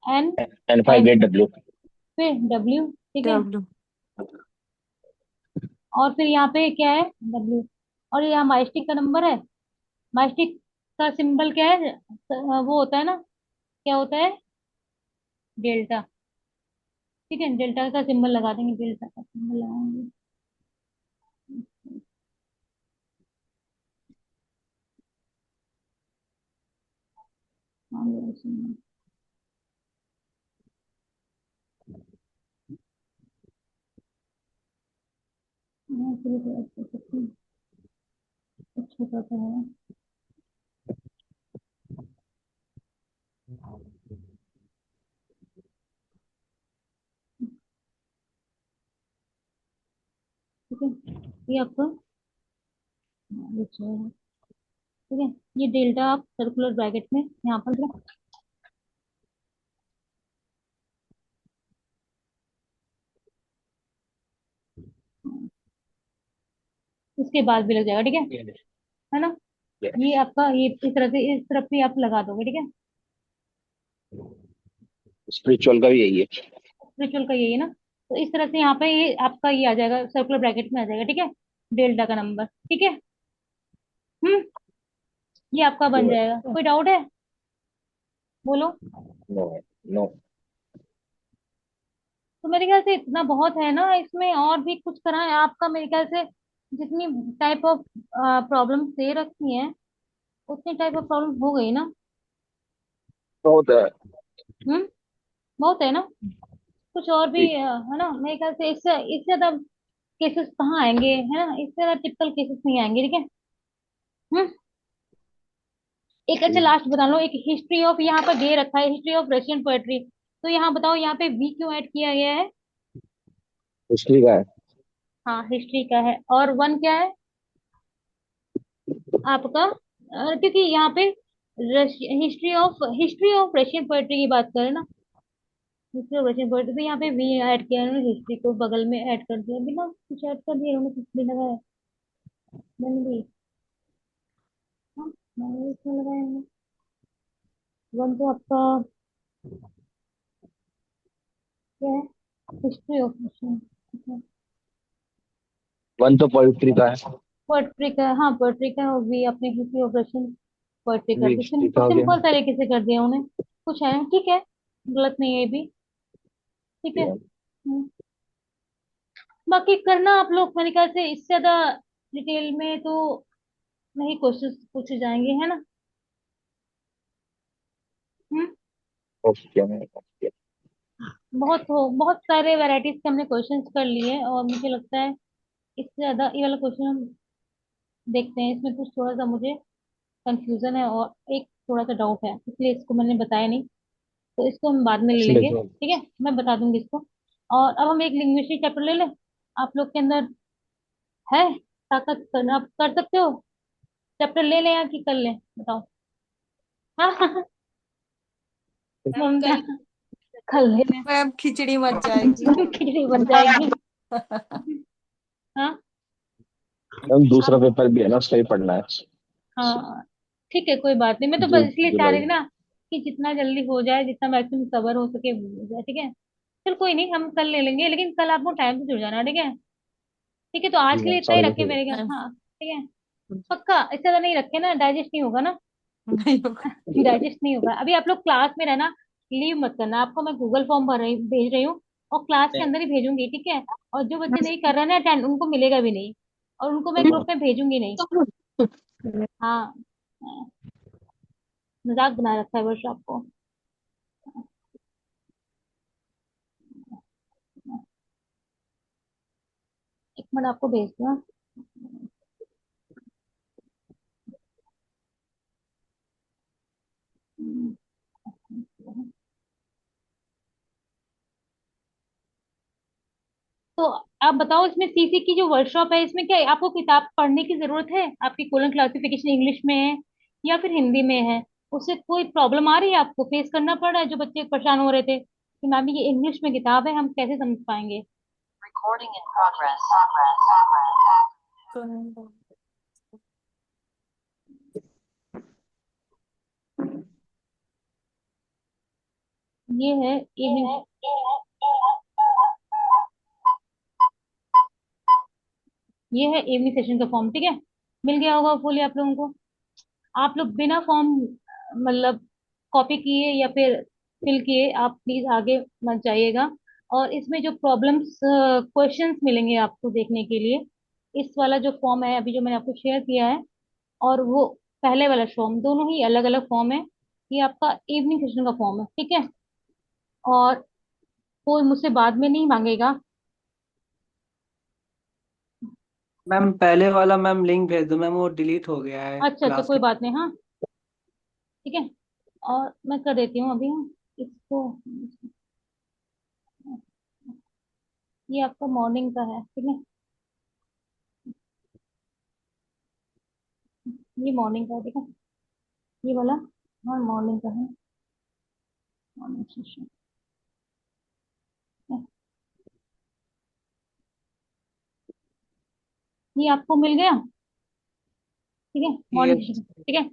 N, N five N, eight W. फिर डब्ल्यू, ठीक है। डब्ल्यू। और फिर यहाँ पे क्या है, डब्ल्यू। और यहाँ माइस्टिक का नंबर है, माइस्टिक का सिंबल क्या है, वो होता है ना, क्या होता है, डेल्टा, ठीक है, डेल्टा का सिंबल लगा देंगे, डेल्टा का सिंबल लगाएंगे। हाँ, ये symbol। हाँ, फिर तो ऐसे करते हैं, अच्छा करता है, ठीक है। ये आपका, हाँ, ये अच्छा है, ठीक है। ये डेल्टा आप सर्कुलर ब्रैकेट में यहाँ पर रख, इसके बाद भी लग जाएगा, ठीक है ना। ये आपका, ये इस तरह से इस तरफ भी आप लगा दोगे, ठीक है। स्पिरिचुअल का भी यही है। रिचुअल का यही है ना, तो इस तरह से यहाँ पे ये आपका ये आ जाएगा, सर्कुलर ब्रैकेट में आ जाएगा, ठीक है, डेल्टा का नंबर, ठीक है। हम्म, ये आपका बन जाएगा, कोई डाउट है, बोलो। No, no. तो मेरे ख्याल से इतना बहुत है ना, इसमें और भी कुछ कराएं आपका, मेरे ख्याल से जितनी टाइप ऑफ प्रॉब्लम दे रखी हैं उतने टाइप ऑफ प्रॉब्लम हो गई ना। बहुत है। हम्म। बहुत है ना। कुछ और भी ठीक। है ना, मेरे ख्याल से इससे इससे ज्यादा केसेस कहाँ आएंगे, है ना, इससे ज्यादा टिपिकल केसेस नहीं आएंगे, ठीक है। हम्म। एक अच्छा लास्ट बता लो, एक हिस्ट्री ऑफ यहाँ पर दे रखा है, हिस्ट्री ऑफ रशियन पोएट्री, तो यहाँ बताओ यहाँ पे वी क्यों ऐड किया गया है। हिस्ट्री का है। हाँ हिस्ट्री का है, और वन क्या है आपका, क्योंकि यहाँ पे हिस्ट्री ऑफ रशियन पोएट्री की बात करें ना, हिस्ट्री ऑफ रशियन पोएट्री, तो यहाँ पे वी ऐड किया है उन्होंने, हिस्ट्री को बगल में ऐड कर दिया, बिना कुछ ऐड कर दिया उन्होंने, कुछ भी लगाया मैंने भी। हाँ, मैंने भी इसमें लगाया है। वन तो आपका क्या है, हिस्ट्री ऑफ रशियन वन तो पोइट्री का है। पोएट्री का, हाँ पोएट्री का, और भी अपने हिस्ट्री ऑफ रशियन पोएट्री कर भी दिया, हिस्ट्री का हो गया। सिंपल तरीके से कर दिया उन्हें, कुछ है ठीक है, गलत नहीं है ये भी, ठीक है। बाकी करना आप लोग, मेरे ख्याल से इससे ज्यादा डिटेल में तो नहीं क्वेश्चंस पूछे जाएंगे, है ना। हम्म। Okay ma'am, okay. बहुत सारे वैरायटीज के हमने क्वेश्चंस कर लिए, और मुझे लगता है इससे ज्यादा ये वाला क्वेश्चन हम देखते हैं, इसमें कुछ थोड़ा सा मुझे कंफ्यूजन है और एक थोड़ा सा डाउट है, इसलिए इसको मैंने बताया नहीं, तो इसको हम बाद में ले इसमें लेंगे, जो ठीक है, मैं बता दूंगी इसको। और अब हम एक लिंग्विस्टिक चैप्टर ले लें, आप लोग के अंदर है ताकत, करना आप कर सकते हो, चैप्टर ले लें या कि कर लें बताओ। हाँ मैम ममता, कल कर लें। मैम खिचड़ी मच जाएगी। खिचड़ी बन जाएगी। हाँ। मैम दूसरा आप, पेपर भी है ना, उसका भी पढ़ना है। हाँ ठीक है, कोई बात नहीं, मैं तो बस जून इसलिए चाह जुलाई रही थी ना कि जितना जल्दी हो जाए, जितना मैक्सिमम कवर हो सके हो जाए, ठीक है। चल कोई नहीं, हम कल ले लेंगे, लेकिन कल आपको टाइम से जुड़ जाना, ठीक है। ठीक है, तो आज के में लिए इतना ही 10:30 रखे बजे। मेरे ख्याल, मैम हाँ ठीक है। पक्का इससे ज्यादा नहीं रखे ना, डाइजेस्ट नहीं होगा ना। नहीं होगा। डाइजेस्ट नहीं होगा, अभी आप लोग क्लास में रहना, लीव मत करना, आपको मैं गूगल फॉर्म भेज रही हूँ, और क्लास के अंदर ही भेजूंगी, ठीक है। और जो बच्चे नहीं कर रहे ना अटेंड, उनको मिलेगा भी नहीं, और उनको मैं ग्रुप में भेजूंगी नहीं। हाँ, मजाक बना रखा है बस आपको। एक मिनट आपको भेज दूँ। तो आप बताओ, इसमें सीसी की जो वर्कशॉप है, इसमें क्या आपको किताब पढ़ने की जरूरत है, आपकी कोलन क्लासिफिकेशन इंग्लिश में है या फिर हिंदी में है, उससे कोई प्रॉब्लम आ रही है, आपको फेस करना पड़ रहा है, जो बच्चे परेशान हो रहे थे कि मैम ये इंग्लिश में किताब है, हम कैसे समझ पाएंगे। ये है इवनिंग, ये है इवनिंग सेशन का फॉर्म, ठीक है, मिल गया होगा फुली आप लोगों को। आप लोग बिना फॉर्म मतलब कॉपी किए या फिर फिल किए आप प्लीज आगे मत जाइएगा। और इसमें जो प्रॉब्लम्स क्वेश्चंस मिलेंगे आपको देखने के लिए, इस वाला जो फॉर्म है अभी जो मैंने आपको शेयर किया है, और वो पहले वाला फॉर्म, दोनों ही अलग अलग फॉर्म है। ये आपका इवनिंग सेशन का फॉर्म है, ठीक है। और कोई मुझसे बाद में नहीं मांगेगा। मैम पहले वाला मैम लिंक भेज दो मैम, वो डिलीट हो गया है अच्छा अच्छा, क्लास कोई के। बात नहीं, हाँ ठीक है। और मैं कर देती हूँ अभी, हाँ, इसको, ये आपका मॉर्निंग का है, ठीक है, ये मॉर्निंग का है, ठीक है, ये वाला, हाँ मॉर्निंग का है, मॉर्निंग सेशन। ये आपको मिल गया, ठीक है, ये मॉर्निंग सेशन, ठीक है।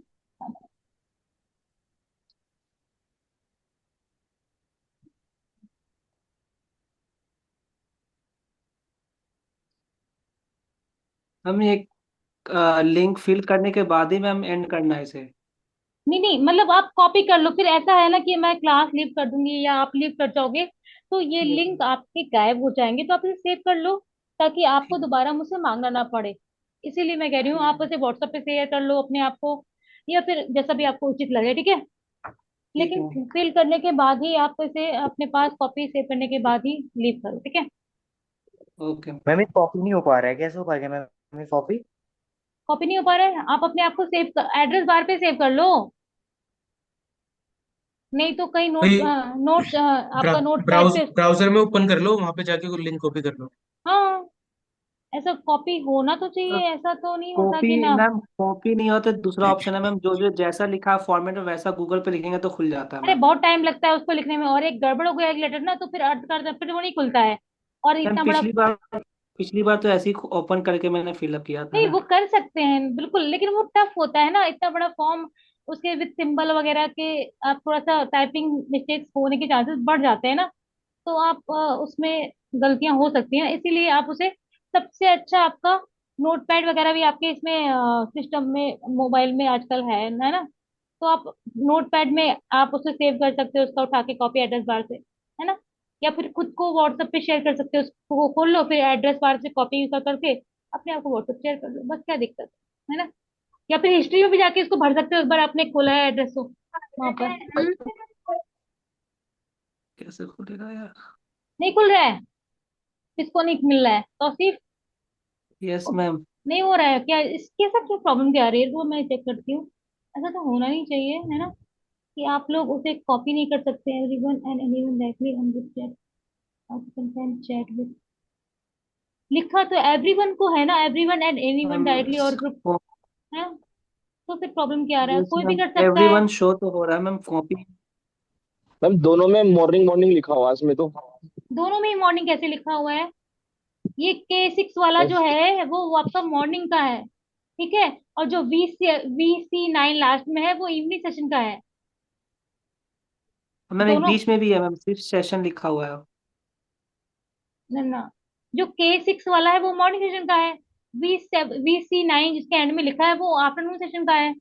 हम एक लिंक फिल करने के बाद ही मैम एंड करना है इसे। नहीं नहीं, मतलब आप कॉपी कर लो, फिर ऐसा है ना कि मैं क्लास लीव कर दूंगी या आप लीव कर जाओगे, तो ये ये लिंक आपके गायब हो जाएंगे, तो आप इसे सेव कर लो, ताकि आपको ठीक दोबारा मुझसे मांगना ना पड़े। इसीलिए मैं कह रही हूँ, ठीक आप उसे व्हाट्सएप पे शेयर कर लो अपने आप को, या फिर जैसा भी आपको उचित लगे, ठीक है। ठीक लेकिन है। फिल करने के बाद ही आप इसे अपने पास कॉपी सेव करने के बाद ही लीव करो, ठीक है। ओके। मैम ये कॉपी नहीं हो पा रहा है, कैसे हो पाएगा मैम ये कॉपी? कॉपी नहीं हो पा रहा है, आप अपने आप को सेव एड्रेस बार पे सेव कर लो, नहीं तो कहीं भाई नोट्स आपका नोट पैड पे। ब्राउजर में ओपन कर लो, वहां पे जाके लिंक कॉपी कर लो। हाँ, ऐसा कॉपी होना तो चाहिए, ऐसा तो नहीं होता कॉपी कि ना। मैम, कॉपी नहीं होता, दूसरा ऑप्शन है मैम, जो जो जैसा लिखा है फॉर्मेट में वैसा गूगल पे लिखेंगे तो खुल जाता है अरे मैम। बहुत टाइम लगता है उसको लिखने में, और एक गड़बड़ हो गया एक लेटर ना तो फिर अर्थ कर फिर वो नहीं खुलता है, और मैम इतना बड़ा। पिछली बार तो ऐसे ही ओपन करके मैंने फिलअप किया था नहीं, ना। वो कर सकते हैं बिल्कुल, लेकिन वो टफ होता है ना, इतना बड़ा फॉर्म, उसके विद सिंबल वगैरह के, आप थोड़ा सा टाइपिंग मिस्टेक्स होने के चांसेस बढ़ जाते हैं ना, तो आप उसमें गलतियां हो सकती हैं, इसीलिए आप उसे, सबसे अच्छा आपका नोटपैड वगैरह भी आपके इसमें सिस्टम में मोबाइल में आजकल है ना, तो आप नोटपैड में आप उसे सेव कर सकते हो, उसका उठा के कॉपी एड्रेस बार से, है ना। या फिर खुद को व्हाट्सएप पे शेयर कर सकते हो, उसको खोल लो, फिर एड्रेस बार से कॉपी करके अपने आप को व्हाट्सएप शेयर कर लो, बस क्या दिक्कत है ना। या फिर हिस्ट्री में भी जाके इसको भर सकते हो, एक बार आपने खोला है एड्रेस को वहां पर। कैसे खुलेगा यार? नहीं खुल रहा है, किसको नहीं मिल रहा है तो सिर्फ यस मैम। नहीं हो रहा है क्या, इसके साथ क्या प्रॉब्लम क्या आ रही है, वो मैं चेक करती हूँ। ऐसा तो होना नहीं चाहिए, है ना, कि आप लोग उसे कॉपी नहीं कर सकते। Everyone and anyone directly on this chat, आप कैन चैट विद, लिखा तो एवरीवन को है ना, everyone and anyone ma'am directly और ग्रुप, है, तो फिर प्रॉब्लम क्या आ रहा है, यस कोई भी मैम, कर सकता है। एवरीवन शो तो हो रहा है मैम, कॉपी। मैम दोनों में मॉर्निंग मॉर्निंग लिखा हुआ है इसमें तो। दोनों में ही मॉर्निंग कैसे लिखा हुआ है, ये K6 वाला जो है वो आपका मॉर्निंग का है, ठीक है, और जो VC9 लास्ट में है वो इवनिंग सेशन का है, मैम एक दोनों। बीच में भी है मैम, सिर्फ सेशन लिखा हुआ है। ना ना, जो K6 वाला है वो मॉर्निंग सेशन का है, VC9 जिसके एंड में लिखा है वो आफ्टरनून सेशन का है,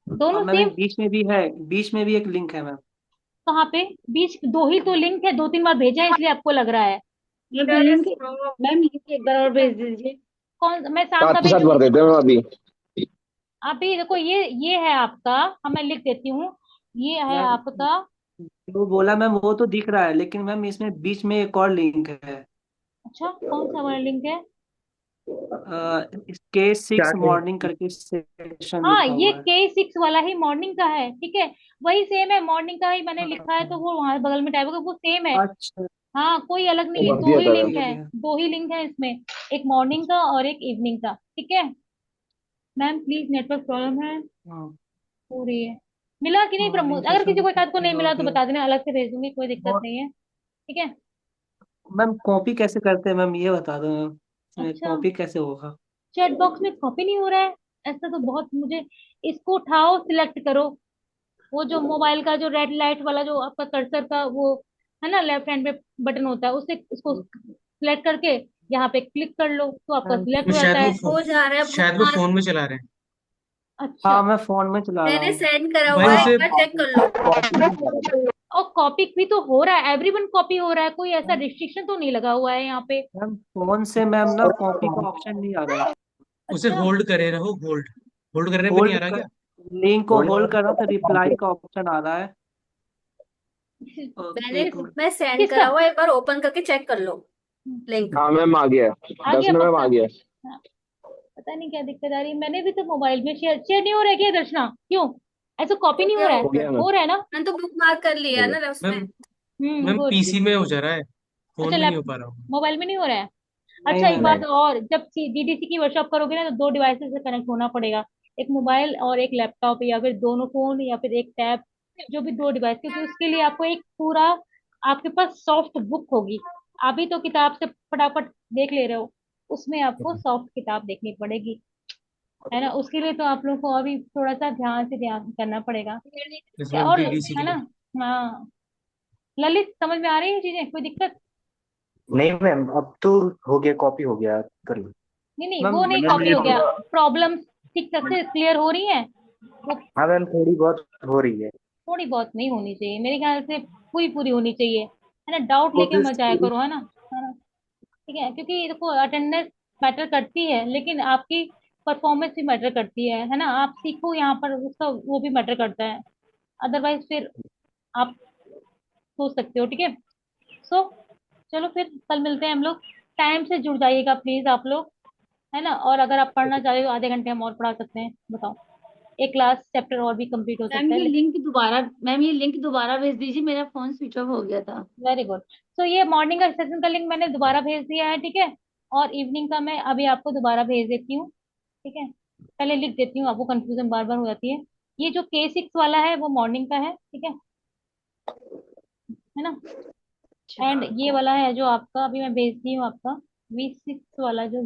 दोनों मैम सेम। एक बीच में भी है, बीच में भी एक लिंक है मैम। कहाँ पे बीच, दो ही तो लिंक है, दो तीन बार भेजा है इसलिए आपको लग रहा है। मैम लिंक एक बार और भेज दीजिए। कौन, मैं शाम का साथ के साथ भर भेजूंगी। देते हैं मैम अभी। अभी देखो, ये है आपका, हाँ मैं लिख देती हूँ, ये है मैम आपका। जो बोला मैम वो तो दिख रहा है, लेकिन मैम इसमें बीच में एक और लिंक है। अच्छा, कौन सा वाला लिंक है। K6 क्या कहें? मॉर्निंग करके सेशन हाँ, लिखा ये हुआ है। K6 वाला ही मॉर्निंग का है, ठीक है, वही सेम है, मॉर्निंग का ही मैंने लिखा है, तो वो वहां बगल में टाइप होगा, वो सेम है। अच्छा। हाँ, कोई अलग नहीं है, भर दो दिया ही था लिंक मैम। है, ये दो ही लिंक है इसमें, एक मॉर्निंग का और एक इवनिंग का, ठीक है। मैम प्लीज, नेटवर्क प्रॉब्लम है, हाँ, हो रही है। मिला कि नहीं मॉर्निंग प्रमोद, अगर सेशन किसी को एक आध को नहीं तो मिला तो फिर बता देना, अलग से भेज दूंगी, कोई दिक्कत और नहीं है, ठीक है। मैम कॉपी कैसे करते हैं मैम, ये बता दो मैम, इसमें अच्छा, कॉपी कैसे होगा? चैट बॉक्स में कॉपी नहीं हो रहा है, ऐसा तो बहुत मुझे, इसको उठाओ, सिलेक्ट करो, वो जो मोबाइल का जो रेड लाइट वाला जो आपका कर्सर का वो है ना, लेफ्ट हैंड पे बटन होता है, उससे उसको सिलेक्ट करके यहाँ पे क्लिक कर लो तो आपका मैम सिलेक्ट तो हो जाता है। हो जा रहा है शायद वो हाँ। फोन में चला रहे हैं। अच्छा, हाँ मैं फोन में चला रहा मैंने हूँ। सेंड करा भाई हुआ है, हाँ, एक उसे बार चेक कर लो। कॉपी नहीं कर रहा था। और कॉपी भी तो हो रहा है, एवरीवन कॉपी हो रहा है, कोई ऐसा रिस्ट्रिक्शन तो नहीं लगा हुआ है यहाँ पे। मैम फोन से मैम ना कॉपी का ऑप्शन नहीं आ रहा है। उसे अच्छा, होल्ड करे रहो, होल्ड होल्ड करने पे नहीं आ होल्ड रहा कर, क्या? लिंक को होल्ड होल्ड कर रहा हूँ तो करके। रिप्लाई का ऑप्शन आ रहा है। मैंने एक मिनट। मैं सेंड किसका, करा हुआ है, एक बार ओपन करके चेक कर लो लिंक। हाँ मैम आ गया है। आ दस गया में मैम पक्का। आ गया है। हाँ, पता नहीं क्या दिक्कत आ रही है, मैंने भी तो मोबाइल में शेयर शेयर नहीं हो रहा है क्या दर्शना, क्यों, ऐसा कॉपी हो नहीं हो गया रहा है, हो हो गया। गया मैम। हो रहा है ना। मैंने तो बुक मार्क कर हो लिया गया। ना उसमें। Ma'am ma'am good. पीसी में हो जा रहा है, फोन अच्छा, में नहीं लैप हो पा रहा हूँ। मोबाइल में नहीं हो रहा है। नहीं अच्छा, एक मैम। बात और, जब DDC की वर्कशॉप करोगे ना तो दो डिवाइसेस से कनेक्ट होना पड़ेगा, एक मोबाइल और एक लैपटॉप, या फिर दोनों फोन, या फिर एक टैब, जो भी दो डिवाइस, क्योंकि उसके लिए आपको एक पूरा, आपके पास सॉफ्ट बुक होगी, अभी तो किताब से फटाफट देख ले रहे हो, उसमें आपको सॉफ्ट किताब देखनी पड़ेगी, है ना, उसके लिए तो आप लोगों को अभी थोड़ा सा ध्यान से ध्यान करना पड़ेगा, जैसे क्या मैम और, डीडीसी के है ना। लिए। हाँ, ललित समझ में आ रही है चीजें, कोई दिक्कत। नहीं मैम, अब तो हो गया, कॉपी हो गया, कर लो। नहीं नहीं, मैम वो नहीं मैम कॉपी ये हो गया, प्रॉब्लम ठीक से क्लियर हो रही है वो, हाँ मैम, थोड़ी बहुत हो रही है। थोड़ी बहुत नहीं होनी चाहिए मेरे ख्याल से, पूरी पूरी होनी चाहिए, है ना, डाउट लेके कोशिश मत जाया पूरी। करो, है ना, ठीक है, क्योंकि देखो अटेंडेंस मैटर करती है, लेकिन आपकी परफॉर्मेंस भी मैटर करती है ना, आप सीखो यहाँ पर, उसका वो भी मैटर करता है। अदरवाइज फिर आप सोच सकते हो, ठीक है। सो चलो फिर कल मिलते हैं हम लोग। टाइम से जुड़ जाइएगा प्लीज आप लोग, है ना। और अगर आप पढ़ना चाहे तो आधे घंटे हम और पढ़ा सकते हैं, बताओ। एक क्लास चैप्टर और भी कंप्लीट हो मैम सकता है। ये लिंक दोबारा भेज दीजिए, मेरा फोन स्विच ऑफ हो गया था। Very good. तो ये मॉर्निंग का सेशन का लिंक मैंने दोबारा भेज दिया है, ठीक है। और इवनिंग का मैं अभी आपको दोबारा भेज देती हूँ, ठीक है। पहले लिख देती हूँ, आपको कंफ्यूजन बार बार हो जाती है। ये जो K6 वाला है वो मॉर्निंग का है, ठीक है ना। एंड ये वाला है जो आपका अभी मैं भेजती हूँ आपका V6 वाला, जो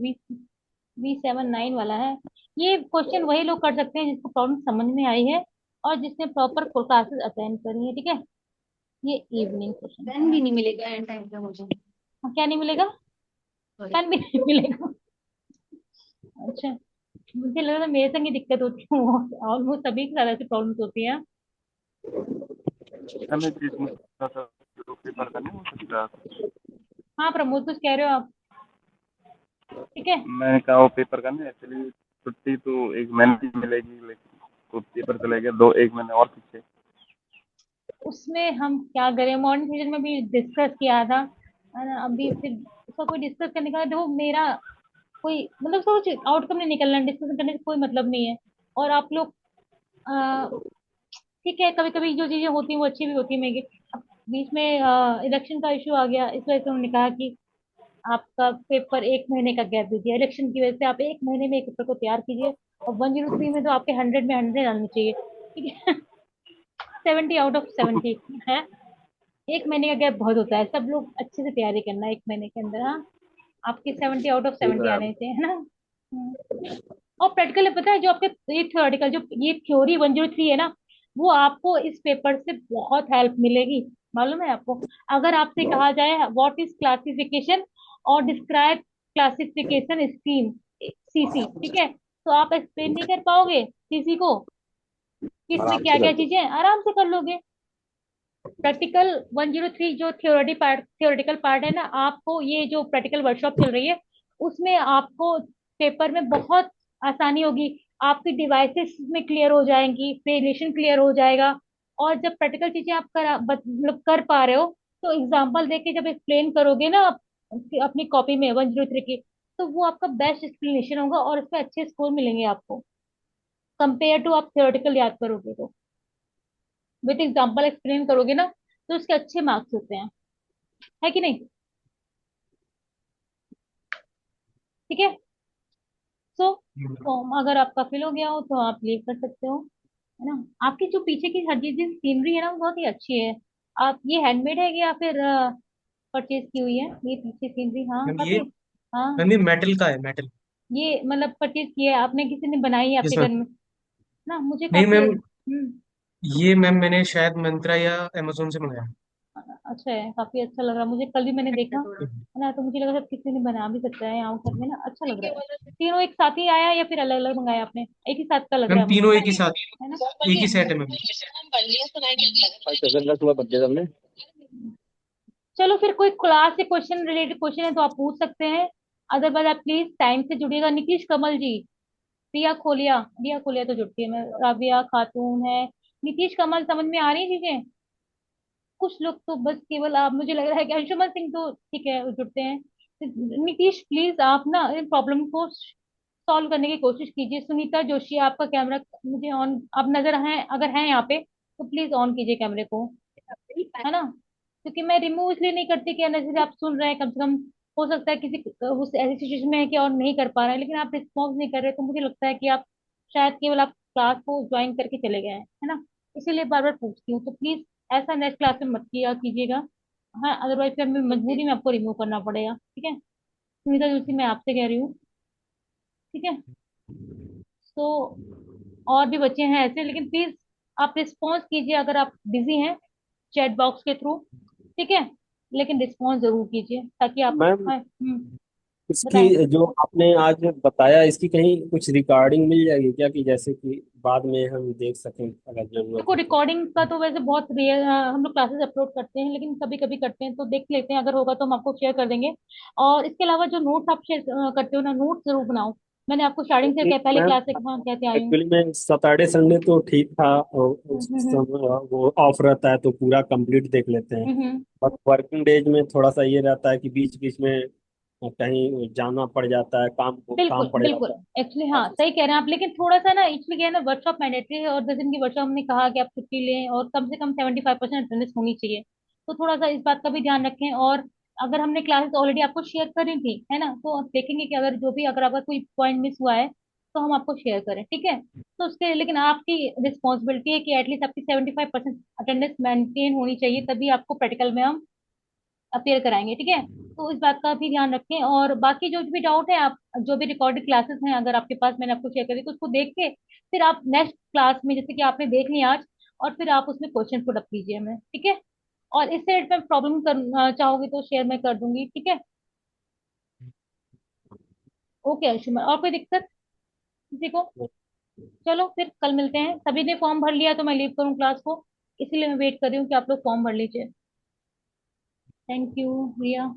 V79 वाला है। ये क्वेश्चन वही लोग कर सकते हैं जिसको प्रॉब्लम समझ में आई है और जिसने प्रॉपर क्लासेस अटेंड करी है, ठीक है। ये इवनिंग क्वेश्चन। पेन भी नहीं मिलेगा एंड टाइम पे मुझे। क्या नहीं मिलेगा? सॉरी। पेन भी नहीं मिलेगा? अच्छा, मुझे लगा था मेरे संग ही दिक्कत होती है, ऑलमोस्ट सभी के साथ ऐसी प्रॉब्लम्स होती हैं। हमें चीज में जो पेपर करने हो सकता है। हाँ प्रमोद, कुछ कह रहे हो आप? ठीक है। मैंने कहा वो पेपर करने एक्चुअली छुट्टी तो एक महीने की मिलेगी, लेकिन तो पेपर चले गए दो एक महीने और पीछे। उसमें हम क्या करें, मॉर्निंग सेशन में भी डिस्कस किया था, है ना। अभी फिर उसका कोई डिस्कस करने का, देखो मेरा कोई मतलब सोच आउटकम नहीं निकलना, डिस्कशन करने से कोई मतलब नहीं है। और आप लोग अ, ठीक है, कभी कभी जो चीजें होती हैं वो अच्छी भी होती है। मैं अब बीच में इलेक्शन का इशू आ गया, इस वजह से उन्होंने कहा कि आपका पेपर एक महीने का गैप दीजिए, इलेक्शन की वजह से आप एक महीने में एक पेपर को तैयार कीजिए। और 103 में तो आपके 100 में 100 आने चाहिए, ठीक है। 70 आउट ऑफ 70 है। एक महीने का गैप बहुत होता है, सब लोग अच्छे से तैयारी करना एक महीने के अंदर, हाँ। आपके 70 आउट ऑफ 70 आने चाहिए, है ना। और प्रैक्टिकल पता है, जो आपके ये थ्योरेटिकल, जो ये थ्योरी 103 है ना, वो आपको इस पेपर से बहुत हेल्प मिलेगी। मालूम है आपको, अगर आपसे कहा जाए व्हाट इज क्लासिफिकेशन और डिस्क्राइब क्लासिफिकेशन स्कीम, CC, ठीक है, तो आप एक्सप्लेन नहीं कर पाओगे CC को कि इसमें आराम क्या से क्या कर दो। चीजें हैं, आराम से कर लोगे। प्रैक्टिकल 103 जो थियोरेटिकल पार्ट है ना, आपको ये जो प्रैक्टिकल वर्कशॉप चल रही है उसमें आपको पेपर में बहुत आसानी होगी। आपकी डिवाइसेस में क्लियर हो जाएंगी, रिलेशन क्लियर हो जाएगा। और जब प्रैक्टिकल चीजें आप मतलब कर पा रहे हो, तो एग्जाम्पल देके जब एक्सप्लेन करोगे ना अपनी कॉपी में 103 की, तो वो आपका बेस्ट एक्सप्लेनेशन होगा और उसमें अच्छे स्कोर मिलेंगे आपको, कंपेयर टू आप थियोरेटिकल याद करोगे तो। विथ एग्जाम्पल एक्सप्लेन करोगे ना, तो उसके अच्छे मार्क्स होते हैं, है कि नहीं। ठीक है। सो फॉर्म अगर आपका फिल हो गया हो तो आप लीव कर सकते हो, है ना। आपकी जो पीछे की हर चीज सीनरी है ना, वो बहुत ही अच्छी है। आप ये हैंडमेड है या फिर परचेज की हुई है ये पीछे सीनरी? हाँ मैम ये काफी। हाँ, मैम ये मेटल का है, मेटल। ये मतलब परचेज किया है आपने, किसी ने बनाई है यस आपके घर मैम। में ना? मुझे नहीं काफी मैम, हम्म। ये मैम मैंने शायद मंत्रा या अमेजोन से मंगाया। अच्छा है, काफी अच्छा लग रहा है मुझे, कल भी मैंने देखा, है। है ना। तो मुझे लगा सब किसी ने बना भी सकता है यहाँ घर में ना, अच्छा लग रहा है। तीनों एक साथ ही आया या फिर अलग अलग मंगाया आपने? एक ही साथ का लग रहा मैम है मुझे, तीनों एक ही साथ, है ना। एक ही सेट है मैम। भाई सेशन का सुबह बच्चे सबने। चलो फिर कोई क्लास से क्वेश्चन रिलेटेड क्वेश्चन है तो आप पूछ सकते हैं। अदरवाइज आप प्लीज टाइम से जुड़िएगा। नीतीश कमल जी, रिया खोलिया तो जुड़ती है, मैं राबिया खातून है, नीतीश कमल, समझ में आ रही है चीजें? कुछ लोग तो बस केवल, आप, मुझे लग रहा है कि अंशुमन सिंह तो ठीक है वो जुड़ते हैं। नीतीश प्लीज आप ना इन प्रॉब्लम को सॉल्व करने की कोशिश कीजिए। सुनीता जोशी, आपका कैमरा मुझे ऑन, आप नजर हैं अगर हैं यहाँ पे तो प्लीज ऑन कीजिए कैमरे को, है ना। क्योंकि मैं रिमूव इसलिए नहीं करती कि जैसे आप सुन रहे हैं, कम से कम हो सकता है किसी उस ऐसी सिचुएशन में है कि और नहीं कर पा रहे हैं, लेकिन आप रिस्पॉन्स नहीं कर रहे, तो मुझे लगता है कि आप शायद केवल आप क्लास को ज्वाइन करके चले गए हैं, है ना। इसीलिए बार बार पूछती हूँ, तो प्लीज ऐसा नेक्स्ट क्लास में मत किया कीजिएगा। हाँ, अदरवाइज फिर हमें मजबूरी में आपको रिमूव करना पड़ेगा, ठीक है। सुनीता जोशी, मैं आपसे कह रही हूँ, ठीक है। तो और भी बच्चे हैं ऐसे, लेकिन प्लीज आप रिस्पॉन्स कीजिए अगर आप बिजी हैं चैट बॉक्स के थ्रू, ठीक है। लेकिन रिस्पॉन्स जरूर कीजिए ताकि आप, मैम हाँ, बताएं। इसकी जो आपने आज बताया इसकी कहीं कुछ रिकॉर्डिंग मिल जाएगी क्या, कि जैसे कि बाद में हम देख सकें अगर जरूरत देखो हो तो। रिकॉर्डिंग का तो वैसे बहुत रेयर हम लोग क्लासेस अपलोड करते हैं, लेकिन कभी कभी करते हैं तो देख लेते हैं, अगर होगा तो हम आपको शेयर कर देंगे। और इसके अलावा जो नोट्स आप शेयर करते हो ना, नोट्स जरूर बनाओ। मैंने आपको स्टार्टिंग से पहले मैम क्लास से हाँ कहते आई हूँ। एक्चुअली में सैटरडे संडे तो ठीक था, और हम्म उस हम्म हम्म समय वो ऑफ रहता है तो पूरा कंप्लीट देख लेते हैं। हम्म। बट वर्किंग डेज में थोड़ा सा ये रहता है कि बीच बीच में कहीं जाना पड़ जाता है, काम बिल्कुल पड़ बिल्कुल। जाता है एक्चुअली हाँ ऑफिस। सही कह रहे हैं आप, लेकिन थोड़ा सा ना एक्चुअली क्या है ना, वर्कशॉप मैंडेटरी है और 10 दिन की वर्कशॉप हमने कहा कि आप छुट्टी लें और कम से कम 75% अटेंडेंस होनी चाहिए। तो थोड़ा सा इस बात का भी ध्यान रखें। और अगर हमने क्लासेस ऑलरेडी आपको शेयर करी थी है ना, तो आप देखेंगे कि अगर जो भी अगर आपका कोई पॉइंट मिस हुआ है तो हम आपको शेयर करें, ठीक है। तो उसके लेकिन आपकी रिस्पॉन्सिबिलिटी है कि एटलीस्ट आपकी 75% अटेंडेंस मेंटेन होनी चाहिए, तभी आपको प्रैक्टिकल में हम अपेयर कराएंगे, ठीक है। तो इस बात का भी ध्यान रखें। और बाकी जो भी डाउट है, आप जो भी रिकॉर्डेड क्लासेस हैं अगर आपके पास, मैंने आपको शेयर करी तो उसको देख के फिर आप नेक्स्ट क्लास में, जैसे कि आपने देख लिया आज, और फिर आप उसमें क्वेश्चन पुट अप कीजिए हमें, ठीक है। और इससे में प्रॉब्लम करना चाहोगे तो शेयर मैं कर दूंगी, ठीक है। ओके अंशुमन, और कोई दिक्कत किसी को? चलो फिर कल मिलते हैं। सभी ने फॉर्म भर लिया तो मैं लीव करूँ क्लास को, इसीलिए मैं वेट कर रही हूँ कि आप लोग फॉर्म भर लीजिए। थैंक यू रिया।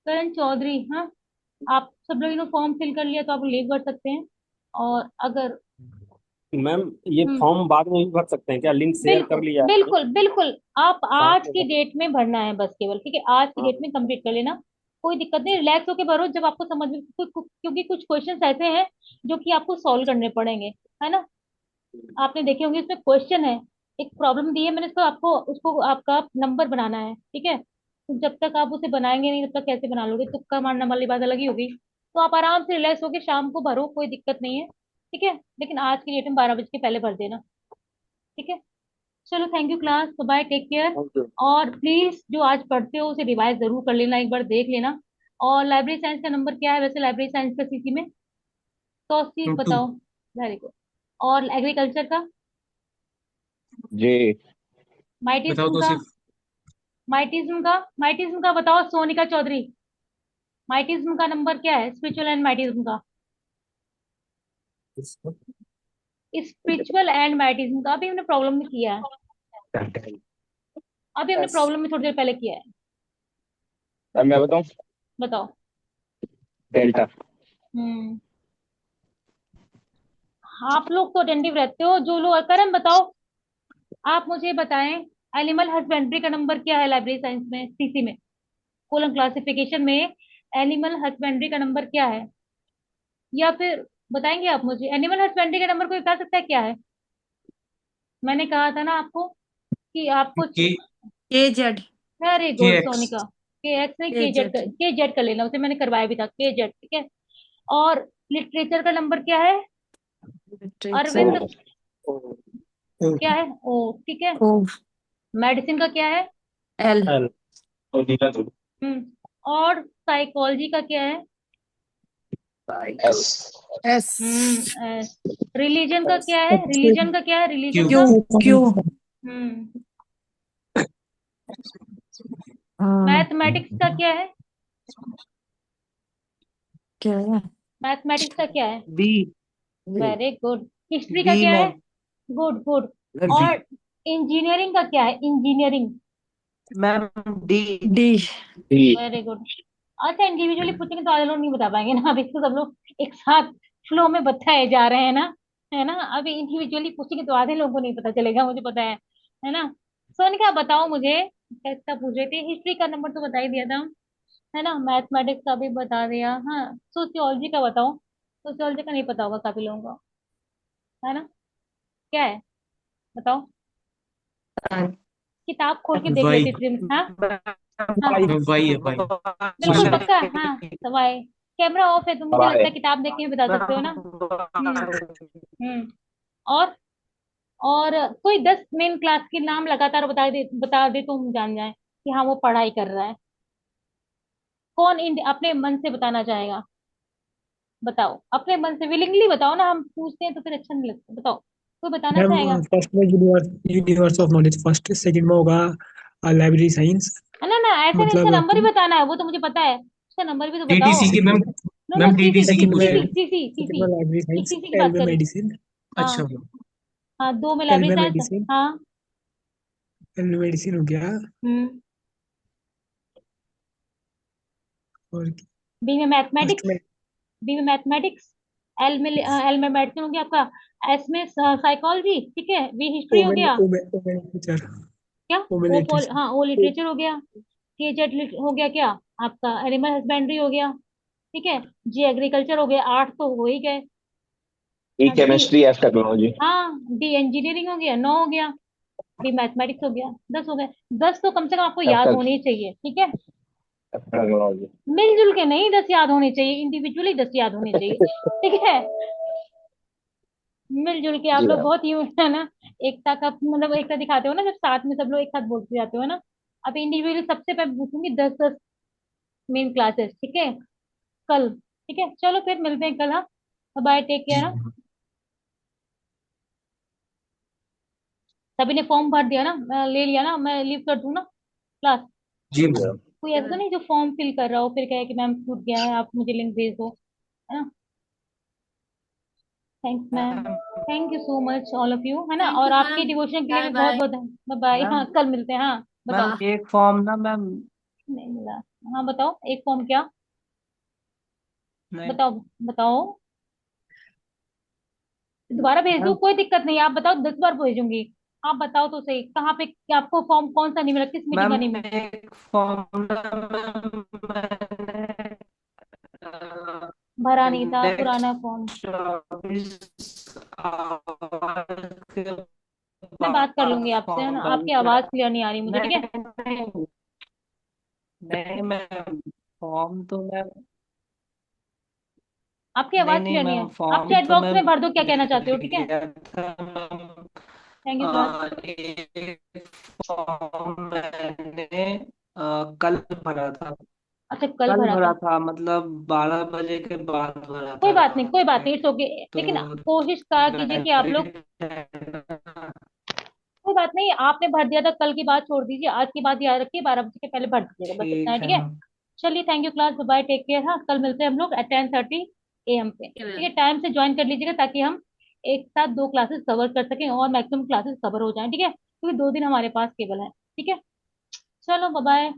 करण चौधरी, हाँ आप सब लोगों ने फॉर्म फिल कर लिया तो आप लीव कर सकते हैं। और अगर मैम ये हम्म, फॉर्म बाद में भी भर सकते हैं क्या? लिंक शेयर कर बिल्कुल लिया है बिल्कुल बिल्कुल, आप साथ आज में की भर। डेट में भरना है बस केवल, ठीक है। आज की हाँ डेट में कंप्लीट कर लेना, कोई दिक्कत नहीं, रिलैक्स होके भरो जब आपको समझ में क्योंकि कुछ क्वेश्चंस ऐसे हैं जो कि आपको सॉल्व करने पड़ेंगे, है ना। आपने देखे होंगे इसमें क्वेश्चन है, एक प्रॉब्लम दी है मैंने, इसको आपको उसको आपका नंबर बनाना है, ठीक है। तो जब तक आप उसे बनाएंगे नहीं तब तक कैसे बना लोगे, तुक्का मारने वाली बात अलग ही होगी। तो आप आराम से रिलैक्स होके शाम को भरो, कोई दिक्कत नहीं है, ठीक है। लेकिन आज की डेट में 12 बजे के पहले भर देना, ठीक है। चलो thank you class, bye, take care. Thank you. और प्लीज जो आज पढ़ते हो उसे रिवाइज जरूर कर लेना, एक बार देख लेना। और लाइब्रेरी साइंस का नंबर क्या है वैसे, लाइब्रेरी साइंस का सीसी में? तो चीज 2 बताओ। Very good. और एग्रीकल्चर का? जी। बताओ माइटिज्म तो का? सिर्फ। माइटिज्म का बताओ सोनिका चौधरी। माइटिज्म का नंबर क्या है, स्पिरिचुअल एंड माइटिज्म का? स्पिरिचुअल एंड माइटिज्म का अभी हमने प्रॉब्लम में किया है, अभी हमने यस। प्रॉब्लम में थोड़ी देर पहले किया है। अब मैं बताऊं। बताओ। डेल्टा। हम्म। आप लोग तो अटेंटिव रहते हो, जो लोग करम बताओ। आप मुझे बताएं, एनिमल हस्बेंड्री का नंबर क्या है लाइब्रेरी साइंस में, सीसी में, कोलम क्लासिफिकेशन में एनिमल हस्बेंड्री का नंबर क्या है? या फिर बताएंगे आप मुझे, एनिमल हस्बेंड्री का नंबर कोई बता सकता है क्या है? मैंने कहा था ना आपको कि आपको के के जेड। वेरी के गुड एक्स। सोनिका। के एक्स नहीं, के जेड। के जेड कर लेना, उसे मैंने करवाया भी था, के जेड, ठीक है। और लिटरेचर का नंबर क्या है? ओ। अरविंद, लिटरेचर। ओ। ओ। क्या है? ओ, ठीक है। ओ। मेडिसिन का क्या है? एल। एल। ओ नीला तो। और साइकोलॉजी का क्या है? साइको। एस। एस। रिलीजन का क्या है, एस। रिलीजन का क्या है, रिलीजन क्यू। का? क्यू। क्यू। हम्म। हाँ, मैथमेटिक्स का क्या है? क्या है? मैथमेटिक्स का क्या है? बी। Very good. हिस्ट्री का बी क्या है? मैम। Good good. बी और इंजीनियरिंग का क्या है, engineering? Ma'am. D. D. D. Very good. अच्छा इंडिविजुअली पूछेंगे तो आधे लोग नहीं बता पाएंगे ना, अभी तो सब लोग एक साथ फ्लो में बताए जा रहे हैं ना, है ना। अभी इंडिविजुअली पूछेंगे तो आधे लोगों को नहीं पता चलेगा, मुझे पता है ना। सोनिका बताओ मुझे, कैसा पूछ रही थी, हिस्ट्री का नंबर तो बता ही दिया था, है ना। मैथमेटिक्स का भी बता दिया, हाँ। सोशियोलॉजी का बताओ, सोशियोलॉजी का नहीं पता होगा काफी लोगों को, है ना। क्या है बताओ, किताब खोल के देख वाई। लेते थे हाँ। हाँ वाई है वाई। बिल्कुल सोशल। पक्का, हाँ सवाई। कैमरा ऑफ है तो मुझे लगता वाई। है किताब देख के भी बता सकते हो ना। हम्म हम्म। और और कोई 10 मेन क्लास के नाम लगातार बता दे तो हम जान जाए कि हाँ वो पढ़ाई कर रहा है। कौन अपने मन से बताना चाहेगा? बताओ अपने मन से, विलिंगली बताओ ना, हम पूछते हैं तो फिर अच्छा नहीं लगता, बताओ कोई बताना मैम चाहेगा? फर्स्ट में universe of knowledge first, second में होगा लाइब्रेरी साइंस। है ना, ना ऐसे नहीं, उसका मतलब नंबर ही बताना है, वो तो मुझे पता है, उसका नंबर भी तो बताओ। डीटीसी की ma'am. No no, ma'am CC DTC की सेकंड पूछ में रहे सीसी हैं। सीसी सेकंड सीसी, में लाइब्रेरी साइंस, सीसी की एल बात में कर रही हूँ। मेडिसिन, अच्छा। हाँ हाँ, 2 में एल लाइब्रेरी में साइंस। मेडिसिन, हाँ। 10 में मेडिसिन हो गया। हम्म। और बी में फर्स्ट मैथमेटिक्स, में बी में मैथमेटिक्स, एल में मेडिसिन हो गया आपका, एस में साइकोलॉजी, ठीक है, वी हिस्ट्री हो गया, ओ में लिटरेचर, क्या ओ में ओ पोल, लिटरेचर। हाँ ओ लिटरेचर हो गया, के जेड हो गया, क्या आपका एनिमल हस्बेंड्री हो गया, ठीक है, जी एग्रीकल्चर हो गया, 8 तो हो ही गए। E D, chemistry, F technology. हाँ डी इंजीनियरिंग हो गया, 9 हो गया, डी मैथमेटिक्स हो गया, 10 हो गए। 10 तो कम से कम आपको एफ याद टेक होने ही चाहिए, ठीक है, टेक्नोलॉजी। मिलजुल के नहीं 10 याद होने चाहिए, इंडिविजुअली 10 याद होने चाहिए, ठीक है, मिलजुल के आप जी लोग मैम। बहुत यूं है ना, एकता का मतलब एकता दिखाते हो ना, जब साथ में सब लोग एक साथ बोलते जाते हो ना। अब इंडिविजुअली सबसे पहले पूछूंगी 10-10 मेन क्लासेस, ठीक है, कल, ठीक है, चलो फिर मिलते हैं कल, हाँ, बाय, टेक केयर, हाँ। सभी ने फॉर्म भर दिया ना, ले लिया ना, मैं लीव कर दूँ ना क्लास? जी जी मैम। मैम। कोई ऐसा तो नहीं जो फॉर्म फिल कर रहा हो फिर कहे कि मैम छूट गया है, आप मुझे लिंक भेज दो, है ना? Thanks ma'am, thank you so much all of you, है ना, थैंक और यू आपके मैम। डिवोशन के लिए बाय भी बहुत बाय। बहुत बाय, हाँ मैम कल मिलते हैं, हाँ मैम बताओ। एक फॉर्म ना मैम, नहीं मिला, हाँ बताओ, एक फॉर्म क्या, नहीं बताओ, बताओ, दोबारा भेज दूँ, मैम, कोई दिक्कत नहीं, आप बताओ, 10 बार भेजूंगी, आप बताओ तो सही, कहाँ पे आपको फॉर्म कौन सा नहीं मिला, किस मीटिंग का मैम नहीं मिला? एक फॉर्म ना मैम मैंने भरा नहीं था पुराना नेक्स्ट फॉर्म। 24 आवर्स के मैं बात कर बाद लूंगी आपसे, है ना, फॉर्म भर आपकी के आवाज क्लियर नहीं आ रही मुझे, ठीक नहीं है, नहीं नहीं मैम, फॉर्म तो मैम, आपकी नहीं आवाज नहीं क्लियर नहीं है, मैम, आप फॉर्म चैट तो बॉक्स मैं में भर दो क्या कहना दे चाहते हो, ठीक है, दिया था मैम। Thank you class. एक फॉर्म मैंने कल भरा था, अच्छा कल कल भरा भरा था, था मतलब 12 बजे के बाद भरा कोई था। बात नहीं, कोई बात नहीं, इट्स ओके, तो लेकिन कोशिश करा कीजिए कि आप लोग, कोई बात नहीं, आपने भर दिया था, कल की बात छोड़ दीजिए, आज की बात याद रखिए, 12 बजे के पहले भर दीजिएगा, बस इतना है, ठीक ठीक है है। मैम। चलिए thank you class, bye, take care, हाँ कल मिलते हैं हम लोग एट 10:30 AM पे, ठीक है, टाइम से ज्वाइन कर लीजिएगा ताकि हम एक साथ 2 क्लासेस कवर कर सकें और मैक्सिमम क्लासेस कवर हो जाएं, ठीक है, क्योंकि 2 दिन हमारे पास केवल है, ठीक है, चलो bye bye.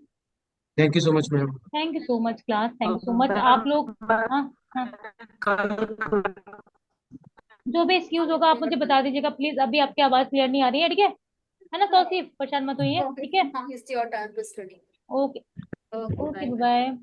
Thank you so much ma'am. Thank you so much class, thank you so much आप मैम लोग, हाँ, हाँ, कल जो भी एक्सक्यूज होगा आप मुझे बता दीजिएगा प्लीज, अभी आपकी आवाज क्लियर नहीं आ रही है ना, तौसीफ परेशान मत होइए, ठीक है, Now it's your turn to study. Okay, Okay, okay bye. Bye.